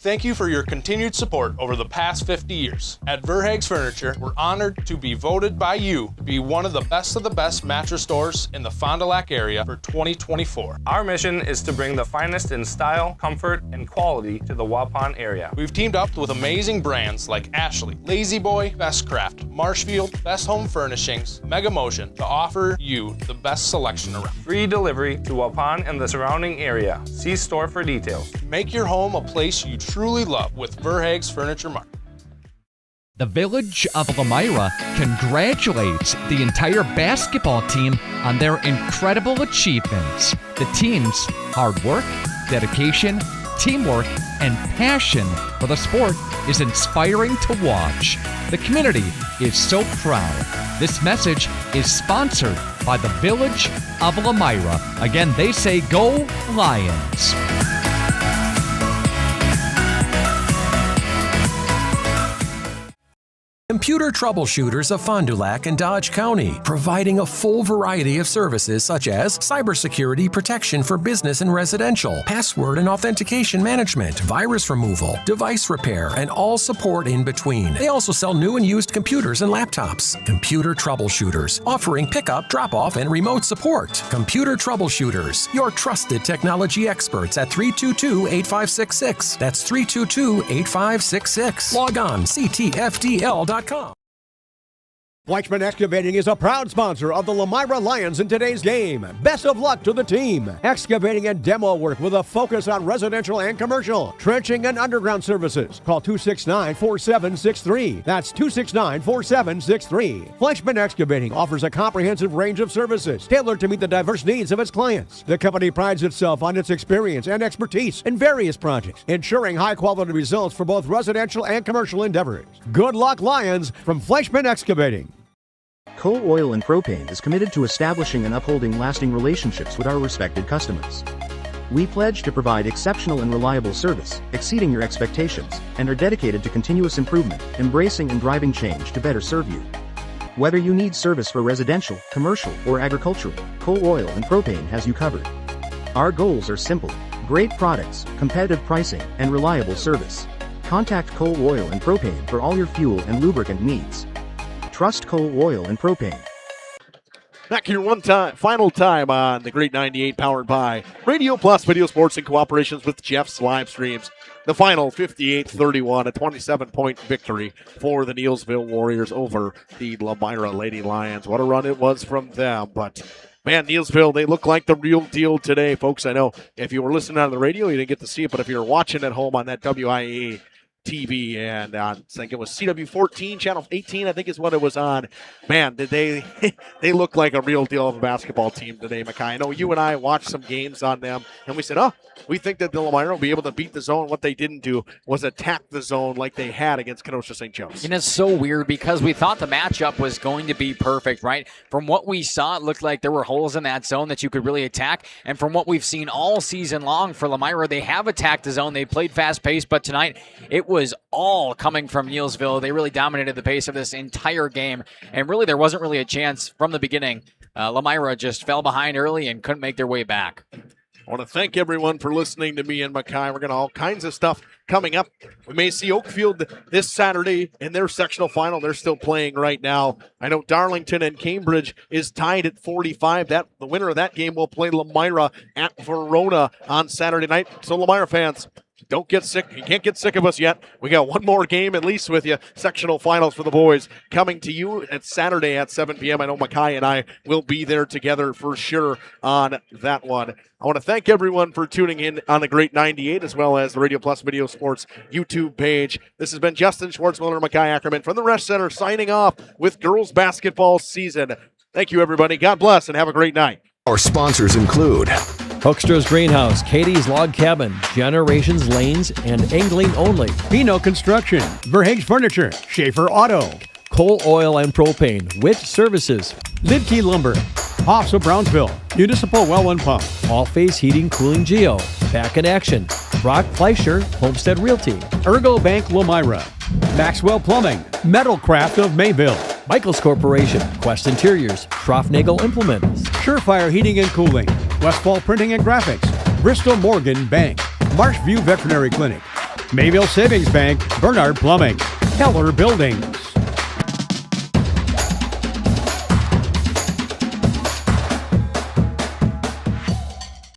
Thank you for your continued support over the past 50 years. At Verhaeg's Furniture, we're honored to be voted by you to be one of the best mattress stores in the Fond du Lac area for 2024. Our mission is to bring the finest in style, comfort, and quality to the Waupun area. We've teamed up with amazing brands like Ashley, Lazy Boy, Best Craft, Marshfield, Best Home Furnishings, Mega Motion to offer you the best selection around. Free delivery to Waupun and the surrounding area. See store for details. Make your home a place you truly love with Verhaeg's Furniture Mart. The Village of Lomira congratulates the entire basketball team on their incredible achievements. The team's hard work, dedication, teamwork, and passion for the sport is inspiring to watch. The community is so proud. This message is sponsored by the Village of Lomira. Again, they say go Lions. Computer Troubleshooters of Fond du Lac and Dodge County, providing a full variety of services such as cybersecurity protection for business and residential, password and authentication management, virus removal, device repair, and all support in between. They also sell new and used computers and laptops. Computer Troubleshooters, offering pickup, drop-off, and remote support. Computer Troubleshooters, your trusted technology experts at 322-8566. That's 322-8566. Log on ctfdl.com. Fleischman Excavating is a proud sponsor of the Lomira Lions in today's game. Best of luck to the team. Excavating and demo work with a focus on residential and commercial. Trenching and underground services. Call 269-4763. That's 269-4763. Fleischman Excavating offers a comprehensive range of services tailored to meet the diverse needs of its clients. The company prides itself on its experience and expertise in various projects, ensuring high-quality results for both residential and commercial endeavors. Good luck, Lions, from Fleischman Excavating. Coal Oil and Propane is committed to establishing and upholding lasting relationships with our respected customers. We pledge to provide exceptional and reliable service, exceeding your expectations, and are dedicated to continuous improvement, embracing and driving change to better serve you. Whether you need service for residential, commercial, or agricultural, Coal Oil and Propane has you covered. Our goals are simple: great products, competitive pricing, and reliable service. Contact Coal Oil and Propane for all your fuel and lubricant needs. Trust Coal Oil and Propane. Back here final time on the Great 98, powered by Radio Plus Video Sports in cooperation with Jeff's Livestreams. The final 58-31, a 27-point victory for the Neillsville Warriors over the Lomira Lady Lions. What a run it was from them, but man, Neillsville, they look like the real deal today, folks. I know if you were listening on the radio, you didn't get to see it, but if you're watching at home on that WIA TV and I think it was CW14, channel 18, I think is what it was on. Man, did they look like a real deal of a basketball team today, Mackay. I know you and I watched some games on them, and we said, we think that the Lomira will be able to beat the zone. What they didn't do was attack the zone like they had against Kenosha St. Joe's. And it's so weird because we thought the matchup was going to be perfect, right? From what we saw, it looked like there were holes in that zone that you could really attack. And from what we've seen all season long for Lomira, they have attacked the zone. They played fast-paced, but tonight it was all coming from Neillsville. They really dominated the pace of this entire game. And really, there wasn't really a chance from the beginning. Lomira just fell behind early and couldn't make their way back. I want to thank everyone for listening to me and Mackay. We're going to all kinds of stuff coming up. We may see Oakfield this Saturday in their sectional final. They're still playing right now. I know Darlington and Cambridge is tied at 45. The winner of that game will play Lomira at Verona on Saturday night. So Lomira fans, don't get sick. You can't get sick of us yet. We got one more game at least with you. Sectional finals for the boys coming to you at Saturday at 7 p.m. I know Mackay and I will be there together for sure on that one. I want to thank everyone for tuning in on the Great 98 as well as the Radio Plus Video Sports YouTube page. This has been Justin Schwartzmiller and Mackay Ackerman from the Resch Center signing off with girls basketball season. Thank you, everybody. God bless and have a great night. Our sponsors include Hoekstra's Greenhouse, Katie's Log Cabin, Generations Lanes, and Angling Only. Pino Construction, Verhaeg's Furniture, Schaefer Auto, Coal Oil and Propane, Witt Services, Lidkey Lumber, Hoffs of Brownsville, Municipal Well and Pump, All Phase Heating, Cooling Geo, Back in Action, Brock Fleischer, Homestead Realty, Ergo Bank Lomira, Maxwell Plumbing, Metalcraft of Mayville, Michaels Corporation, Quest Interiors, Schroffnagel Implements, Surefire Heating and Cooling, Westfall Printing and Graphics, Bristol Morgan Bank, Marshview Veterinary Clinic, Mayville Savings Bank, Bernard Plumbing, Keller Buildings.